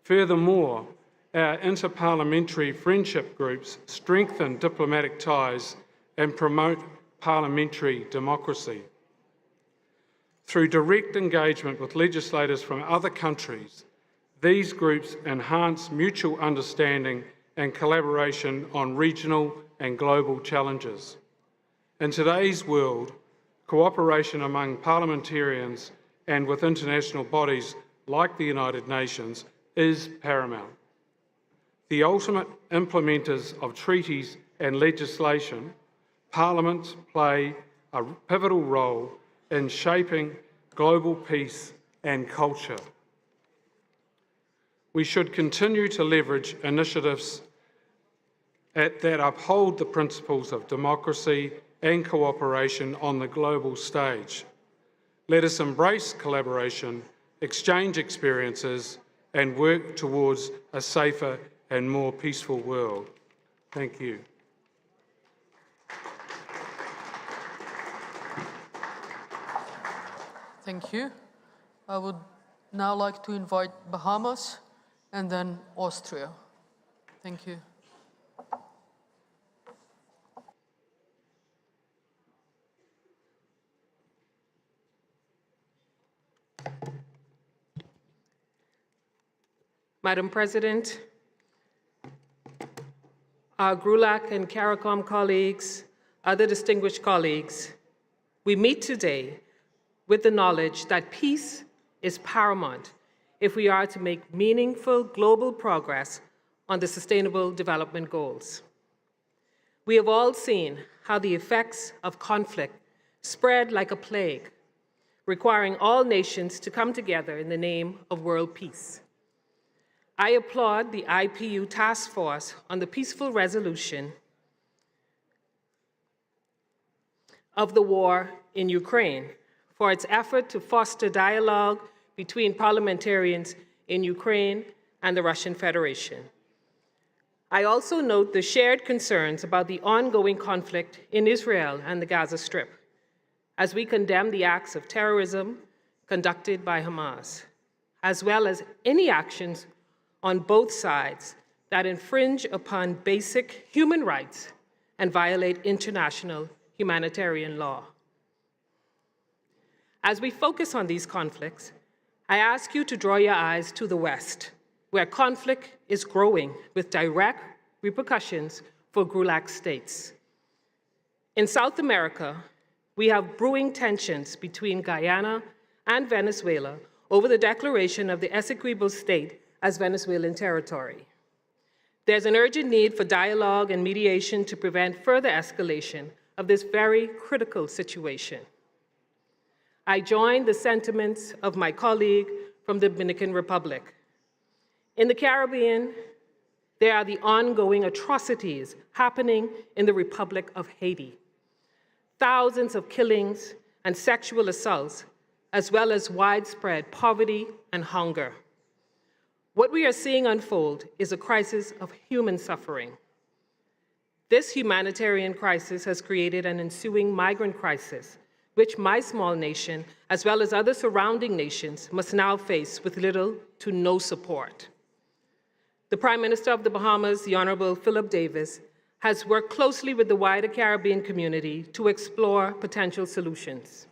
Furthermore, our interparliamentary friendship groups strengthen diplomatic ties and promote parliamentary democracy. Through direct engagement with legislators from other countries, these groups enhance mutual understanding and collaboration on regional and global challenges. In today's world, cooperation among parliamentarians and with international bodies like the United Nations, is paramount. The ultimate implementers of treaties and legislation, parliaments play a pivotal role in shaping global peace and culture. We should continue to leverage initiatives that uphold the principles of democracy and cooperation on the global stage. Let us embrace collaboration, exchange experiences, and work towards a safer and more peaceful world. Thank you. Thank you. I would now like to invite Bahamas and then Austria. Thank you. Madam President, our GRULAC and CARICOM colleagues, other distinguished colleagues, we meet today with the knowledge that peace is paramount if we are to make meaningful global progress on the Sustainable Development Goals. We have all seen how the effects of conflict spread like a plague, requiring all nations to come together in the name of world peace. I applaud the IPU Task Force on the peaceful resolution of the war in Ukraine for its effort to foster dialogue between parliamentarians in Ukraine and the Russian Federation. I also note the shared concerns about the ongoing conflict in Israel and the Gaza Strip, as we condemn the acts of terrorism conducted by Hamas, as well as any actions on both sides that infringe upon basic human rights and violate international humanitarian law. As we focus on these conflicts, I ask you to draw your eyes to the West, where conflict is growing with direct repercussions for GRULAC states. In South America, we have brewing tensions between Guyana and Venezuela over the declaration of the Essequibo state as Venezuelan territory. There's an urgent need for dialogue and mediation to prevent further escalation of this very critical situation. I join the sentiments of my colleague from the Dominican Republic. In the Caribbean, there are the ongoing atrocities happening in the Republic of Haiti. Thousands of killings and sexual assaults, as well as widespread poverty and hunger. What we are seeing unfold is a crisis of human suffering. This humanitarian crisis has created an ensuing migrant crisis, which my small nation, as well as other surrounding nations, must now face with little to no support. The Prime Minister of the Bahamas, the Honorable Philip Davis, has worked closely with the wider Caribbean community to explore potential solutions.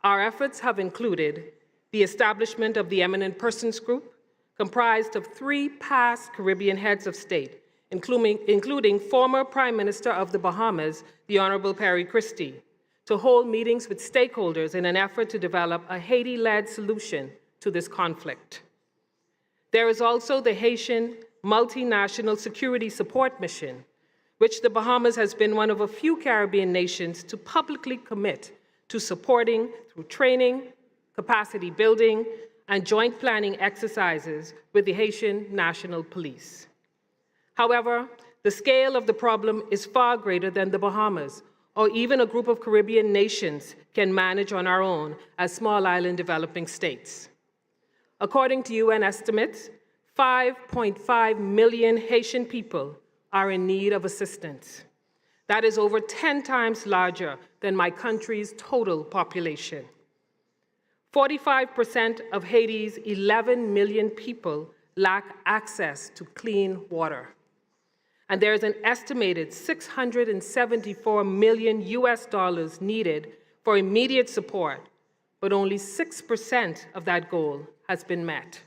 Our efforts have included the establishment of the Eminent Persons Group, comprised of 3 past Caribbean heads of state, including former Prime Minister of the Bahamas, the Honorable Perry Christie, to hold meetings with stakeholders in an effort to develop a Haiti-led solution to this conflict. There is also the Haitian Multinational Security Support Mission, which the Bahamas has been one of a few Caribbean nations to publicly commit to supporting through training, capacity building, and joint planning exercises with the Haitian National Police. However, the scale of the problem is far greater than the Bahamas, or even a group of Caribbean nations can manage on our own as small island developing states. According to UN estimates, 5.5 million Haitian people are in need of assistance. That is over 10 times larger than my country's total population. 45% of Haiti's 11 million people lack access to clean water. And there is an estimated $674 million needed for immediate support, but only 6% of that goal has been met.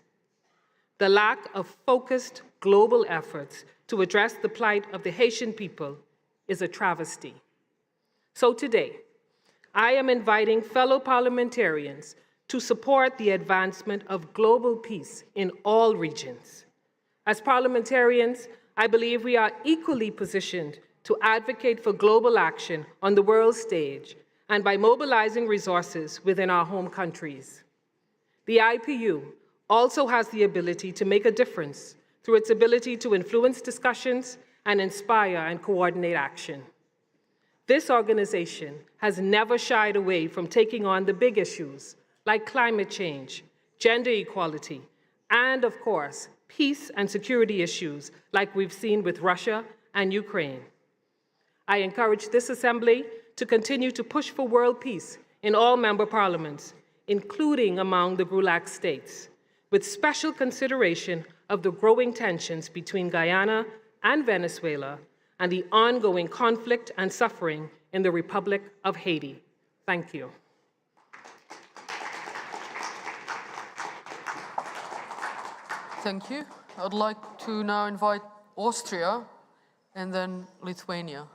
The lack of focused global efforts to address the plight of the Haitian people is a travesty. So today, I am inviting fellow parliamentarians to support the advancement of global peace in all regions. As parliamentarians, I believe we are equally positioned to advocate for global action on the world stage and by mobilizing resources within our home countries. The IPU also has the ability to make a difference through its ability to influence discussions and inspire and coordinate action. This organization has never shied away from taking on the big issues like climate change, gender equality, and of course, peace and security issues like we've seen with Russia and Ukraine. I encourage this Assembly to continue to push for world peace in all member parliaments, including among the GRULAC states, with special consideration of the growing tensions between Guyana and Venezuela and the ongoing conflict and suffering in the Republic of Haiti. Thank you. Thank you. I'd like to now invite Austria and then Lithuania.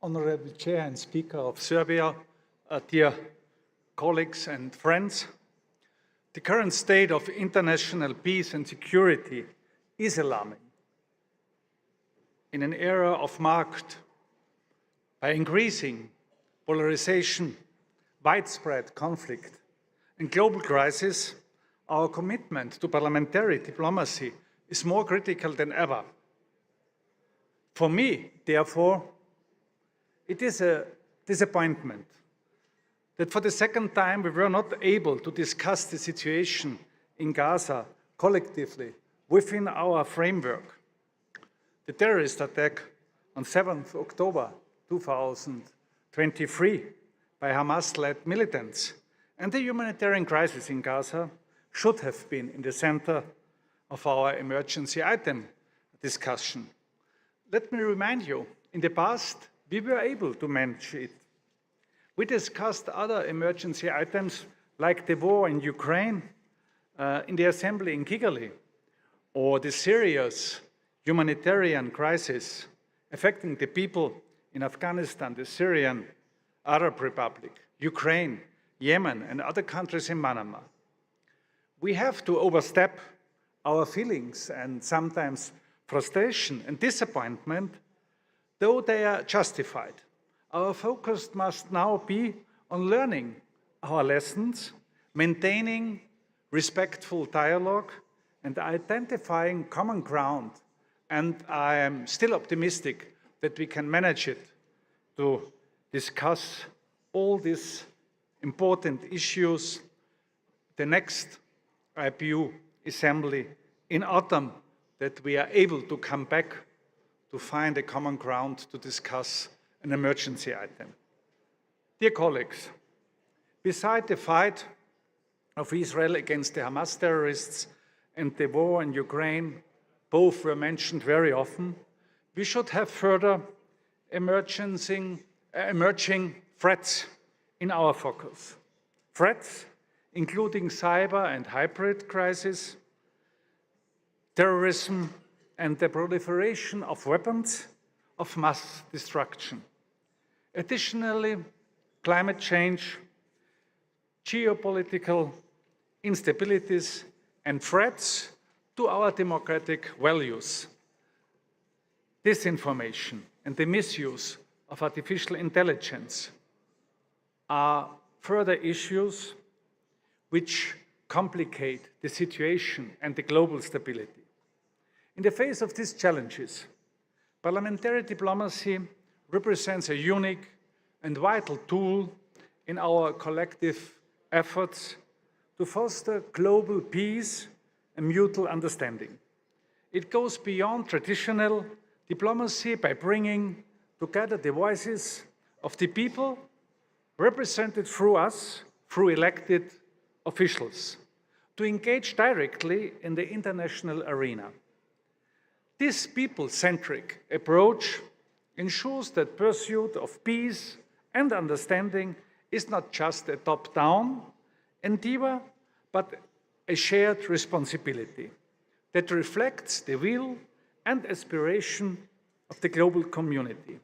Honorable Chair and Speaker of Serbia, dear colleagues and friends, the current state of international peace and security is alarming. In an era marked by increasing polarization, widespread conflict, and global crisis, our commitment to parliamentary diplomacy is more critical than ever. For me, therefore, it is a disappointment that for the second time we were not able to discuss the situation in Gaza collectively within our framework. The terrorist attack on 7th October 2023 by Hamas-led militants and the humanitarian crisis in Gaza should have been in the center of our emergency item discussion. Let me remind you, in the past, we were able to manage it. We discussed other emergency items like the war in Ukraine, in the Assembly in Kigali, or the serious humanitarian crisis affecting the people in Afghanistan, the Syrian Arab Republic, Ukraine, Yemen, and other countries in Myanmar. We have to overstep our feelings and sometimes frustration and disappointment, though they are justified. Our focus must now be on learning our lessons, maintaining respectful dialogue, and identifying common ground. And I am still optimistic that we can manage it to discuss all these important issues the next IPU Assembly in autumn, that we are able to come back to find a common ground to discuss an emergency item. Dear colleagues, beside the fight of Israel against the Hamas terrorists and the war in Ukraine, both were mentioned very often, we should have further emerging threats in our focus. Threats including cyber and hybrid crisis, terrorism, and the proliferation of weapons of mass destruction. Additionally, climate change, geopolitical instabilities, and threats to our democratic values. Disinformation and the misuse of artificial intelligence are further issues which complicate the situation and the global stability. In the face of these challenges, parliamentary diplomacy represents a unique and vital tool in our collective efforts to foster global peace and mutual understanding. It goes beyond traditional diplomacy by bringing together the voices of the people represented through us, through elected officials, to engage directly in the international arena. This people-centric approach ensures that pursuit of peace and understanding is not just a top-down endeavor, but a shared responsibility that reflects the will and aspiration of the global community.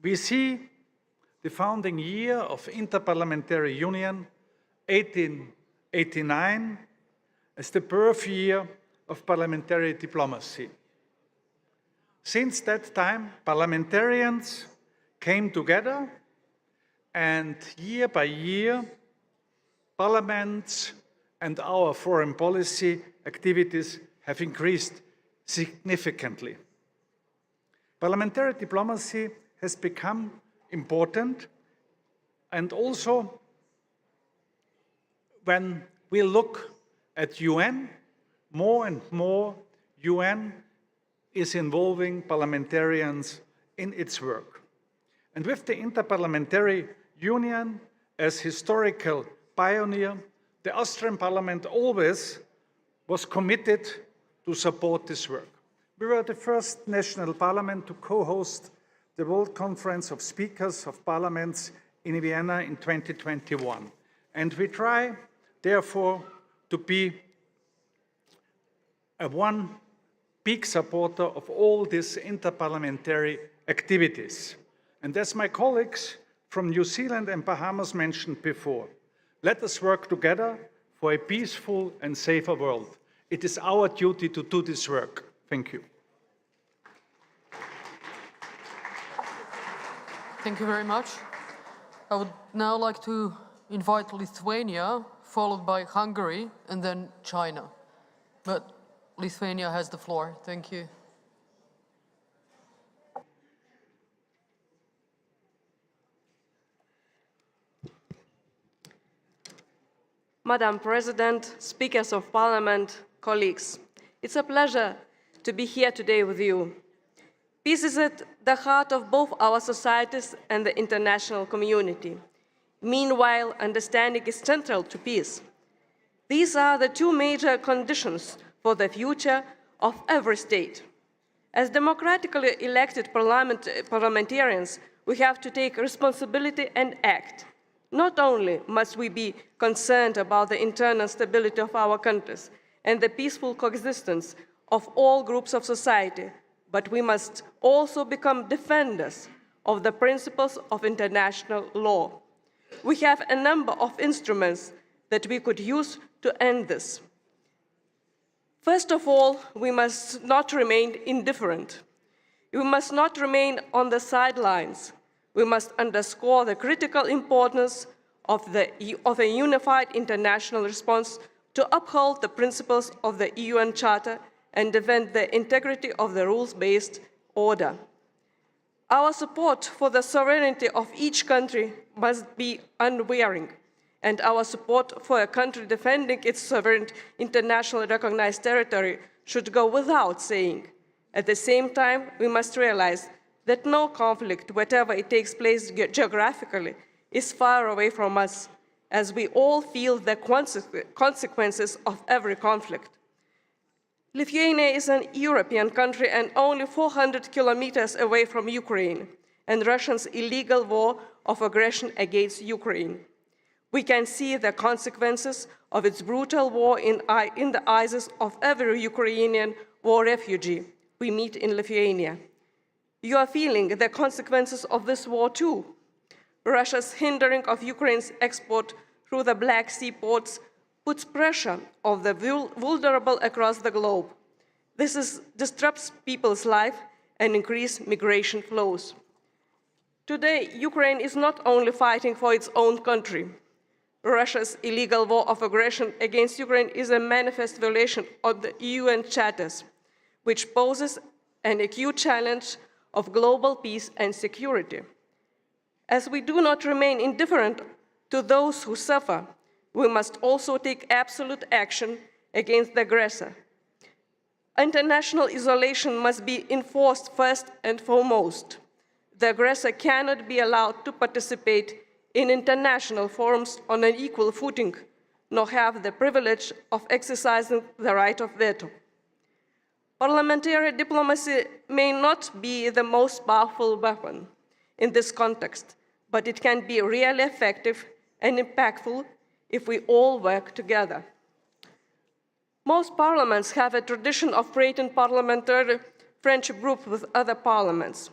We see the founding year of Interparliamentary Union, 1889, as the birth year of parliamentary diplomacy. Since that time, parliamentarians came together, and year by year, parliaments and our foreign policy activities have increased significantly. Parliamentary diplomacy has become important, and also when we look at UN, more and more UN is involving parliamentarians in its work. And with the Interparliamentary Union as historical pioneer, the Austrian Parliament always was committed to support this work. We were the first national parliament to co-host the World Conference of Speakers of Parliaments in Vienna in 2021. And we try, therefore, to be one big supporter of all these interparliamentary activities. And as my colleagues from New Zealand and Bahamas mentioned before, let us work together for a peaceful and safer world. It is our duty to do this work. Thank you. Thank you very much. I would now like to invite Lithuania, followed by Hungary, and then China. But Lithuania has the floor. Thank you. Madam President, Speakers of Parliament, colleagues, it's a pleasure to be here today with you. Peace is at the heart of both our societies and the international community. Meanwhile, understanding is central to peace. These are the two major conditions for the future of every state. As democratically elected parliamentarians, we have to take responsibility and act. Not only must we be concerned about the internal stability of our countries and the peaceful coexistence of all groups of society, but we must also become defenders of the principles of international law. We have a number of instruments that we could use to end this. First of all, we must not remain indifferent. We must not remain on the sidelines. We must underscore the critical importance of a unified international response to uphold the principles of the UN Charter and defend the integrity of the rules-based order. Our support for the sovereignty of each country must be unwavering, and our support for a country defending its sovereign, internationally recognized territory should go without saying. At the same time, we must realize that no conflict, whatever it takes place geographically, is far away from us, as we all feel the consequences of every conflict. Lithuania is an European country and only 400 kilometers away from Ukraine and Russia's illegal war of aggression against Ukraine. We can see the consequences of its brutal war in the eyes of every Ukrainian war refugee we meet in Lithuania. You are feeling the consequences of this war too. Russia's hindering of Ukraine's export through the Black Sea ports puts pressure on the vulnerable across the globe. This disrupts people's life and increases migration flows. Today, Ukraine is not only fighting for its own country. Russia's illegal war of aggression against Ukraine is a manifest violation of the UN charters, which poses an acute challenge of global peace and security. As we do not remain indifferent to those who suffer, we must also take absolute action against the aggressor. International isolation must be enforced first and foremost. The aggressor cannot be allowed to participate in international forums on an equal footing, nor have the privilege of exercising the right of veto. Parliamentary diplomacy may not be the most powerful weapon in this context, but it can be really effective and impactful if we all work together. Most parliaments have a tradition of creating parliamentary friendship groups with other parliaments.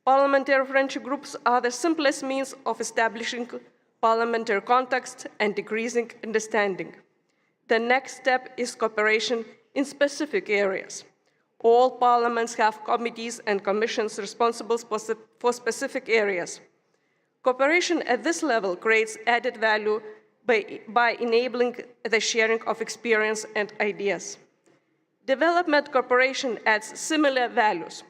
Parliamentary friendship groups are the simplest means of establishing parliamentary context and decreasing understanding. The next step is cooperation in specific areas. All parliaments have committees and commissions responsible for specific areas. Cooperation at this level creates added value by enabling the sharing of experience and ideas. Development cooperation adds similar values,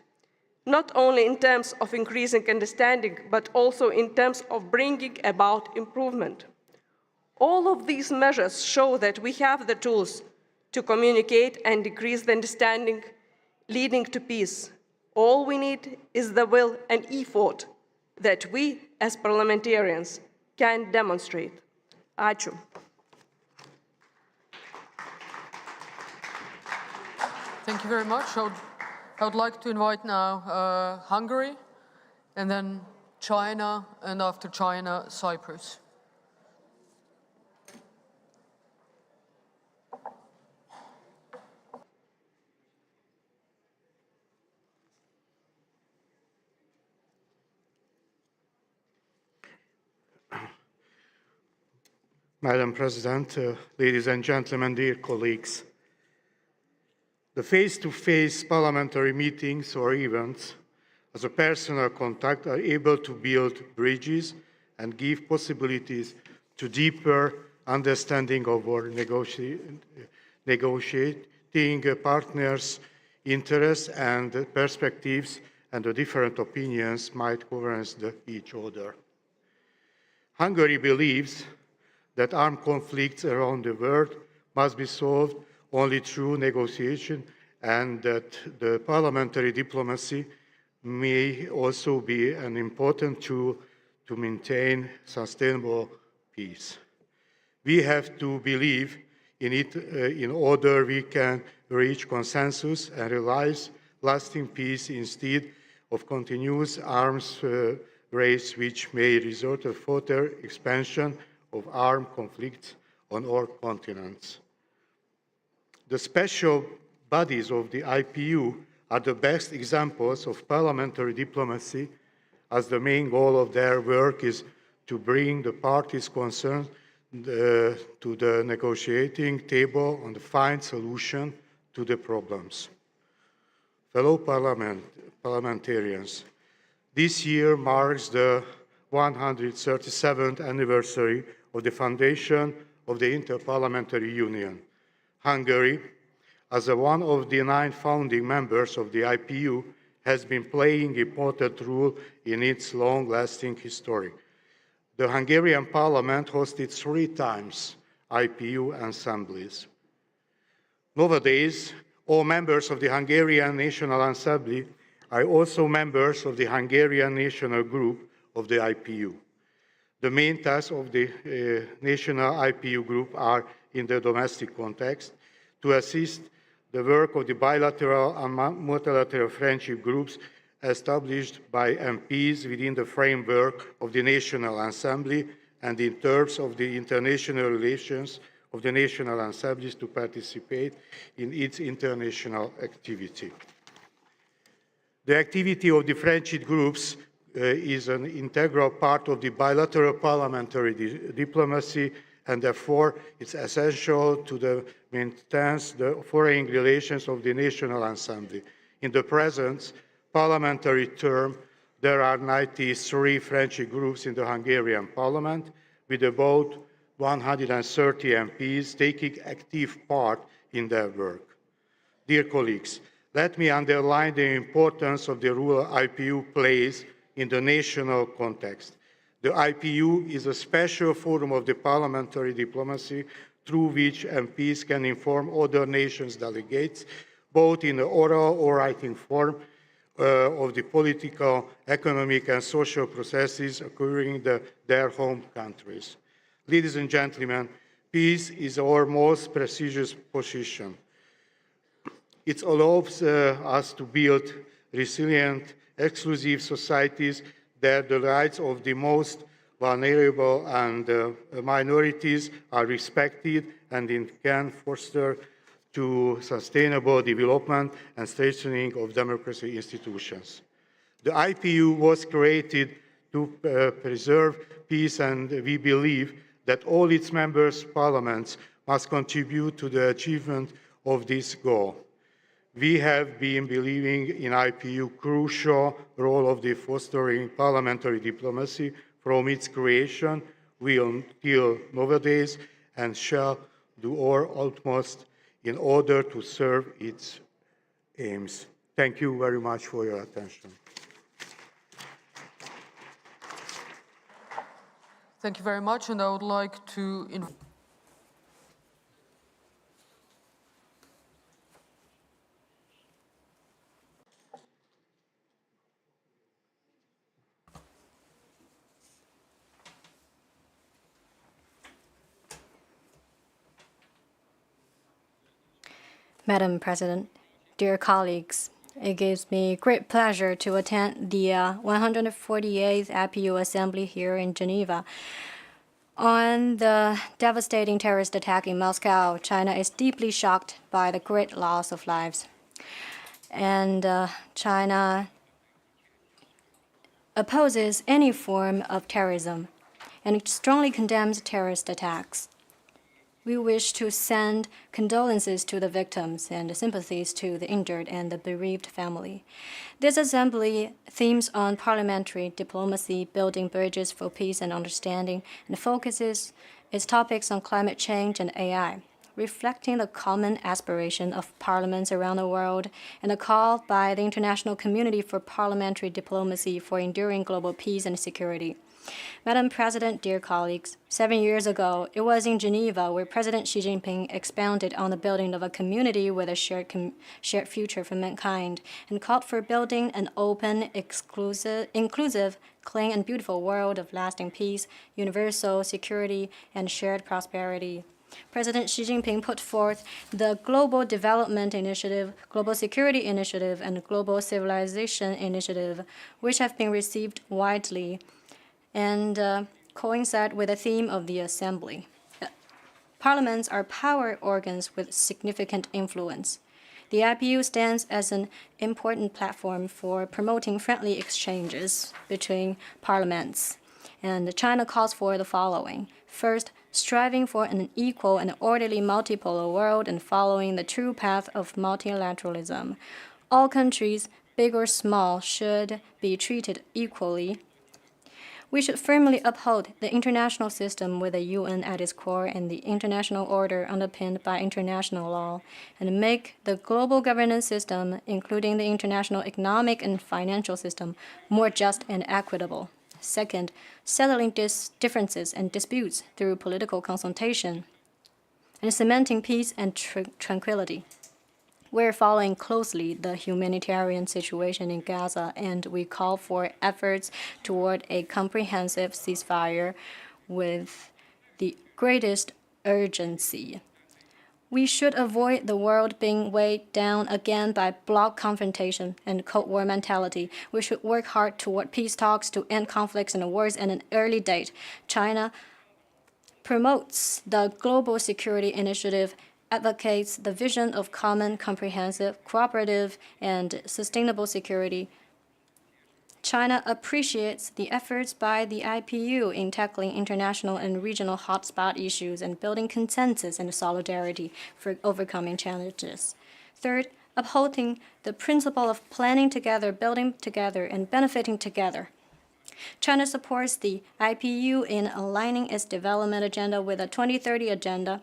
not only in terms of increasing understanding, but also in terms of bringing about improvement. All of these measures show that we have the tools to communicate and increase the understanding, leading to peace. All we need is the will and effort that we, as parliamentarians, can demonstrate. Ačiū. Thank you very much. I would like to invite now Hungary, and then China, and after China, Cyprus. Madam President, ladies and gentlemen, dear colleagues, the face-to-face parliamentary meetings or events as a personal contact are able to build bridges and give possibilities to deeper understanding of our negotiating partners' interests and perspectives, and the different opinions might govern each other. Hungary believes that armed conflicts around the world must be solved only through negotiation, and that the parliamentary diplomacy may also be an important tool to maintain sustainable peace. We have to believe in it in order we can reach consensus and realize lasting peace instead of continuous arms race, which may result in further expansion of armed conflicts on all continents. The special bodies of the IPU are the best examples of parliamentary diplomacy, as the main goal of their work is to bring the parties concerned to the negotiating table and find solution to the problems. Fellow parliamentarians, this year marks the 137th anniversary of the foundation of the Interparliamentary Union. Hungary, as one of the 9 founding members of the IPU, has been playing an important role in its long-lasting history. The Hungarian parliament hosted 3 times IPU assemblies. Nowadays, all members of the Hungarian National Assembly are also members of the Hungarian National Group of the IPU. The main tasks of the National IPU Group are, in the domestic context, to assist the work of the bilateral and multilateral friendship groups established by MPs within the framework of the National Assembly and in terms of the international relations of the National Assemblies to participate in its international activity. The activity of the friendship groups is an integral part of the bilateral parliamentary diplomacy, and therefore it's essential to maintain the foreign relations of the National Assembly. In the present parliamentary term, there are 93 friendship groups in the Hungarian parliament, with about 130 MPs taking active part in their work. Dear colleagues, let me underline the importance of the role IPU plays in the national context. The IPU is a special forum of the parliamentary diplomacy through which MPs can inform other nations' delegates, both in the oral or writing form, of the political, economic, and social processes occurring in their home countries. Ladies and gentlemen, peace is our most prestigious position. It allows us to build resilient, exclusive societies that the rights of the most vulnerable and minorities are respected, and it can foster to sustainable development and strengthening of democracy institutions. The IPU was created to preserve peace, and we believe that all its members' parliaments must contribute to the achievement of this goal. We have been believing in IPU crucial role of the fostering parliamentary diplomacy from its creation until nowadays, and shall do our utmost in order to serve its aims. Thank you very much for your attention. Thank you very much, and I would like to invite Madam President, dear colleagues, it gives me great pleasure to attend the 148th IPU Assembly here in Geneva. On the devastating terrorist attack in Moscow, China is deeply shocked by the great loss of lives. And China opposes any form of terrorism and it strongly condemns terrorist attacks. We wish to send condolences to the victims and sympathies to the injured and the bereaved family. This assembly themes on parliamentary diplomacy, building bridges for peace and understanding, and focuses its topics on climate change and AI, reflecting the common aspiration of parliaments around the world and a call by the international community for parliamentary diplomacy for enduring global peace and security. Madam President, dear colleagues, 7 years ago, it was in Geneva where President Xi Jinping expounded on the building of a community with a shared future for mankind and called for building an open, inclusive, clean, and beautiful world of lasting peace, universal security, and shared prosperity. President Xi Jinping put forth the Global Development Initiative, Global Security Initiative, and Global Civilization Initiative, which have been received widely and coincide with the theme of the Assembly. Parliaments are power organs with significant influence. The IPU stands as an important platform for promoting friendly exchanges between parliaments. And China calls for the following. First, striving for an equal and orderly multipolar world and following the true path of multilateralism. All countries, big or small, should be treated equally. We should firmly uphold the international system with the UN at its core and the international order underpinned by international law, and make the global governance system, including the international economic and financial system, more just and equitable. Second, settling differences and disputes through political consultation, and cementing peace and tranquility. We're following closely the humanitarian situation in Gaza, and we call for efforts toward a comprehensive ceasefire with the greatest urgency. We should avoid the world being weighed down again by bloc confrontation and Cold War mentality. We should work hard toward peace talks to end conflicts and wars at an early date. China promotes the Global Security Initiative, advocates the vision of common, comprehensive, cooperative, and sustainable security. China appreciates the efforts by the IPU in tackling international and regional hotspot issues and building consensus and solidarity for overcoming challenges. Third, upholding the principle of planning together, building together, and benefiting together. China supports the IPU in aligning its development agenda with the 2030 Agenda.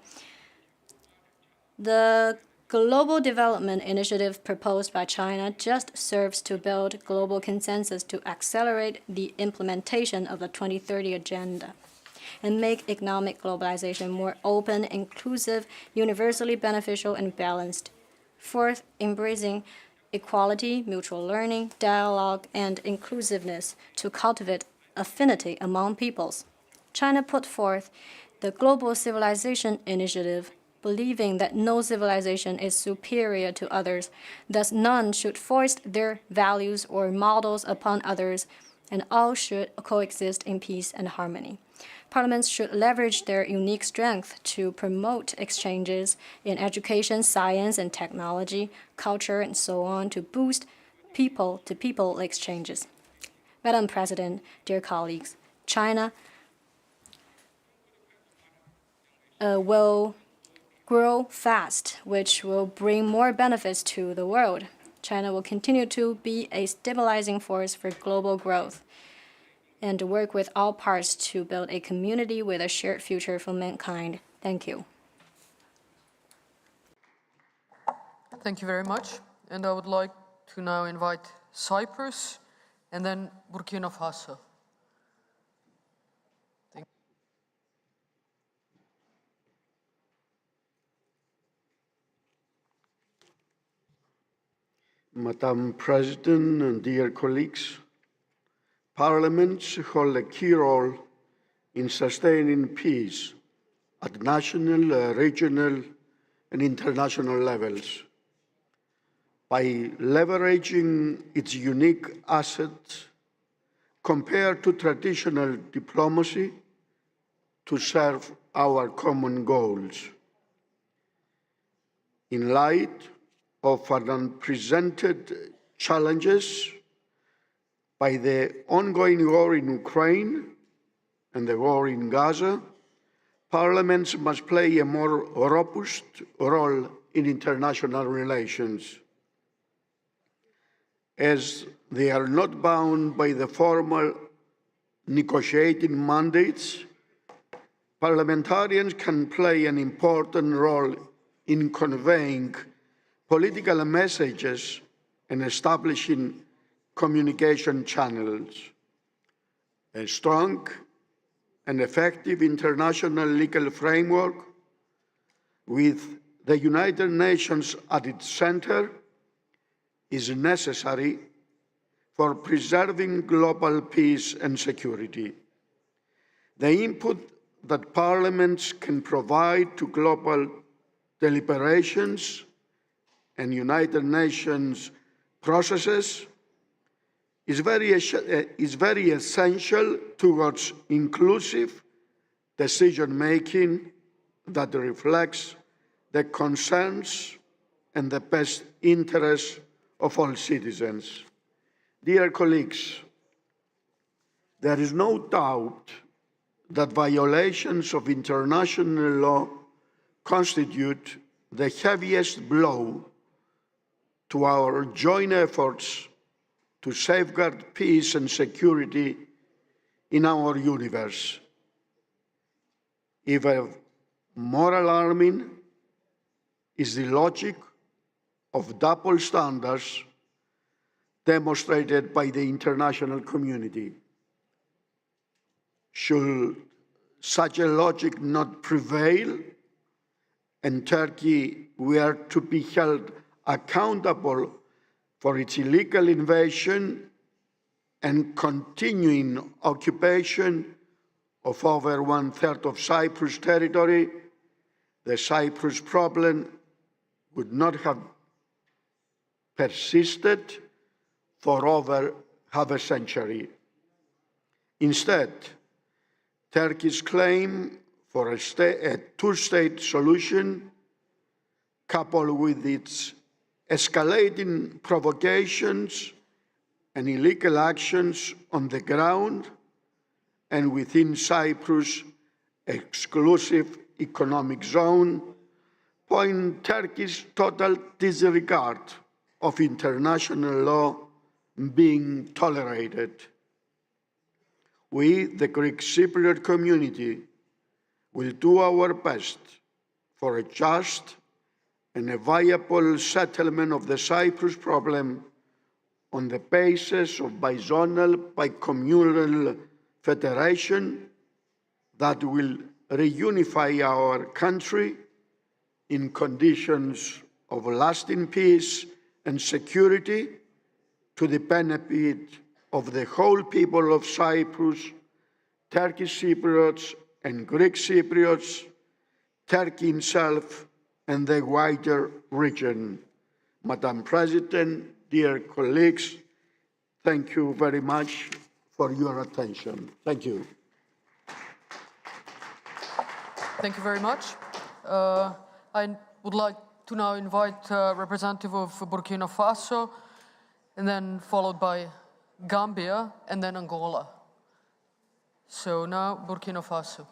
The Global Development Initiative proposed by China just serves to build global consensus to accelerate the implementation of the 2030 Agenda and make economic globalization more open, inclusive, universally beneficial, and balanced. Fourth, embracing equality, mutual learning, dialogue, and inclusiveness to cultivate affinity among peoples. China put forth the Global Civilization Initiative, believing that no civilization is superior to others, thus none should force their values or models upon others, and all should coexist in peace and harmony. Parliaments should leverage their unique strength to promote exchanges in education, science, and technology, culture, and so on to boost people-to-people exchanges. Madam President, dear colleagues, China will grow fast, which will bring more benefits to the world. China will continue to be a stabilizing force for global growth and work with all parts to build a community with a shared future for mankind. Thank you. Thank you very much. And I would like to now invite Cyprus and then Burkina Faso. Madam President and dear colleagues, parliaments hold a key role in sustaining peace at national, regional, and international levels. By leveraging its unique assets compared to traditional diplomacy to serve our common goals. In light of unprecedented challenges by the ongoing war in Ukraine and the war in Gaza, parliaments must play a more robust role in international relations. As they are not bound by the formal negotiating mandates, parliamentarians can play an important role in conveying political messages and establishing communication channels. A strong and effective international legal framework with the United Nations at its center is necessary for preserving global peace and security. The input that parliaments can provide to global deliberations and United Nations processes is very essential towards inclusive decision-making that reflects the concerns and the best interests of all citizens. Dear colleagues, there is no doubt that violations of international law constitute the heaviest blow to our joint efforts to safeguard peace and security in our universe. Even more alarming is the logic of double standards demonstrated by the international community. Should such a logic not prevail and Turkey were to be held accountable for its illegal invasion and continuing occupation of over 1/3 of Cyprus territory, the Cyprus problem would not have persisted for over half a century. Instead, Turkey's claim for a two-state solution, coupled with its escalating provocations and illegal actions on the ground and within Cyprus' exclusive economic zone, point Turkey's total disregard of international law being tolerated. We, the Greek Cypriot community, will do our best for a just and a viable settlement of the Cyprus problem on the basis of bizonal, bicommunal federation that will reunify our country in conditions of lasting peace and security to the benefit of the whole people of Cyprus, Turkish Cypriots and Greek Cypriots, Turkey itself, and the wider region. Madam President, dear colleagues, thank you very much for your attention. Thank you. Thank you very much. I would like to now invite representative of Burkina Faso, and then followed by Gambia, and then Angola. So now Burkina Faso.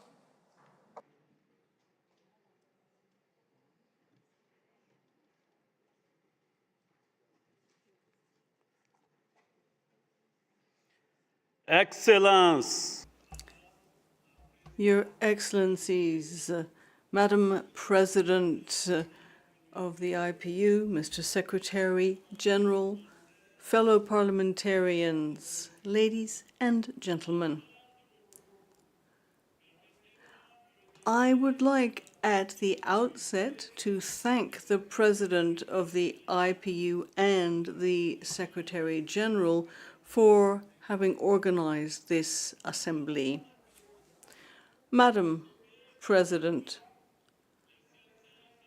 Excellence. Your Excellencies, Madam President of the IPU, Mr. Secretary General, fellow parliamentarians, ladies and gentlemen. I would like at the outset to thank the President of the IPU and the Secretary General for having organized this assembly. Madam President,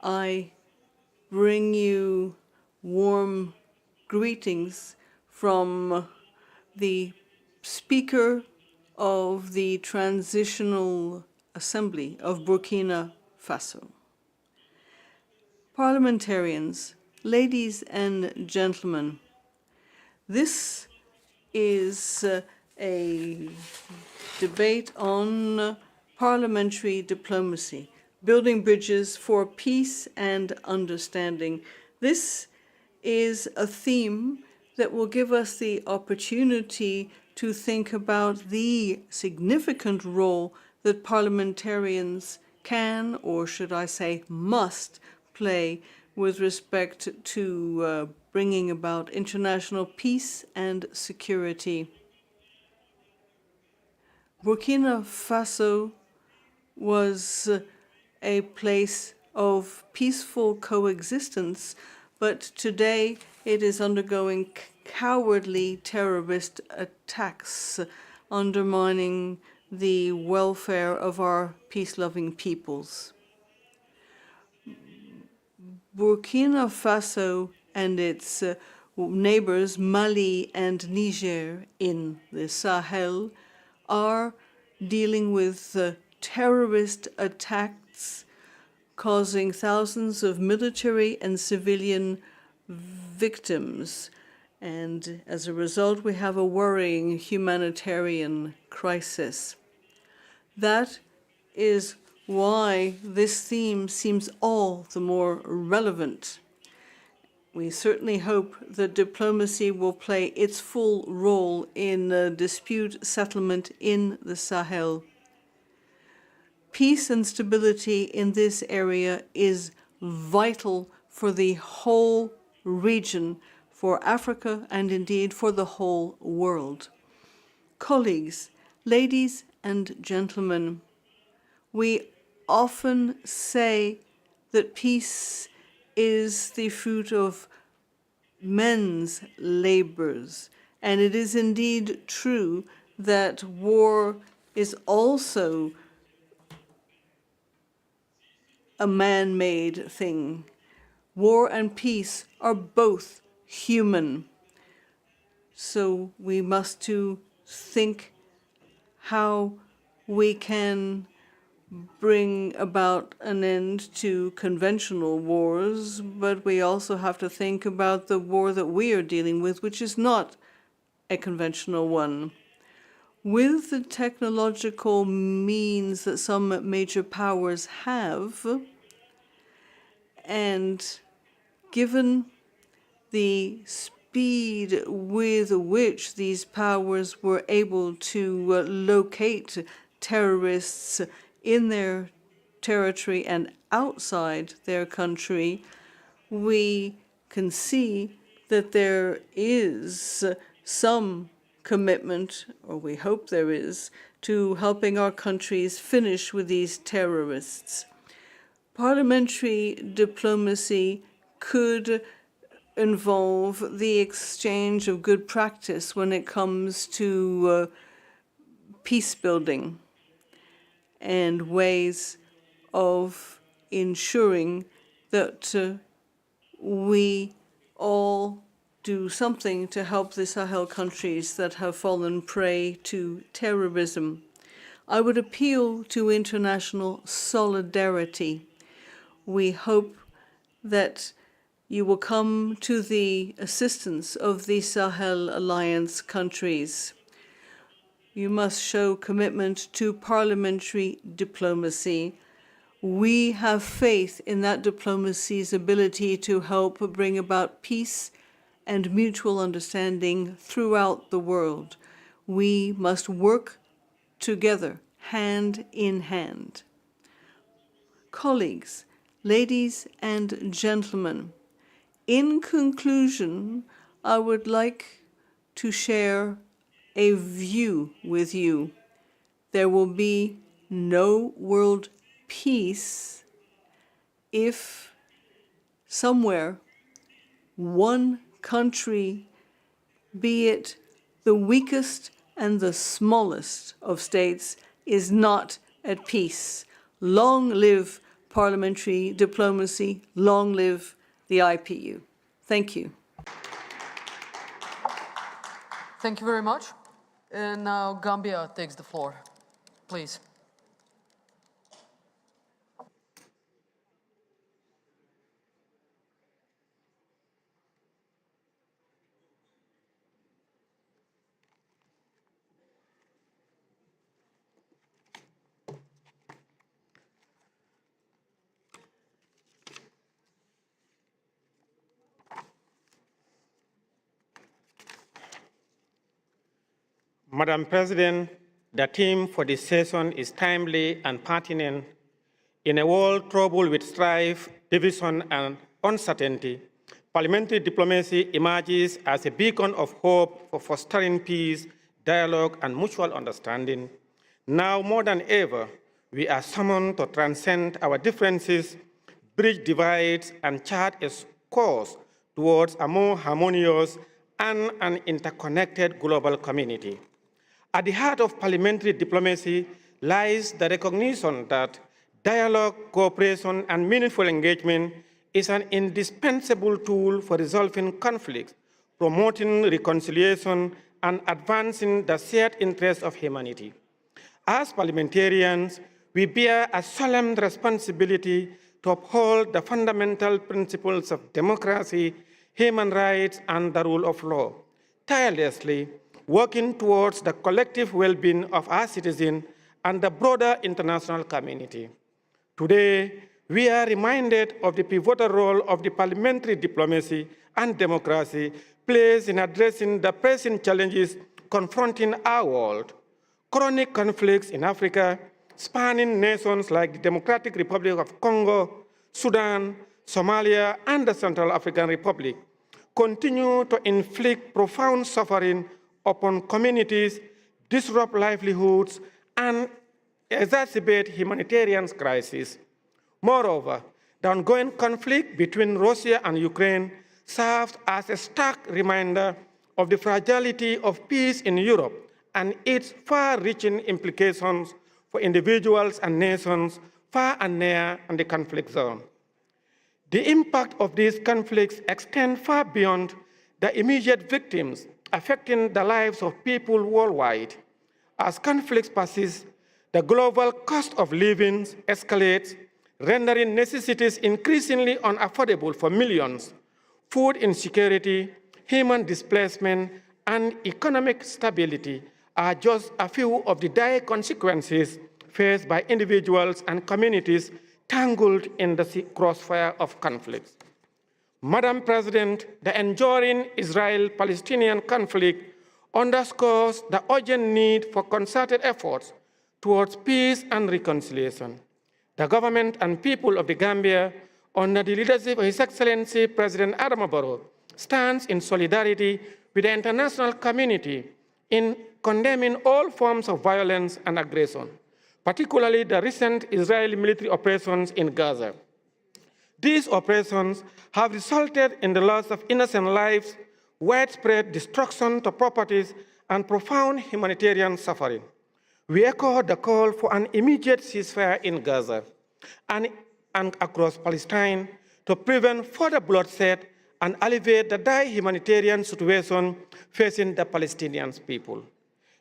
I bring you warm greetings from the Speaker of the Transitional Assembly of Burkina Faso. Parliamentarians, ladies and gentlemen, this is a debate on parliamentary diplomacy, building bridges for peace and understanding. This is a theme that will give us the opportunity to think about the significant role that parliamentarians can, or should I say must, play with respect to bringing about international peace and security. Burkina Faso was a place of peaceful coexistence, but today it is undergoing cowardly terrorist attacks, undermining the welfare of our peace-loving peoples. Burkina Faso and its neighbors, Mali and Niger in the Sahel, are dealing with terrorist attacks causing thousands of military and civilian victims. And as a result, we have a worrying humanitarian crisis. That is why this theme seems all the more relevant. We certainly hope that diplomacy will play its full role in dispute settlement in the Sahel. Peace and stability in this area is vital for the whole region, for Africa, and indeed for the whole world. Colleagues, ladies and gentlemen, we often say that peace is the fruit of men's labors, and it is indeed true that war is also a man-made thing. War and peace are both human. So we must think how we can bring about an end to conventional wars, but we also have to think about the war that we are dealing with, which is not a conventional one. With the technological means that some major powers have, and given the speed with which these powers were able to locate terrorists in their territory and outside their country, we can see that there is some commitment, or we hope there is, to helping our countries finish with these terrorists. Parliamentary diplomacy could involve the exchange of good practice when it comes to peace building and ways of ensuring that we all do something to help the Sahel countries that have fallen prey to terrorism. I would appeal to international solidarity. We hope that you will come to the assistance of the Sahel Alliance countries. You must show commitment to parliamentary diplomacy. We have faith in that diplomacy's ability to help bring about peace and mutual understanding throughout the world. We must work together, hand in hand. Colleagues, ladies and gentlemen, in conclusion, I would like to share a view with you. There will be no world peace if somewhere one country, be it the weakest and the smallest of states, is not at peace. Long live parliamentary diplomacy, long live the IPU. Thank you. Thank you very much. And now Gambia takes the floor, please. Madam President, the theme for this session is timely and pertinent. In a world troubled with strife, division, and uncertainty, parliamentary diplomacy emerges as a beacon of hope for fostering peace, dialogue, and mutual understanding. Now more than ever, we are summoned to transcend our differences, bridge divides, and chart a course towards a more harmonious and an interconnected global community. At the heart of parliamentary diplomacy lies the recognition that dialogue, cooperation, and meaningful engagement is an indispensable tool for resolving conflicts, promoting reconciliation, and advancing the shared interests of humanity. As parliamentarians, we bear a solemn responsibility to uphold the fundamental principles of democracy, human rights, and the rule of law, tirelessly working towards the collective well-being of our citizens and the broader international community. Today, we are reminded of the pivotal role of the parliamentary diplomacy and democracy plays in addressing the pressing challenges confronting our world. Chronic conflicts in Africa, spanning nations like the Democratic Republic of Congo, Sudan, Somalia, and the Central African Republic, continue to inflict profound suffering upon communities, disrupt livelihoods, and exacerbate humanitarian crises. Moreover, the ongoing conflict between Russia and Ukraine serves as a stark reminder of the fragility of peace in Europe and its far-reaching implications for individuals and nations far and near in the conflict zone. The impact of these conflicts extends far beyond the immediate victims, affecting the lives of people worldwide. As conflicts persist, the global cost of living escalates, rendering necessities increasingly unaffordable for millions. Food insecurity, human displacement, and economic stability are just a few of the dire consequences faced by individuals and communities tangled in the crossfire of conflicts. Madam President, the enduring Israel-Palestinian conflict underscores the urgent need for concerted efforts towards peace and reconciliation. The government and people of the Gambia, under the leadership of His Excellency President Adama Barrow, stands in solidarity with the international community in condemning all forms of violence and aggression, particularly the recent Israeli military operations in Gaza. These operations have resulted in the loss of innocent lives, widespread destruction to properties, and profound humanitarian suffering. We echo the call for an immediate ceasefire in Gaza and across Palestine to prevent further bloodshed and alleviate the dire humanitarian situation facing the Palestinian people.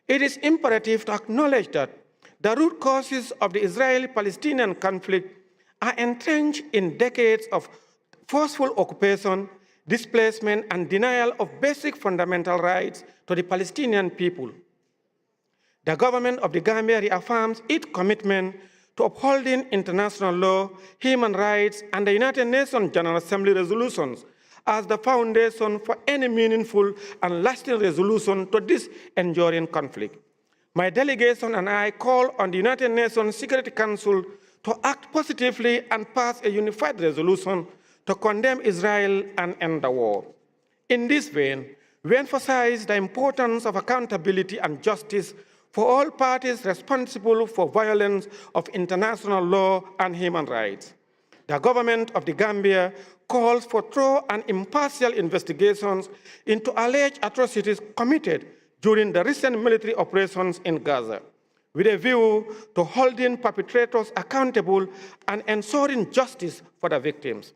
It is imperative to acknowledge that the root causes of the Israeli-Palestinian conflict are entrenched in decades of forceful occupation, displacement, and denial of basic fundamental rights to the Palestinian people. The government of the Gambia reaffirms its commitment to upholding international law, human rights, and the United Nations General Assembly resolutions as the foundation for any meaningful and lasting resolution to this enduring conflict. My delegation and I call on the United Nations Security Council to act positively and pass a unified resolution to condemn Israel and end the war. In this vein, we emphasize the importance of accountability and justice for all parties responsible for violence of international law and human rights. The government of the Gambia calls for thorough and impartial investigations into alleged atrocities committed during the recent military operations in Gaza, with a view to holding perpetrators accountable and ensuring justice for the victims.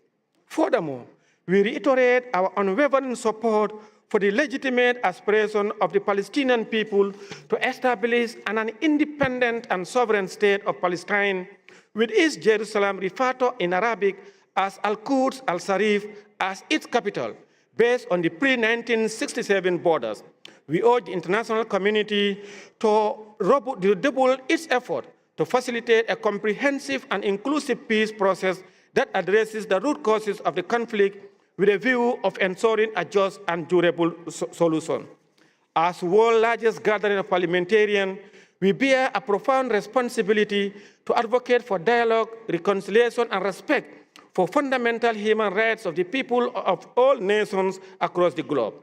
Furthermore, we reiterate our unwavering support for the legitimate aspiration of the Palestinian people to establish an independent and sovereign state of Palestine, with East Jerusalem referred to in Arabic as Al-Quds al-Sharif as its capital, based on the pre-1967 borders. We urge the international community to redouble its effort to facilitate a comprehensive and inclusive peace process that addresses the root causes of the conflict with a view of ensuring a just and durable solution. As world's largest gathering of parliamentarians, we bear a profound responsibility to advocate for dialogue, reconciliation, and respect for fundamental human rights of the people of all nations across the globe.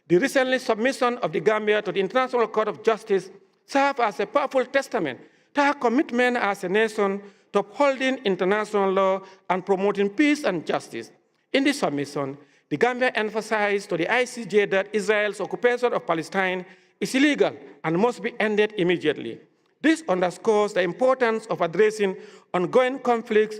The recent submission of the Gambia to the International Court of Justice serves as a powerful testament to our commitment as a nation to upholding international law and promoting peace and justice. In this submission, the Gambia emphasized to the ICJ that Israel's occupation of Palestine is illegal and must be ended immediately. This underscores the importance of addressing ongoing conflicts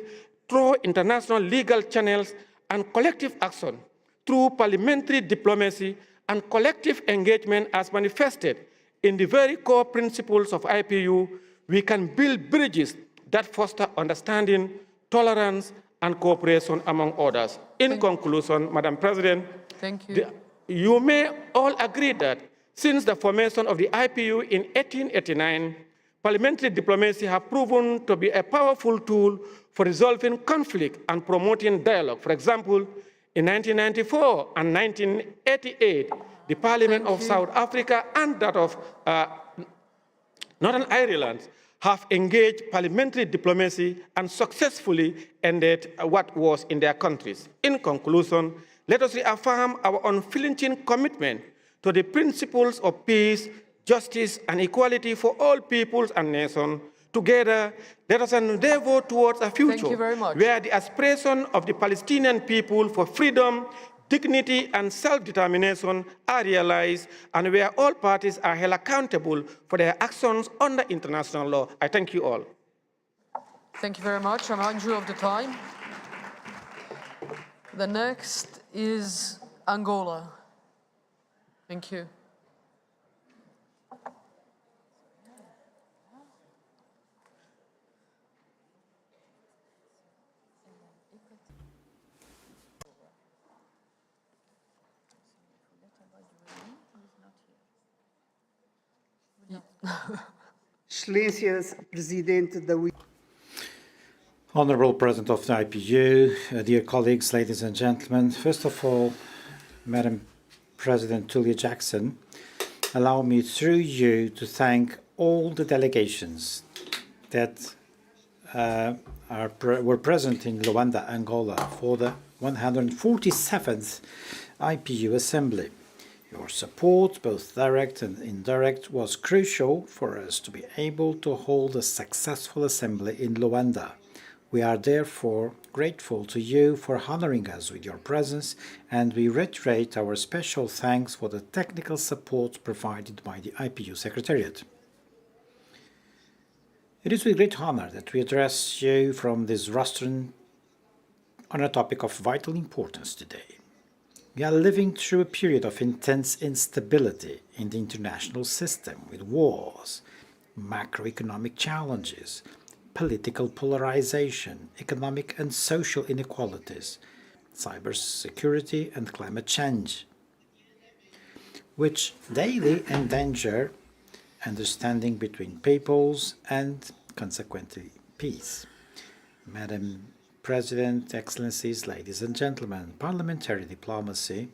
through international legal channels and collective action, through parliamentary diplomacy and collective engagement as manifested in the very core principles of IPU. We can build bridges that foster understanding, tolerance, and cooperation among others. In conclusion, Madam President, thank you. You may all agree that since the formation of the IPU in 1889, parliamentary diplomacy has proven to be a powerful tool for resolving conflict and promoting dialogue. For example, in 1994 and 1988, the Parliament of South Africa and that of Northern Ireland have engaged parliamentary diplomacy and successfully ended what was in their countries. In conclusion, let us reaffirm our unflinching commitment to the principles of peace, justice, and equality for all peoples and nations. Together, let us endeavor towards a future where the aspiration of the Palestinian people for freedom, dignity, and self-determination are realized, and where all parties are held accountable for their actions under international law. I thank you all. Thank you very much. I'm mindful of the time. The next is Angola. Thank you. Excelências, Presidente da UE. Honorable President of the IPU, dear colleagues, ladies and gentlemen, first of all, Madam President Tulia Jackson, allow me through you to thank all the delegations that were present in Luanda, Angola, for the 147th IPU Assembly. Your support, both direct and indirect, was crucial for us to be able to hold a successful assembly in Luanda. We are therefore grateful to you for honoring us with your presence, and we reiterate our special thanks for the technical support provided by the IPU Secretariat. It is with great honor that we address you from this rostrum on a topic of vital importance today. We are living through a period of intense instability in the international system with wars, macroeconomic challenges, political polarization, economic and social inequalities, cybersecurity and climate change, which daily endanger understanding between peoples and, consequently, peace. Madam President, Excellencies, ladies and gentlemen, parliamentary diplomacy,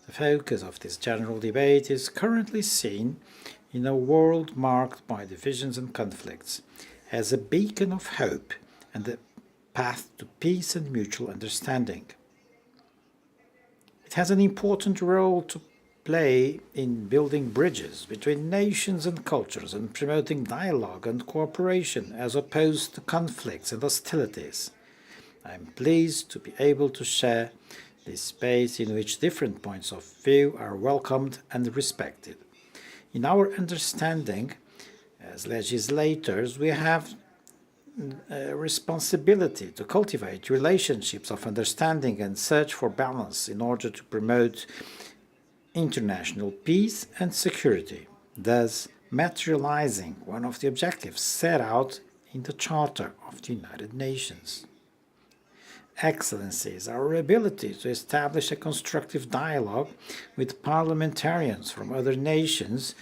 the focus of this general debate, is currently seen in a world marked by divisions and conflicts as a beacon of hope and a path to peace and mutual understanding. It has an important role to play in building bridges between nations and cultures and promoting dialogue and cooperation as opposed to conflicts and hostilities. I am pleased to be able to share this space in which different points of view are welcomed and respected. In our understanding, as legislators, we have a responsibility to cultivate relationships of understanding and search for balance in order to promote international peace and security, thus materializing one of the objectives set out in the Charter of the United Nations. Excellencies, our ability to establish a constructive dialogue with parliamentarians from other nations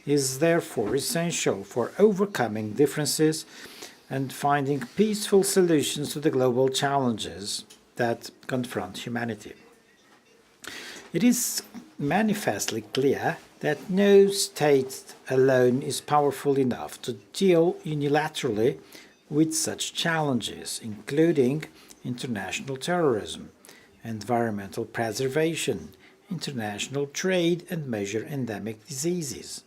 is therefore essential for overcoming differences and finding peaceful solutions to the global challenges that confront humanity. It is manifestly clear that no state alone is powerful enough to deal unilaterally with such challenges, including international terrorism, environmental preservation, international trade, and major endemic diseases.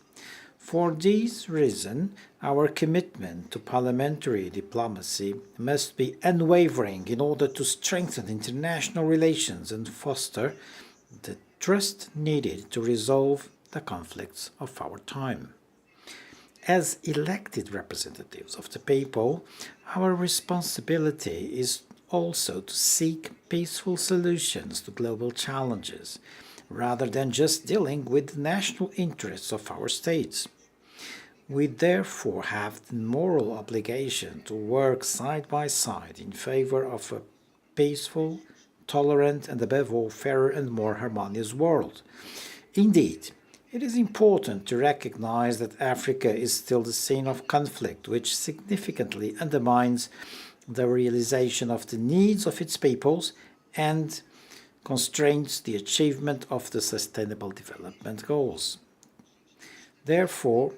For this reason, our commitment to parliamentary diplomacy must be unwavering in order to strengthen international relations and foster the trust needed to resolve the conflicts of our time. As elected representatives of the people, our responsibility is also to seek peaceful solutions to global challenges, rather than just dealing with the national interests of our states. We therefore have the moral obligation to work side by side in favor of a peaceful, tolerant, and above all, fairer and more harmonious world. Indeed, it is important to recognize that Africa is still the scene of conflict, which significantly undermines the realization of the needs of its peoples and constrains the achievement of the Sustainable Development Goals. Therefore,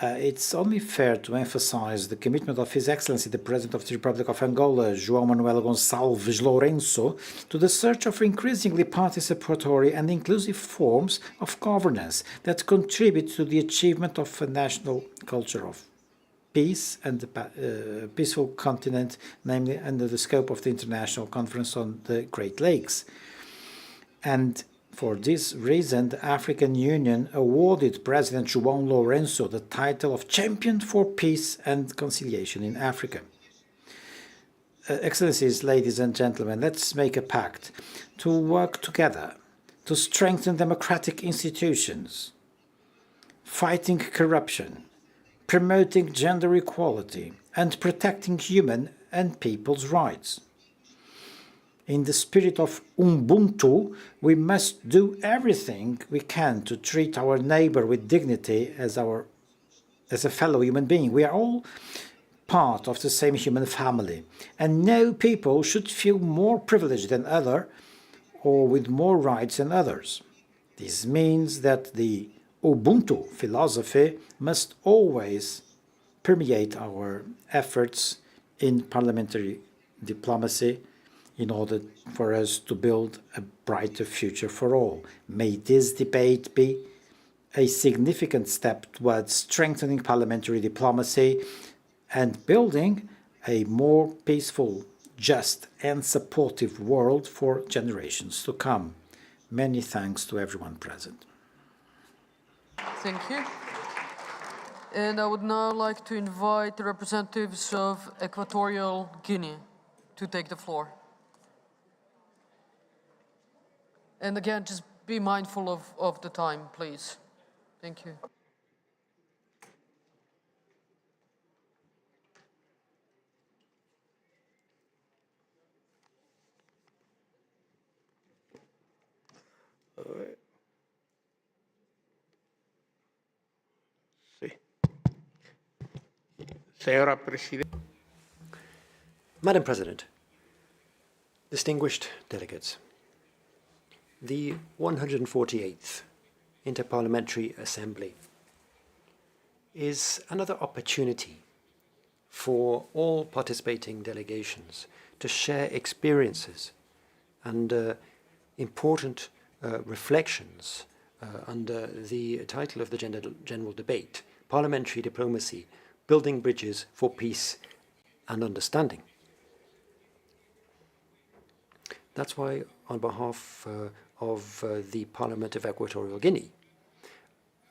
it's only fair to emphasize the commitment of His Excellency the President of the Republic of Angola, João Manuel Gonçalves Lourenço, to the search of increasingly participatory and inclusive forms of governance that contribute to the achievement of a national culture of peace and the peaceful continent, namely under the scope of the International Conference on the Great Lakes. And for this reason, the African Union awarded President João Lourenço the title of Champion for Peace and Conciliation in Africa. Excellencies, ladies and gentlemen, let's make a pact to work together to strengthen democratic institutions, fighting corruption, promoting gender equality, and protecting human and people's rights. In the spirit of Ubuntu, we must do everything we can to treat our neighbor with dignity as a fellow human being. We are all part of the same human family, and no people should feel more privileged than others or with more rights than others. This means that the Ubuntu philosophy must always permeate our efforts in parliamentary diplomacy in order for us to build a brighter future for all. May this debate be a significant step towards strengthening parliamentary diplomacy and building a more peaceful, just, and supportive world for generations to come. Many thanks to everyone present. Thank you. And I would now like to invite the representatives of Equatorial Guinea to take the floor. And again, just be mindful of the time, please. Thank you. Madam President, distinguished delegates, the 148th Interparliamentary Assembly is another opportunity for all participating delegations to share experiences and important reflections under the title of the general debate, Parliamentary Diplomacy, Building Bridges for Peace and Understanding. That's why, on behalf of the Parliament of Equatorial Guinea,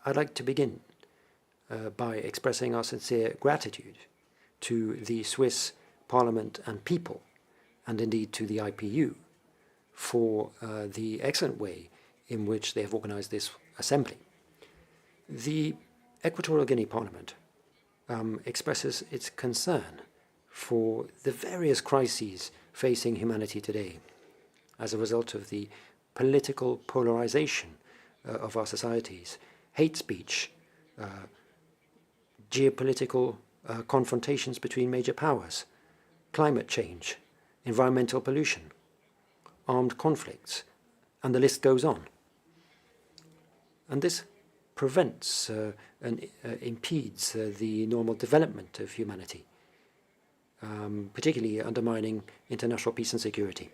I'd like to begin by expressing our sincere gratitude to the Swiss Parliament and people, and indeed to the IPU, for the excellent way in which they have organized this assembly. The Equatorial Guinea Parliament expresses its concern for the various crises facing humanity today as a result of the political polarization of our societies, hate speech, geopolitical confrontations between major powers, climate change, environmental pollution, armed conflicts, and the list goes on. And this prevents and impedes the normal development of humanity, particularly undermining international peace and security.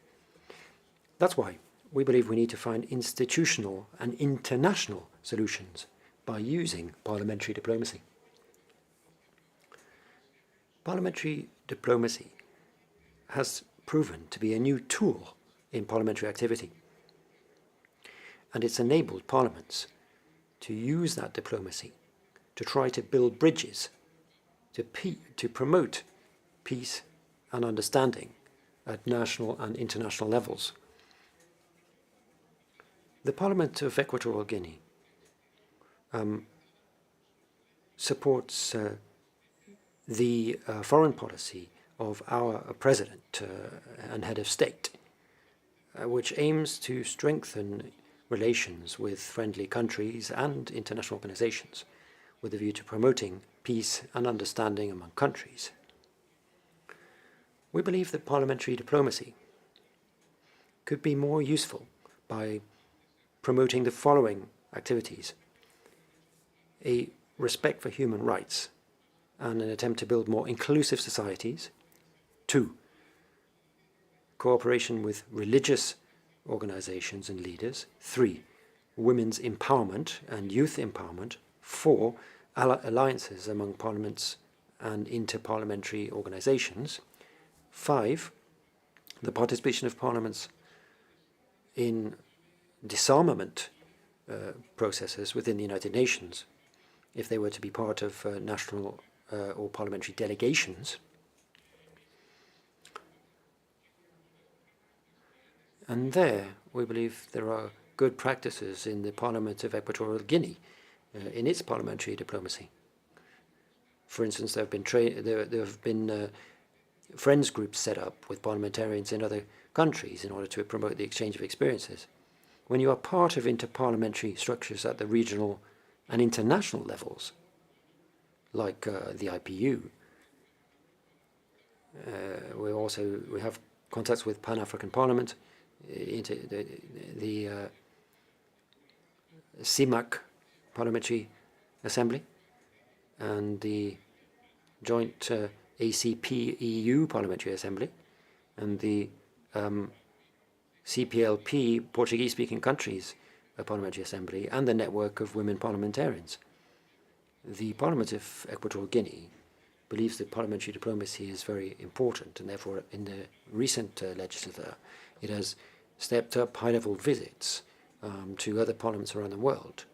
That's why we believe we need to find institutional and international solutions by using parliamentary diplomacy. Parliamentary diplomacy has proven to be a new tool in parliamentary activity, and it's enabled parliaments to use that diplomacy to try to build bridges to promote peace and understanding at national and international levels. The Parliament of Equatorial Guinea supports the foreign policy of our president and head of state, which aims to strengthen relations with friendly countries and international organizations with a view to promoting peace and understanding among countries. We believe that parliamentary diplomacy could be more useful by promoting the following activities: a respect for human rights and an attempt to build more inclusive societies. 2, cooperation with religious organizations and leaders. 3, women's empowerment and youth empowerment. 4, alliances among parliaments and interparliamentary organizations. 5, the participation of parliaments in disarmament processes within the United Nations, if they were to be part of national or parliamentary delegations. And there, we believe there are good practices in the Parliament of Equatorial Guinea in its parliamentary diplomacy. For instance, there have been friends groups set up with parliamentarians in other countries in order to promote the exchange of experiences. When you are part of interparliamentary structures at the regional and international levels, like the IPU, we have contacts with Pan-African Parliament, the CIMAC Parliamentary Assembly, and the joint ACP-EU Parliamentary Assembly, and the CPLP, Portuguese-speaking countries Parliamentary Assembly, and the network of women parliamentarians. The Parliament of Equatorial Guinea believes that parliamentary diplomacy is very important, and therefore in the recent legislature it has stepped up high-level visits to other parliaments around the world,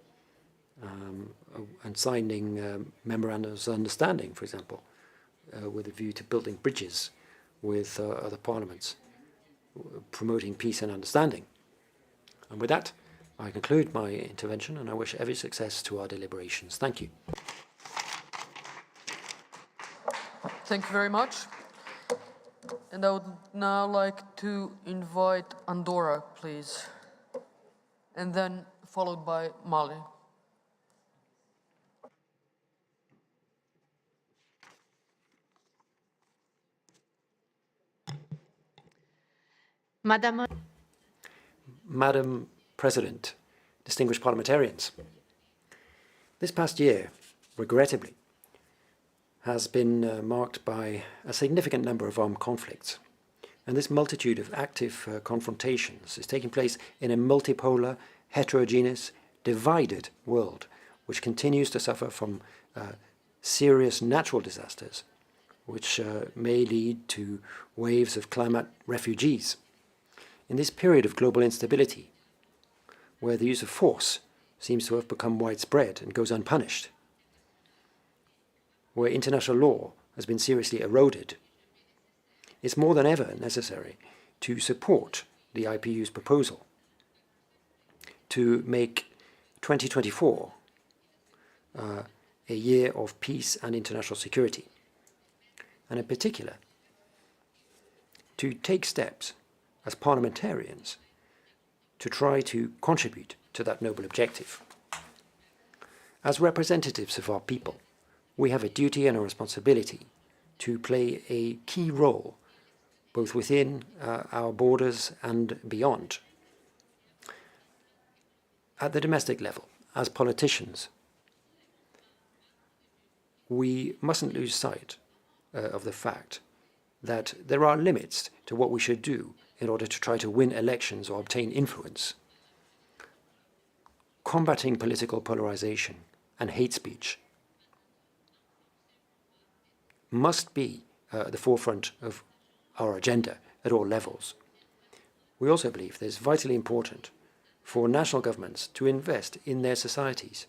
and signing memorandums of understanding, for example, with a view to building bridges with other parliaments, promoting peace and understanding. And with that, I conclude my intervention, and I wish every success to our deliberations. Thank you. Thank you very much. And I would now like to invite Andorra, please. And then followed by Mali. Madam President, distinguished parliamentarians, this past year, regrettably, has been marked by a significant number of armed conflicts. And this multitude of active confrontations is taking place in a multipolar, heterogeneous, divided world, which continues to suffer from serious natural disasters, which may lead to waves of climate refugees. In this period of global instability, where the use of force seems to have become widespread and goes unpunished, where international law has been seriously eroded, it's more than ever necessary to support the IPU's proposal to make 2024 a year of peace and international security, and in particular, to take steps as parliamentarians to try to contribute to that noble objective. As representatives of our people, we have a duty and a responsibility to play a key role both within our borders and beyond. At the domestic level, as politicians, we mustn't lose sight of the fact that there are limits to what we should do in order to try to win elections or obtain influence. Combating political polarization and hate speech must be at the forefront of our agenda at all levels. We also believe that it's vitally important for national governments to invest in their societies.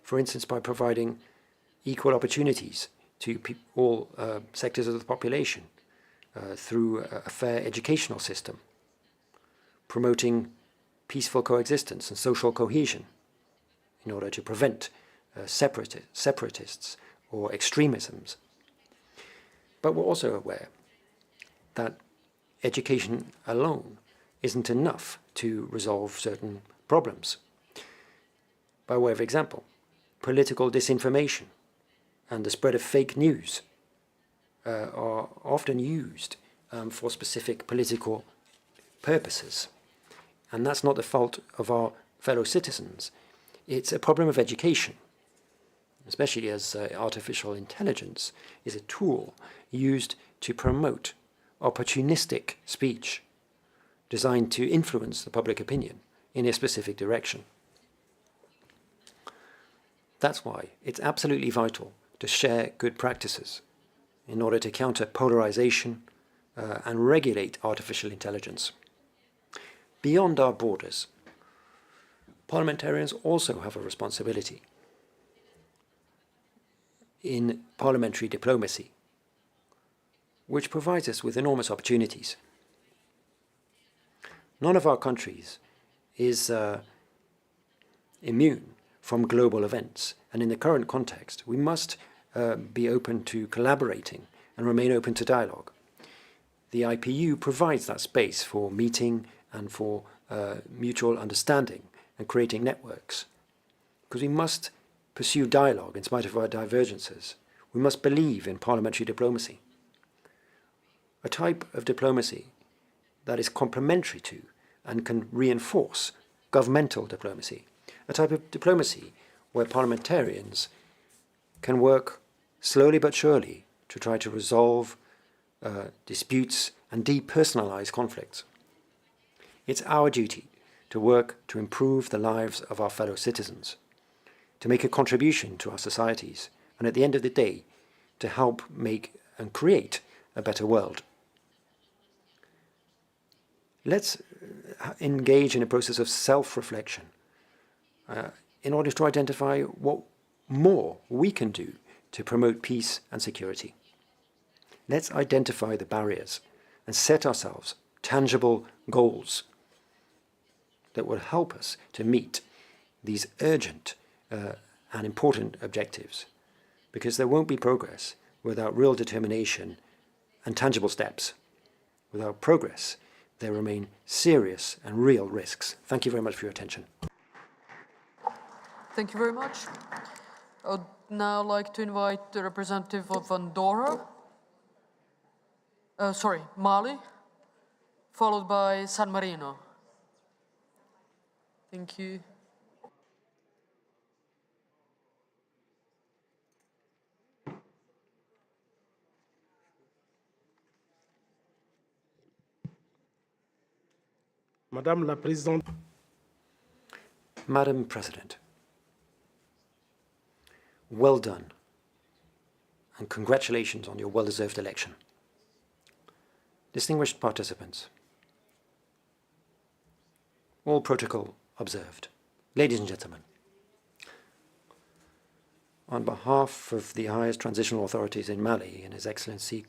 For instance, by providing equal opportunities to all sectors of the population through a fair educational system, promoting peaceful coexistence and social cohesion in order to prevent separatists or extremisms. But we're also aware that education alone isn't enough to resolve certain problems. By way of example, political disinformation and the spread of fake news are often used for specific political purposes. And that's not the fault of our fellow citizens. It's a problem of education, especially as artificial intelligence is a tool used to promote opportunistic speech designed to influence the public opinion in a specific direction. That's why it's absolutely vital to share good practices in order to counter polarization and regulate artificial intelligence. Beyond our borders, parliamentarians also have a responsibility in parliamentary diplomacy, which provides us with enormous opportunities. None of our countries is immune from global events, and in the current context, we must be open to collaborating and remain open to dialogue. The IPU provides that space for meeting and for mutual understanding and creating networks, because we must pursue dialogue in spite of our divergences. We must believe in parliamentary diplomacy, a type of diplomacy that is complementary to and can reinforce governmental diplomacy, a type of diplomacy where parliamentarians can work slowly but surely to try to resolve disputes and depersonalize conflicts. It's our duty to work to improve the lives of our fellow citizens, to make a contribution to our societies, and at the end of the day, to help make and create a better world. Let's engage in a process of self-reflection in order to identify what more we can do to promote peace and security. Let's identify the barriers and set ourselves tangible goals that will help us to meet these urgent and important objectives, because there won't be progress without real determination and tangible steps. Without progress, there remain serious and real risks. Thank you very much for your attention. Thank you very much. I would now like to invite the representative of Andorra, Mali, followed by San Marino. Thank you. Madame la Présidente. Madam President, well done, and congratulations on your well-deserved election. Distinguished participants, all protocol observed. Ladies and gentlemen, on behalf of the highest transitional authorities in Mali and His Excellency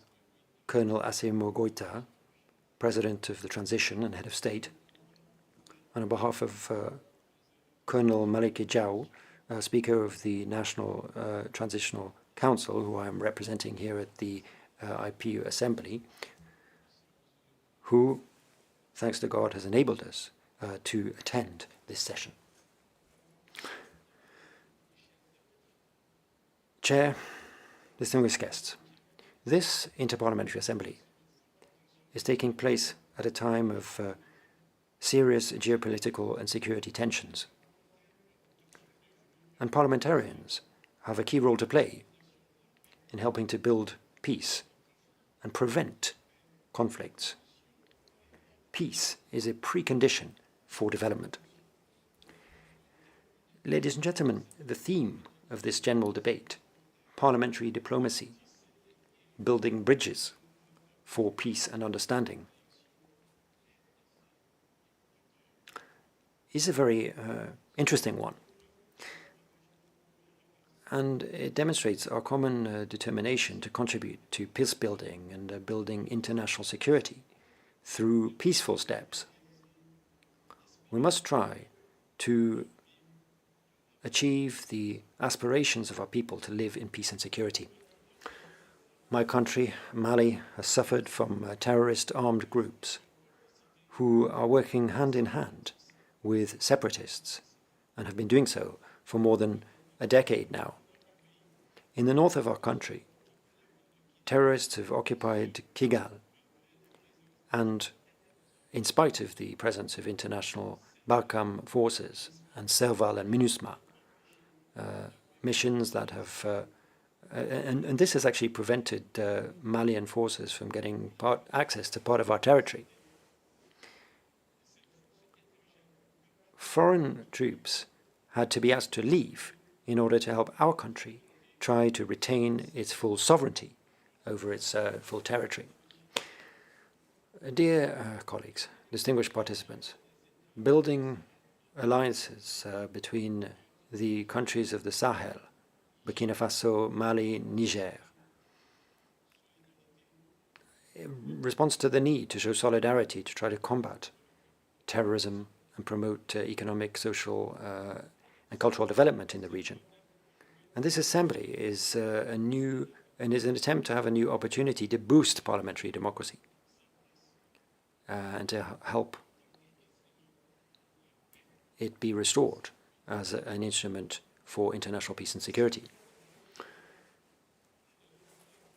Colonel Assimi Goïta, President of the Transition and Head of State, and on behalf of Colonel Maliki Diaw, Speaker of the National Transitional Council, who I am representing here at the IPU Assembly, who, thanks to God, has enabled us to attend this session. Chair, distinguished guests, this Interparliamentary Assembly is taking place at a time of serious geopolitical and security tensions. And parliamentarians have a key role to play in helping to build peace and prevent conflicts. Peace is a precondition for development. Ladies and gentlemen, the theme of this general debate, parliamentary diplomacy, building bridges for peace and understanding, is a very interesting one. And it demonstrates our common determination to contribute to peace building and building international security through peaceful steps. We must try to achieve the aspirations of our people to live in peace and security. My country, Mali, has suffered from terrorist armed groups who are working hand in hand with separatists and have been doing so for more than a decade now. In the north of our country, terrorists have occupied Kigal, and in spite of the presence of international Barkhane forces and Serval and MINUSMA, missions that have, and this has actually prevented Malian forces from getting access to part of our territory. Foreign troops had to be asked to leave in order to help our country try to retain its full sovereignty over its full territory. Dear colleagues, distinguished participants, building alliances between the countries of the Sahel, Burkina Faso, Mali, Niger, responds to the need to show solidarity to try to combat terrorism and promote economic, social, and cultural development in the region. And this assembly is an attempt to have a new opportunity to boost parliamentary democracy and to help it be restored as an instrument for international peace and security.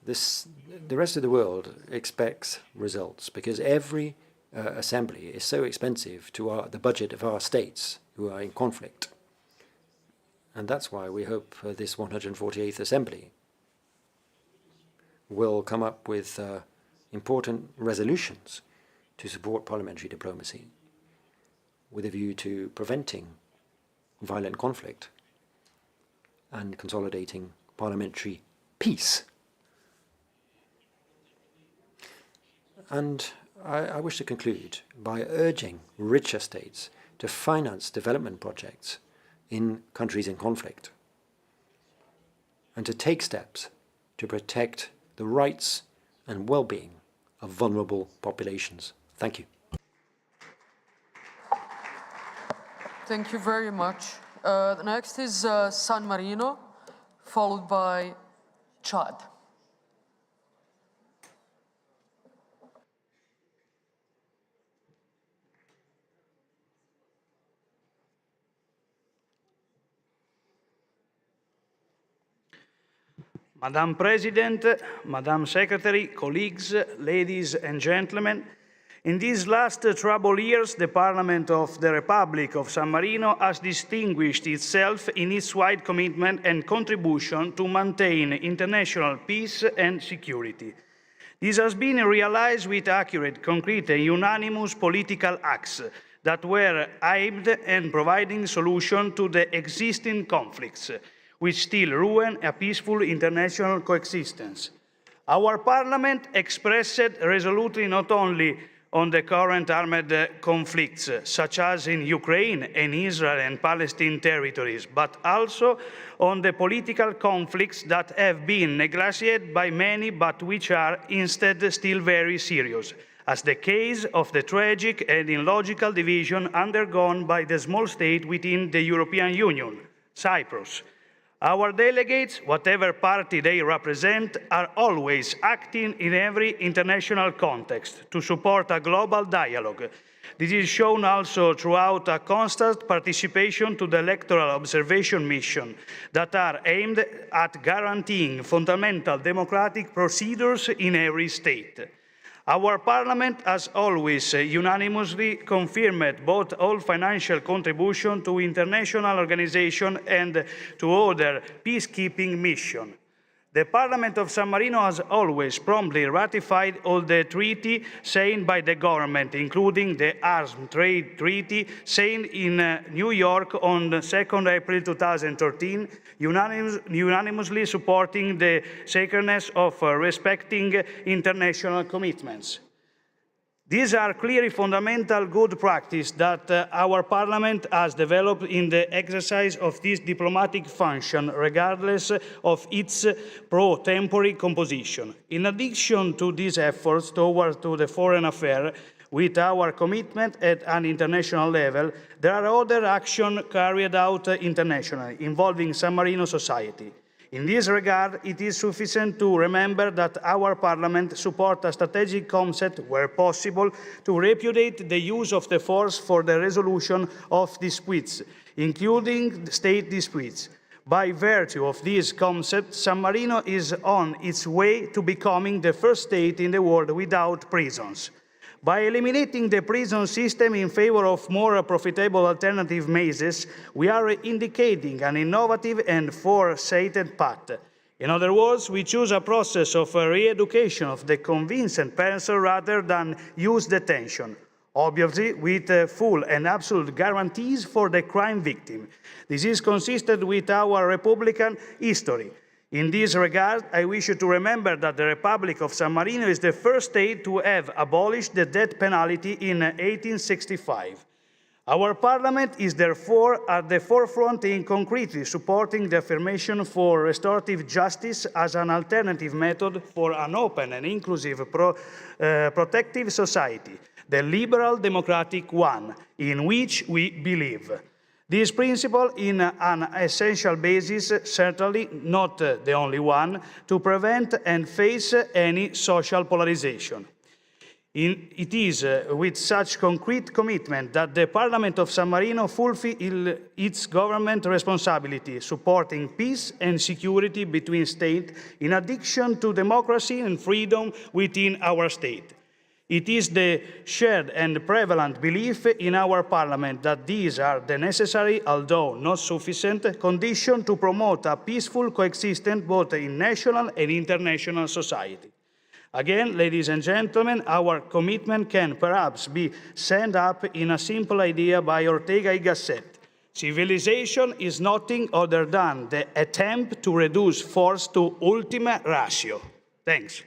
The rest of the world expects results because every assembly is so expensive to the budget of our states who are in conflict. And that's why we hope this 148th Assembly will come up with important resolutions to support parliamentary diplomacy with a view to preventing violent conflict and consolidating parliamentary peace. And I wish to conclude by urging richer states to finance development projects in countries in conflict and to take steps to protect the rights and well-being of vulnerable populations. Thank you. Thank you very much. The next is San Marino, followed by Chad. Madam President, Madam Secretary, colleagues, ladies and gentlemen, in these last troubled years, the Parliament of the Republic of San Marino has distinguished itself in its wide commitment and contribution to maintain international peace and security. This has been realized with accurate, concrete and unanimous political acts that were aimed at providing solutions to the existing conflicts, which still ruin a peaceful international coexistence. Our Parliament expressed resolutely not only on the current armed conflicts, such as in Ukraine and Israel and Palestine territories, but also on the political conflicts that have been neglected by many, but which are instead still very serious, as the case of the tragic and illogical division undergone by the small state within the European Union, Cyprus. Our delegates, whatever party they represent, are always acting in every international context to support a global dialogue. This is shown also throughout a constant participation to the electoral observation mission that are aimed at guaranteeing fundamental democratic procedures in every state. Our Parliament has always unanimously confirmed both all financial contribution to international organizations and to other peacekeeping missions. The Parliament of San Marino has always promptly ratified all the treaties signed by the government, including the Arms Trade Treaty signed in New York on 2 April 2013, unanimously supporting the sacredness of respecting international commitments. These are clearly fundamental good practice that our Parliament has developed in the exercise of this diplomatic function, regardless of its pro-tempore composition. In addition to these efforts towards the foreign affairs, with our commitment at an international level, there are other actions carried out internationally involving San Marino society. In this regard, it is sufficient to remember that our Parliament supports a strategic concept where possible to repudiate the use of the force for the resolution of disputes, including state disputes. By virtue of this concept, San Marino is on its way to becoming the first state in the world without prisons. By eliminating the prison system in favor of more profitable alternative mazes, we are indicating an innovative and foresighted path. In other words, we choose a process of re-education of the convinced person rather than use detention, obviously with full and absolute guarantees for the crime victim. This is consistent with our Republican history. In this regard, I wish you to remember that the Republic of San Marino is the first state to have abolished the death penalty in 1865. Our Parliament is therefore at the forefront in concretely supporting the affirmation for restorative justice as an alternative method for an open and inclusive protective society, the liberal democratic one, in which we believe. This principle is an essential basis, certainly not the only one, to prevent and face any social polarization. It is with such concrete commitment that the Parliament of San Marino fulfills its government responsibility, supporting peace and security between states, in addition to democracy and freedom within our state. It is the shared and prevalent belief in our Parliament that these are the necessary, although not sufficient, conditions to promote a peaceful coexistence both in national and international society. Again, ladies and gentlemen, our commitment can perhaps be summed up in a simple idea by Ortega y Gasset. Civilization is nothing other than the attempt to reduce force to ultima ratio. Thanks.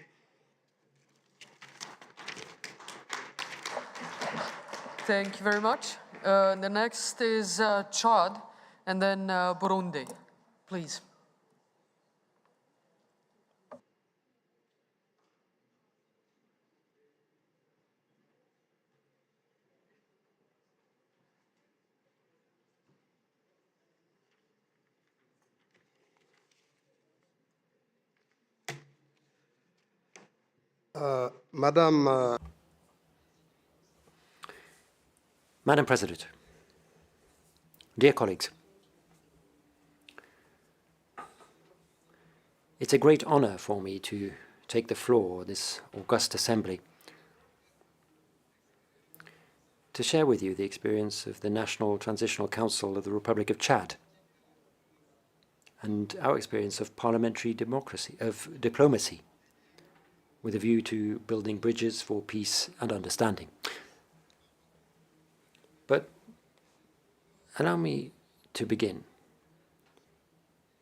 Thank you very much. The next is Chad, and then Burundi. Please. Madam President, dear colleagues, it's a great honor for me to take the floor at this august assembly to share with you the experience of the National Transitional Council of the Republic of Chad and our experience of parliamentary diplomacy with a view to building bridges for peace and understanding. But allow me to begin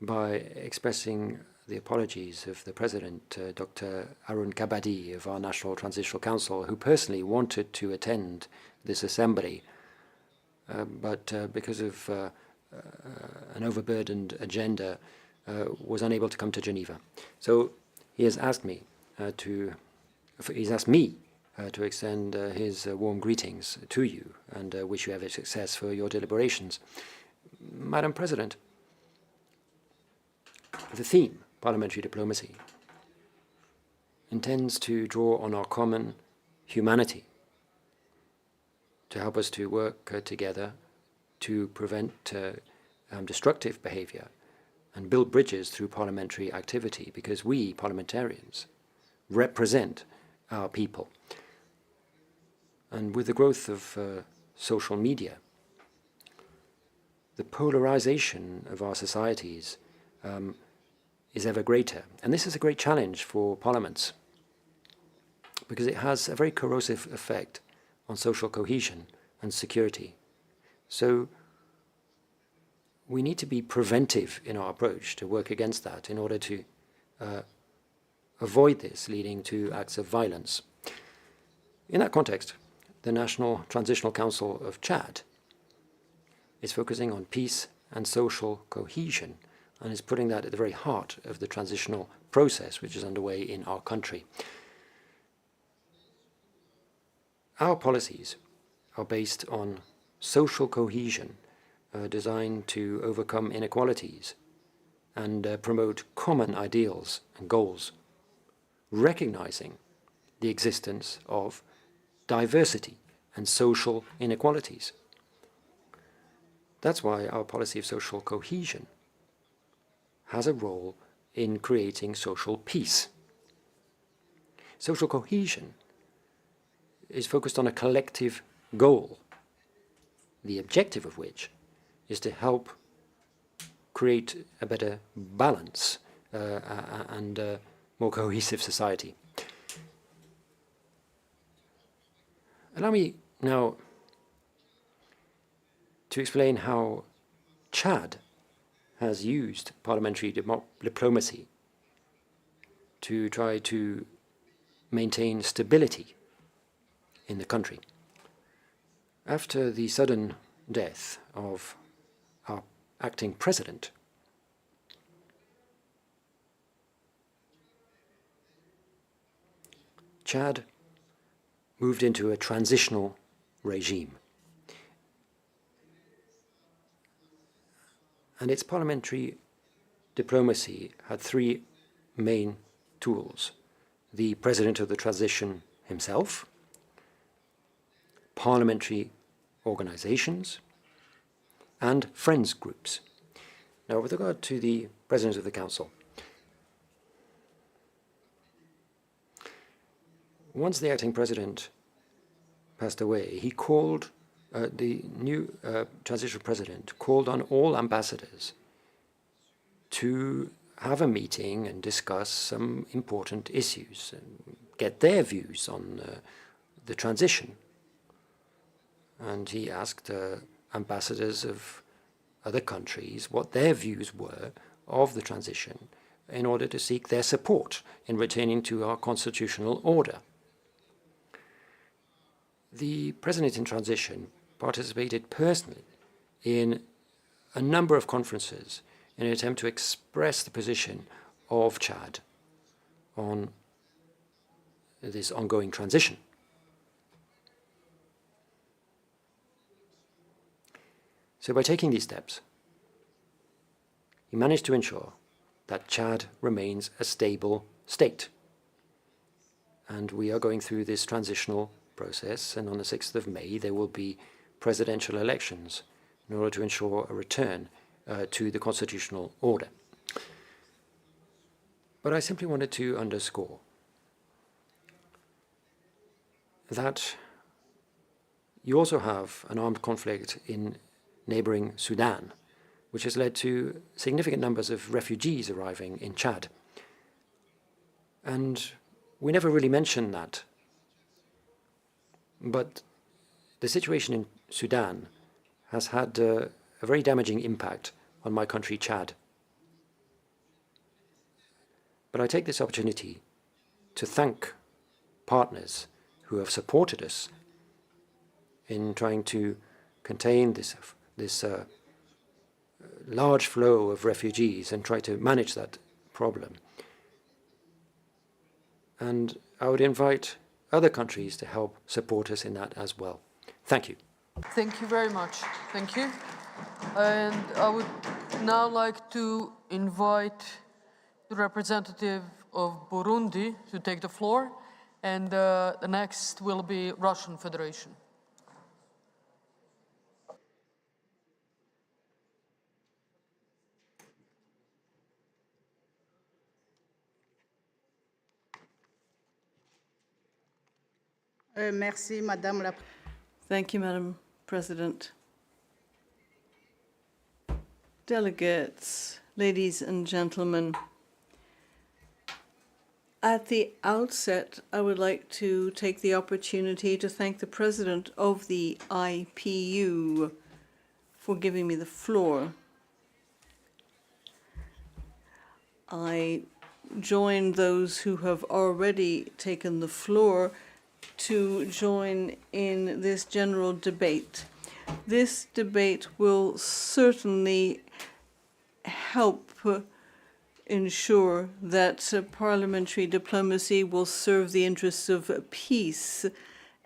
by expressing the apologies of the President, Dr. Arun Kabadi of our National Transitional Council, who personally wanted to attend this assembly, but because of an overburdened agenda, was unable to come to Geneva. So he has asked me to extend his warm greetings to you and wish you every success for your deliberations. Madam President, the theme, parliamentary diplomacy, intends to draw on our common humanity to help us to work together to prevent destructive behavior and build bridges through parliamentary activity, because we, parliamentarians, represent our people. And with the growth of social media, the polarization of our societies is ever greater. And this is a great challenge for parliaments, because it has a very corrosive effect on social cohesion and security. So we need to be preventive in our approach to work against that in order to avoid this leading to acts of violence. In that context, the National Transitional Council of Chad is focusing on peace and social cohesion and is putting that at the very heart of the transitional process which is underway in our country. Our policies are based on social cohesion designed to overcome inequalities and promote common ideals and goals, recognizing the existence of diversity and social inequalities. That's why our policy of social cohesion has a role in creating social peace. Social cohesion is focused on a collective goal, the objective of which is to help create a better balance and a more cohesive society. Allow me now to explain how Chad has used parliamentary diplomacy to try to maintain stability in the country. After the sudden death of our acting president, Chad moved into a transitional regime. And its parliamentary diplomacy had three main tools: the president of the transition himself, parliamentary organizations, and friends groups. Now, with regard to the president of the council, once the acting president passed away, he called, the new transitional president called on all ambassadors to have a meeting and discuss some important issues and get their views on the transition. And he asked ambassadors of other countries what their views were of the transition in order to seek their support in returning to our constitutional order. The president in transition participated personally in a number of conferences in an attempt to express the position of Chad on this ongoing transition. So by taking these steps, he managed to ensure that Chad remains a stable state. And we are going through this transitional process, and on the 6th of May there will be presidential elections in order to ensure a return to the constitutional order. But I simply wanted to underscore that you also have an armed conflict in neighboring Sudan, which has led to significant numbers of refugees arriving in Chad. And we never really mentioned that. But the situation in Sudan has had a very damaging impact on my country, Chad. But I take this opportunity to thank partners who have supported us in trying to contain this large flow of refugees and try to manage that problem. And I would invite other countries to help support us in that as well. Thank you. Thank you very much. Thank you. And I would now like to invite the representative of Burundi to take the floor, and the next will be Russian Federation. Merci, Madame la. Thank you, Madam President. Delegates, ladies and gentlemen, at the outset, I would like to take the opportunity to thank the President of the IPU for giving me the floor. I join those who have already taken the floor to join in this general debate. This debate will certainly help ensure that parliamentary diplomacy will serve the interests of peace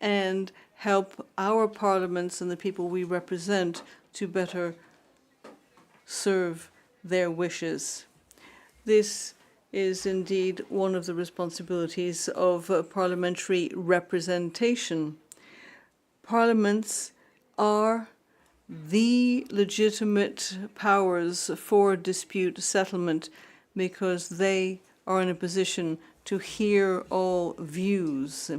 and help our parliaments and the people we represent to better serve their wishes. This is indeed one of the responsibilities of parliamentary representation. Parliaments are the legitimate powers for dispute settlement because they are in a position to hear all views.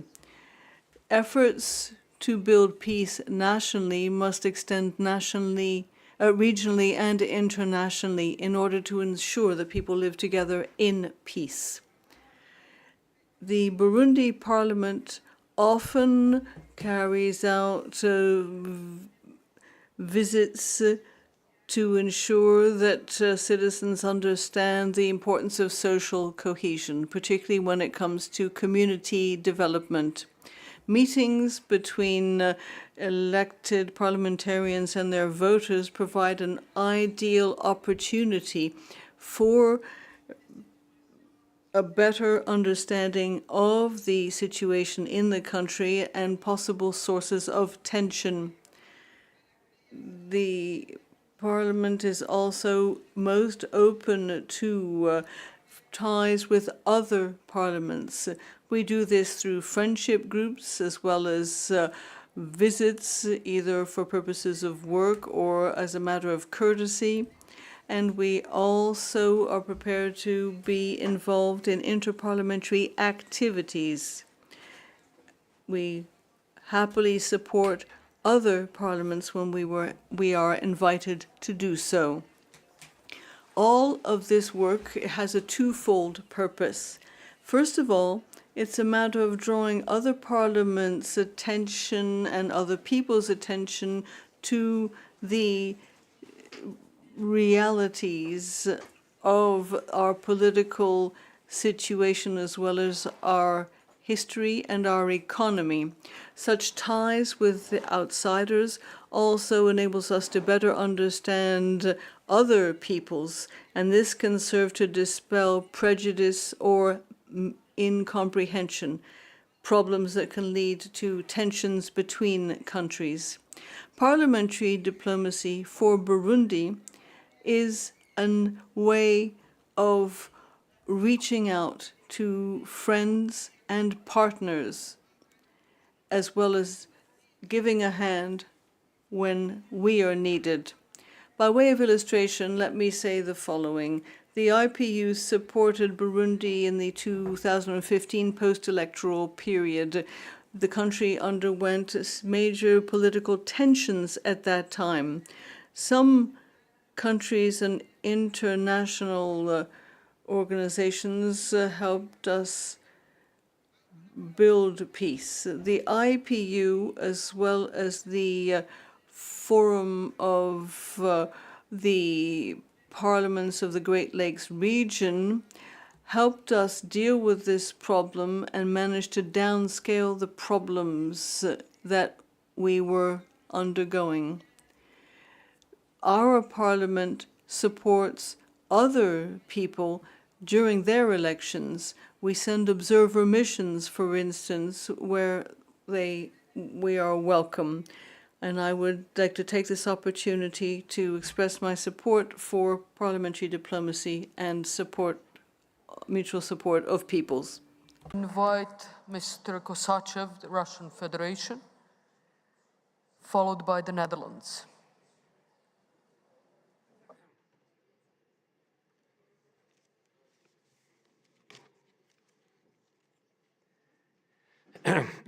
Efforts to build peace nationally must extend nationally, regionally and internationally in order to ensure that people live together in peace. The Burundi Parliament often carries out visits to ensure that citizens understand the importance of social cohesion, particularly when it comes to community development. Meetings between elected parliamentarians and their voters provide an ideal opportunity for a better understanding of the situation in the country and possible sources of tension. The Parliament is also most open to ties with other parliaments. We do this through friendship groups as well as visits, either for purposes of work or as a matter of courtesy. And we also are prepared to be involved in interparliamentary activities. We happily support other parliaments when we are invited to do so. All of this work has a twofold purpose. First of all, it's a matter of drawing other parliaments' attention and other people's attention to the realities of our political situation as well as our history and our economy. Such ties with the outsiders also enables us to better understand other peoples, and this can serve to dispel prejudice or incomprehension, problems that can lead to tensions between countries. Parliamentary diplomacy for Burundi is a way of reaching out to friends and partners, as well as giving a hand when we are needed. By way of illustration, let me say the following. The IPU supported Burundi in the 2015 post-electoral period. The country underwent major political tensions at that time. Some countries and international organizations helped us build peace. The IPU, as well as the Forum of the Parliaments of the Great Lakes region, helped us deal with this problem and managed to downscale the problems that we were undergoing. Our parliament supports other people during their elections. We send observer missions, for instance, where we are welcome. And I would like to take this opportunity to express my support for parliamentary diplomacy and mutual support of peoples. Invite Mr. Kosachev, the Russian Federation, followed by the Netherlands.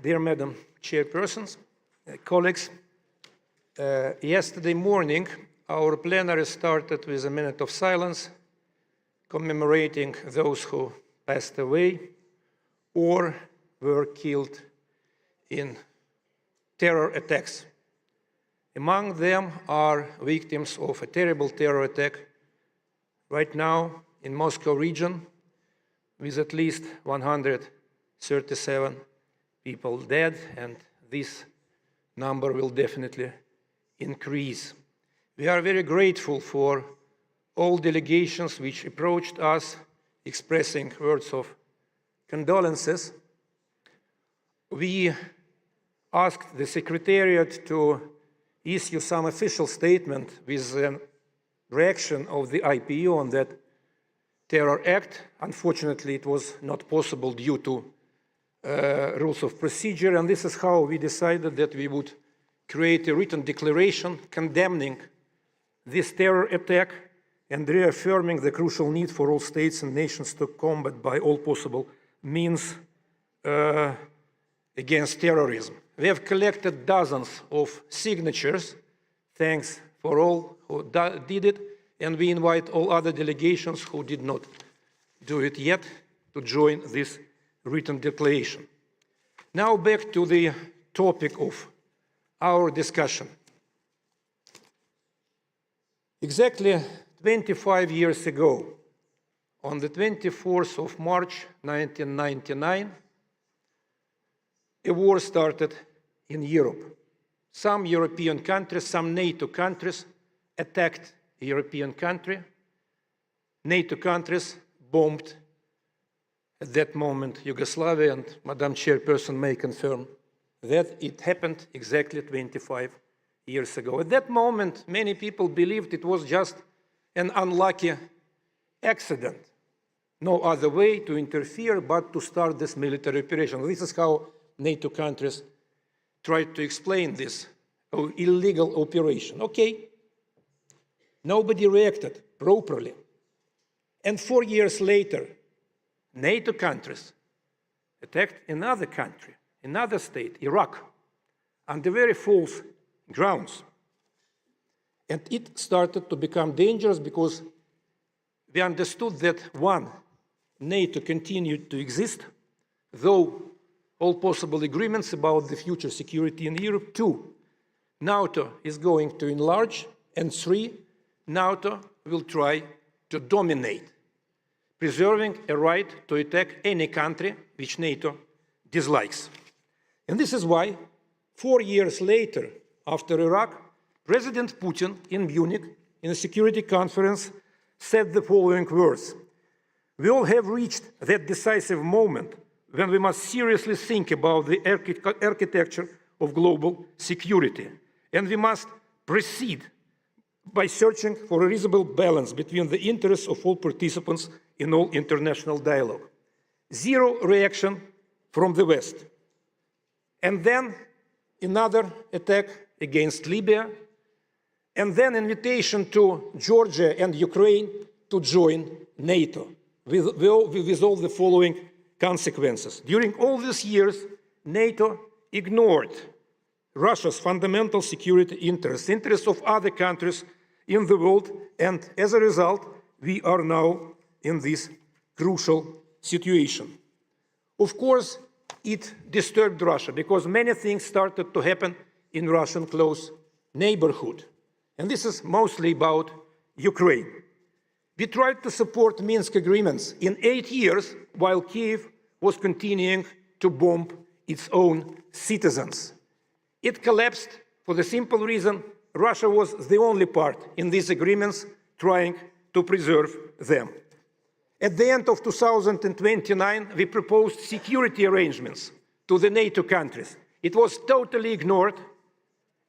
Dear Madam Chairpersons, colleagues, yesterday morning our plenary started with a minute of silence commemorating those who passed away or were killed in terror attacks. Among them are victims of a terrible terror attack right now in Moscow region, with at least 137 people dead, and this number will definitely increase. We are very grateful for all delegations which approached us expressing words of condolences. We asked the Secretariat to issue some official statement with the reaction of the IPU on that terror act. Unfortunately, it was not possible due to rules of procedure, and this is how we decided that we would create a written declaration condemning this terror attack and reaffirming the crucial need for all states and nations to combat by all possible means against terrorism. We have collected dozens of signatures. Thanks for all who did it, and we invite all other delegations who did not do it yet to join this written declaration. Now back to the topic of our discussion. Exactly 25 years ago, on the 24th of March 1999, a war started in Europe. Some European countries, some NATO countries attacked a European country. NATO countries bombed at that moment Yugoslavia, and Madam Chairperson may confirm that it happened exactly 25 years ago. At that moment, many people believed it was just an unlucky accident. No other way to interfere but to start this military operation. This is how NATO countries tried to explain this illegal operation. Okay, nobody reacted properly. And 4 years later, NATO countries attacked another country, another state, Iraq, on the very false grounds. And it started to become dangerous because we understood that, one, NATO continued to exist, though all possible agreements about the future security in Europe. Two, NATO is going to enlarge. And three, NATO will try to dominate, preserving a right to attack any country which NATO dislikes. And this is why, 4 years later, after Iraq, President Putin in Munich, in a security conference, said the following words: "We all have reached that decisive moment when we must seriously think about the architecture of global security, and we must proceed by searching for a reasonable balance between the interests of all participants in all international dialogue. Zero reaction from the West. And then another attack against Libya, and then invitation to Georgia and Ukraine to join NATO with all the following consequences. During all these years, NATO ignored Russia's fundamental security interests of other countries in the world, and as a result, we are now in this crucial situation. Of course, it disturbed Russia because many things started to happen in Russian close neighborhood. And this is mostly about Ukraine. We tried to support Minsk agreements in 8 years while Kiev was continuing to bomb its own citizens. It collapsed for the simple reason Russia was the only part in these agreements trying to preserve them. At the end of 2029, we proposed security arrangements to the NATO countries. It was totally ignored,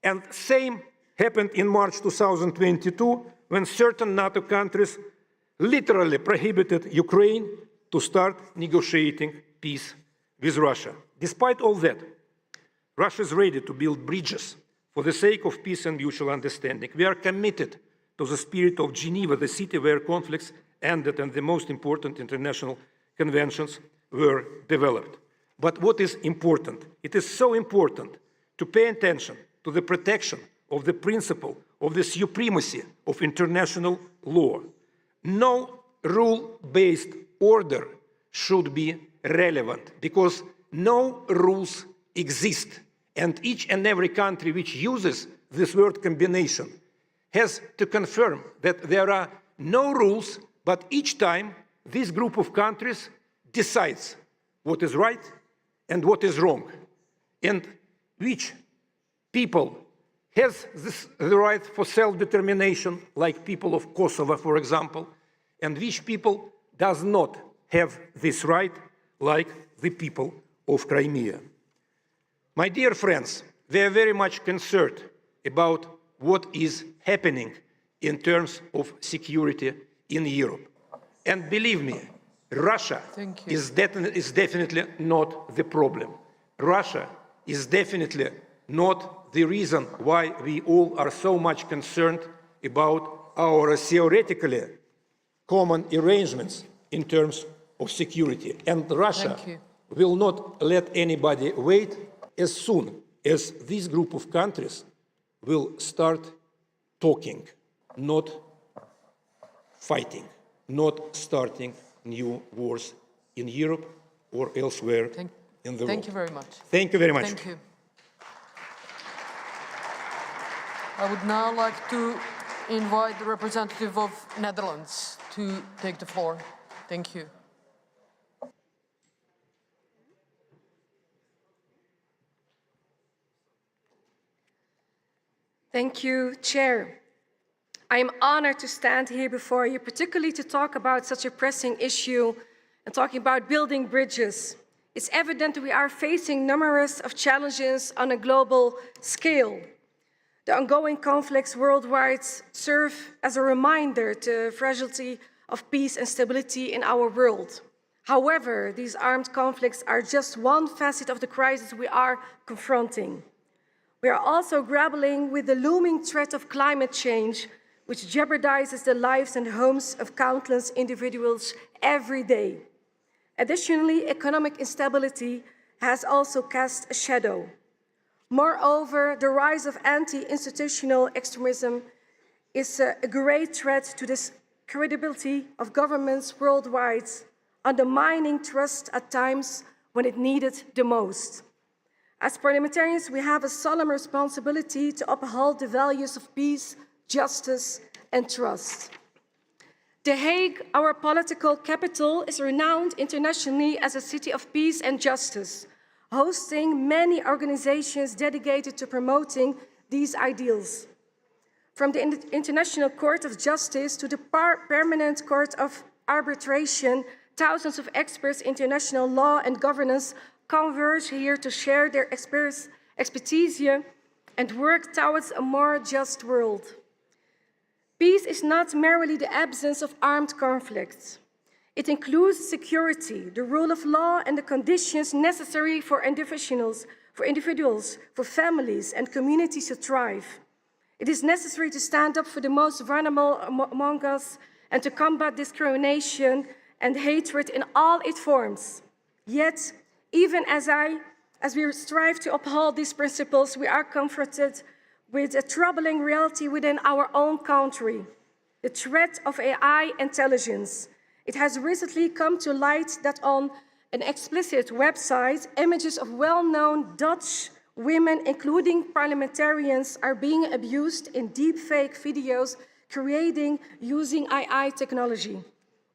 and same happened in March 2022 when certain NATO countries literally prohibited Ukraine to start negotiating peace with Russia. Despite all that, Russia is ready to build bridges for the sake of peace and mutual understanding. We are committed to the spirit of Geneva, the city where conflicts ended and the most important international conventions were developed. But what is important? It is so important to pay attention to the protection of the principle of the supremacy of international law. No rule-based order should be relevant because no rules exist, and each and every country which uses this word combination has to confirm that there are no rules, but each time this group of countries decides what is right and what is wrong, and which people has the right for self-determination, like people of Kosovo, for example, and which people does not have this right, like the people of Crimea. My dear friends, we are very much concerned about what is happening in terms of security in Europe. And believe me, Russia is definitely not the problem. Russia is definitely not the reason why we all are so much concerned about our theoretically common arrangements in terms of security. And Russia will not let anybody wait as soon as this group of countries will start talking, not fighting, not starting new wars in Europe or elsewhere in the world. Thank you very much. Thank you very much. Thank you. I would now like to invite the representative of Netherlands to take the floor. Thank you. Thank you, Chair. I am honored to stand here before you, particularly to talk about such a pressing issue and talking about building bridges. It's evident that we are facing numerous of challenges on a global scale. The ongoing conflicts worldwide serve as a reminder to the fragility of peace and stability in our world. However, these armed conflicts are just one facet of the crisis we are confronting. We are also grappling with the looming threat of climate change, which jeopardizes the lives and homes of countless individuals every day. Additionally, economic instability has also cast a shadow. Moreover, the rise of anti-institutional extremism is a great threat to the credibility of governments worldwide, undermining trust at times when it needed the most. As parliamentarians, we have a solemn responsibility to uphold the values of peace, justice, and trust. The Hague, our political capital, is renowned internationally as a city of peace and justice, hosting many organizations dedicated to promoting these ideals. From the International Court of Justice to the Permanent Court of Arbitration, thousands of experts in international law and governance converge here to share their expertise and work towards a more just world. Peace is not merely the absence of armed conflicts. It includes security, the rule of law, and the conditions necessary for individuals, for families and communities to thrive. It is necessary to stand up for the most vulnerable among us and to combat discrimination and hatred in all its forms. Yet, even as we strive to uphold these principles, we are confronted with a troubling reality within our own country, the threat of AI intelligence. It has recently come to light that on an explicit website, images of well-known Dutch women, including parliamentarians, are being abused in deepfake videos created using AI technology.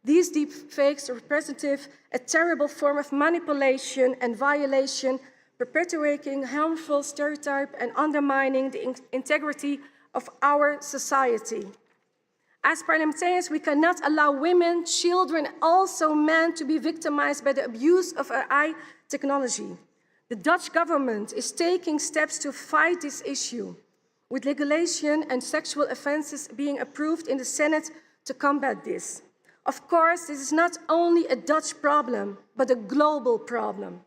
These deepfakes represent a terrible form of manipulation and violation, perpetuating harmful stereotypes and undermining the integrity of our society. As parliamentarians, we cannot allow women, children, and also men to be victimized by the abuse of AI technology. The Dutch government is taking steps to fight this issue, with legislation and sexual offenses being approved in the Senate to combat this. Of course, this is not only a Dutch problem, but a global problem.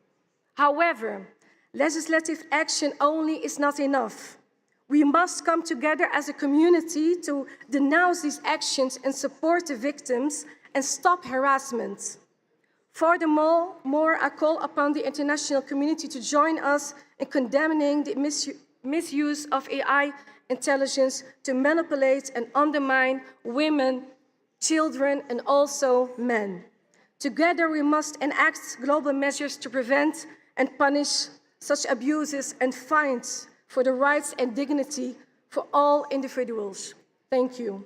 However, legislative action only is not enough. We must come together as a community to denounce these actions and support the victims and stop harassment. Furthermore, I call upon the international community to join us in condemning the misuse of AI intelligence to manipulate and undermine women, children, and also men. Together, we must enact global measures to prevent and punish such abuses and fight for the rights and dignity for all individuals. Thank you.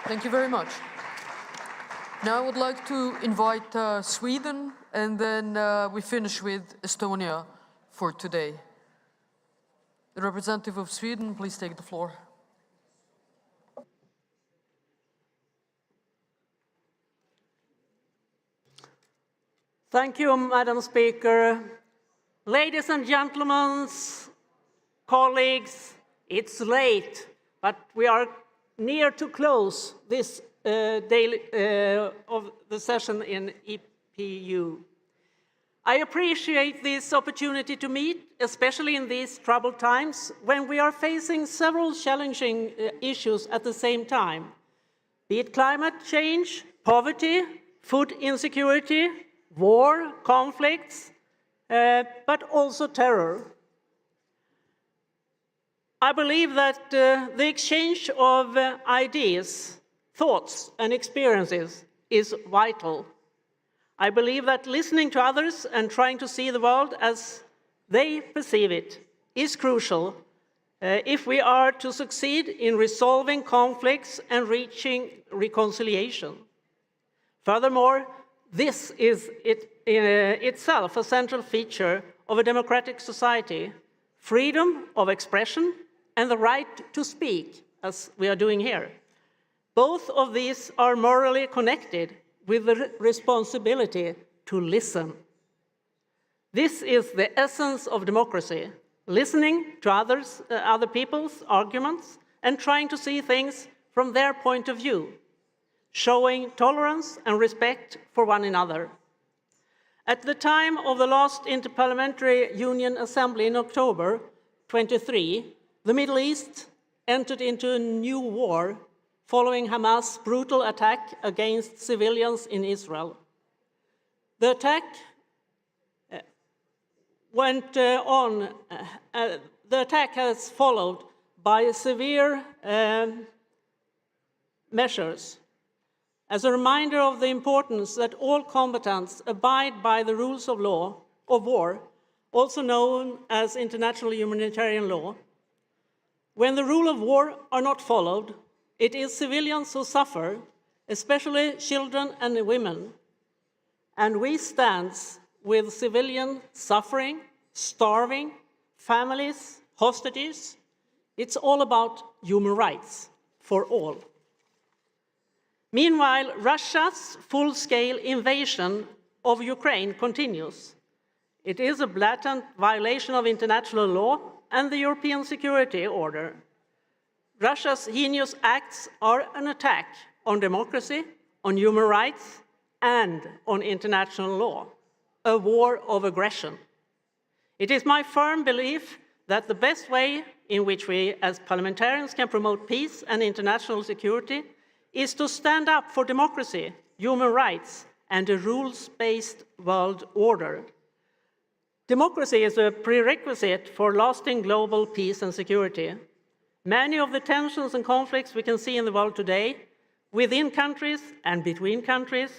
Thank you very much. Now I would like to invite Sweden, and then we finish with Estonia for today. The representative of Sweden, please take the floor. Thank you, Madam Speaker. Ladies and gentlemen, colleagues, it's late, but we are near to close this daily of the session in IPU. I appreciate this opportunity to meet, especially in these troubled times when we are facing several challenging issues at the same time, be it climate change, poverty, food insecurity, war, conflicts, but also terror. I believe that the exchange of ideas, thoughts, and experiences is vital. I believe that listening to others and trying to see the world as they perceive it is crucial if we are to succeed in resolving conflicts and reaching reconciliation. Furthermore, this is itself a central feature of a democratic society: freedom of expression and the right to speak, as we are doing here. Both of these are morally connected with the responsibility to listen. This is the essence of democracy: listening to other people's arguments and trying to see things from their point of view, showing tolerance and respect for one another. At the time of the last Interparliamentary Union Assembly in October 23, the Middle East entered into a new war following Hamas' brutal attack against civilians in Israel. The attack has followed by severe measures. As a reminder of the importance that all combatants abide by the rules of law of war, also known as international humanitarian law. When the rule of war are not followed, it is civilians who suffer, especially children and women. And we stand with civilian suffering, starving, families, hostages. It's all about human rights for all. Meanwhile, Russia's full-scale invasion of Ukraine continues. It is a blatant violation of international law and the European security order. Russia's heinous acts are an attack on democracy, on human rights and on international law, a war of aggression. It is my firm belief that the best way in which we as parliamentarians can promote peace and international security is to stand up for democracy, human rights, and a rules-based world order. Democracy is a prerequisite for lasting global peace and security. Many of the tensions and conflicts we can see in the world today, within countries and between countries,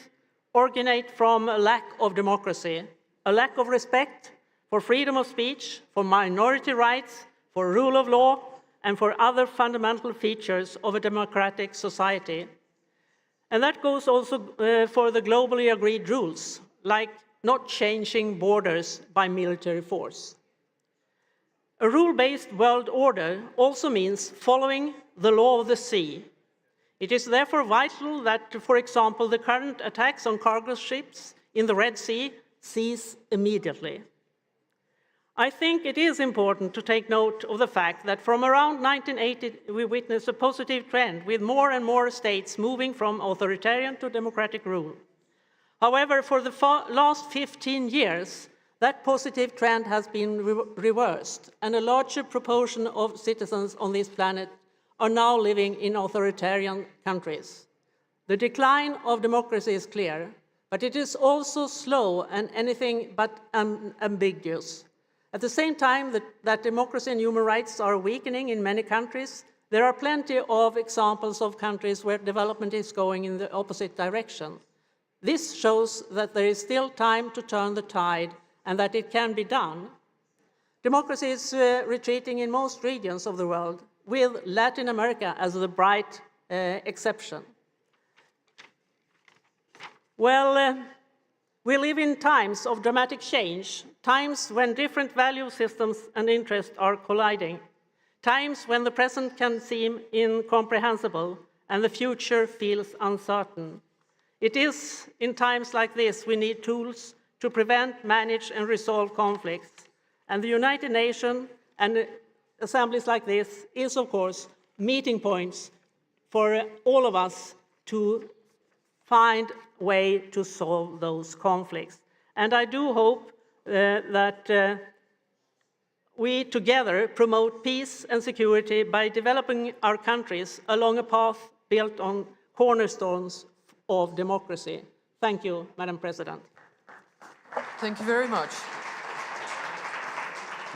originate from a lack of democracy, a lack of respect for freedom of speech, for minority rights, for rule of law, and for other fundamental features of a democratic society. And that goes also for the globally agreed rules, like not changing borders by military force. A rule-based world order also means following the law of the sea. It is therefore vital that, for example, the current attacks on cargo ships in the Red Sea cease immediately. I think it is important to take note of the fact that from around 1980, we witnessed a positive trend with more and more states moving from authoritarian to democratic rule. However, for the last 15 years, that positive trend has been reversed, and a larger proportion of citizens on this planet are now living in authoritarian countries. The decline of democracy is clear, but it is also slow and anything but ambiguous. At the same time that democracy and human rights are weakening in many countries, there are plenty of examples of countries where development is going in the opposite direction. This shows that there is still time to turn the tide and that it can be done. Democracy is retreating in most regions of the world, with Latin America as the bright exception. Well, we live in times of dramatic change, times when different value systems and interests are colliding, times when the present can seem incomprehensible and the future feels uncertain. It is in times like this we need tools to prevent, manage, and resolve conflicts. And the United Nations and assemblies like this is, of course, meeting points for all of us to find a way to solve those conflicts. And I do hope that we together promote peace and security by developing our countries along a path built on cornerstones of democracy. Thank you, Madam President. Thank you very much.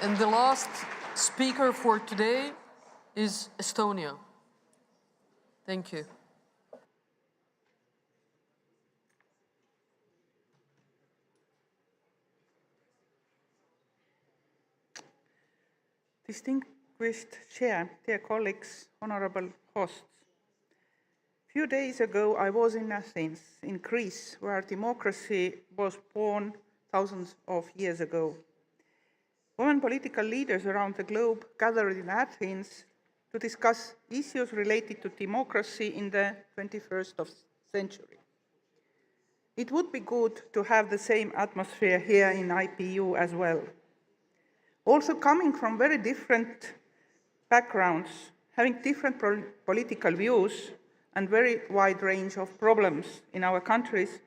And the last speaker for today is Estonia. Thank you. Distinguished Chair, dear colleagues, honorable hosts. A few days ago, I was in Athens, in Greece, where democracy was born thousands of years ago. Women political leaders around the globe gathered in Athens to discuss issues related to democracy in the 21st century. It would be good to have the same atmosphere here in IPU as well. Also coming from very different backgrounds, having different political views and very wide range of problems in our countries,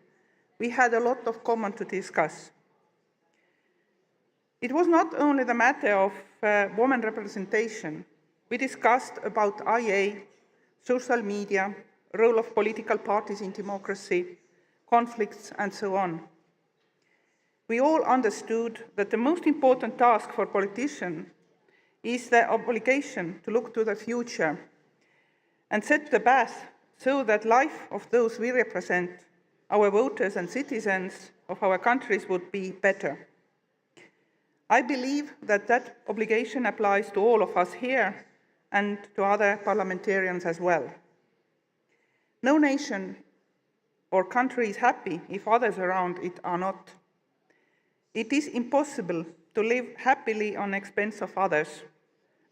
we had a lot of common to discuss. It was not only the matter of women representation. We discussed about IA, social media, role of political parties in democracy, conflicts, and so on. We all understood that the most important task for politicians is the obligation to look to the future and set the path so that life of those we represent, our voters and citizens of our countries, would be better. I believe that that obligation applies to all of us here and to other parliamentarians as well. No nation or country is happy if others around it are not. It is impossible to live happily on the expense of others,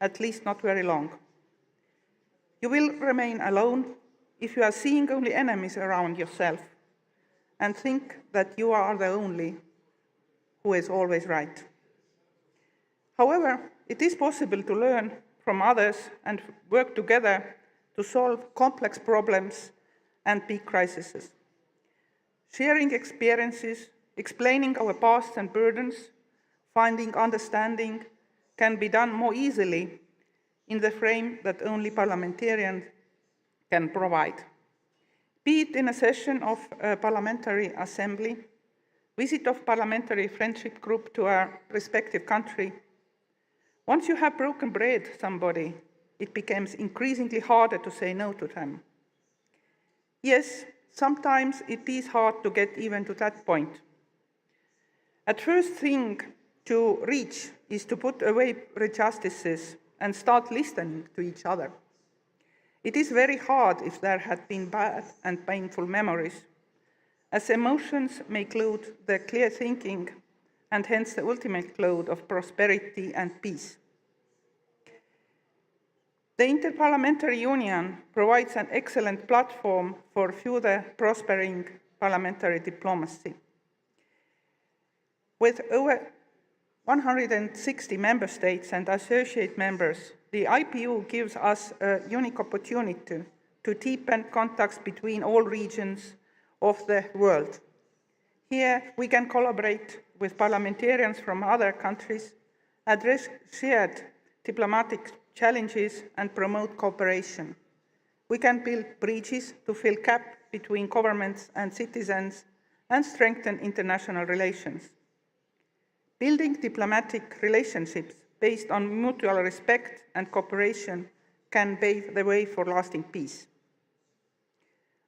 at least not very long. You will remain alone if you are seeing only enemies around yourself and think that you are the only who is always right. However, it is possible to learn from others and work together to solve complex problems and big crises. sharing experiences, explaining our past and burdens, finding understanding can be done more easily in the frame that only parliamentarians can provide. Be it in a session of a parliamentary assembly, visit of parliamentary friendship group to our respective country. Once you have broken bread somebody, it becomes increasingly harder to say no to them. Yes, sometimes it is hard to get even to that point. At first thing to reach is to put away prejudices and start listening to each other. It is very hard if there had been bad and painful memories, as emotions may cloud the clear thinking and hence the ultimate cloud of prosperity and peace. The Interparliamentary Union provides an excellent platform for further prospering parliamentary diplomacy. With over 160 member states and associate members, the IPU gives us a unique opportunity to deepen contacts between all regions of the world. Here, we can collaborate with parliamentarians from other countries, address shared diplomatic challenges, and promote cooperation. We can build bridges to fill gaps between governments and citizens and strengthen international relations. Building diplomatic relationships based on mutual respect and cooperation can pave the way for lasting peace.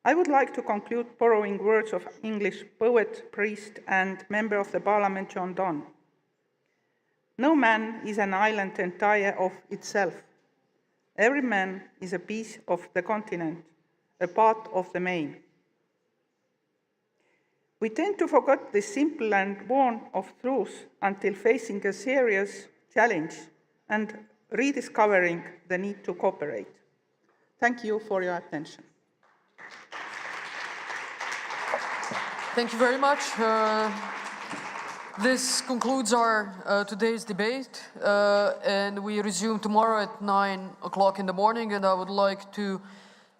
I would like to conclude borrowing words of English poet, priest, and member of the parliament John Donne. No man is an island entire of itself. Every man is a piece of the continent, a part of the main. We tend to forget this simple and born of truth until facing a serious challenge and rediscovering the need to cooperate. Thank you for your attention. Thank you very much. This concludes our today's debate, and we resume tomorrow at 9 o'clock in the morning, and I would like to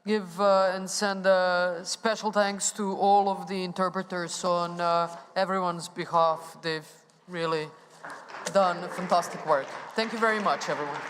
give and send special thanks to all of the interpreters on everyone's behalf. They've really done fantastic work. Thank you very much, everyone.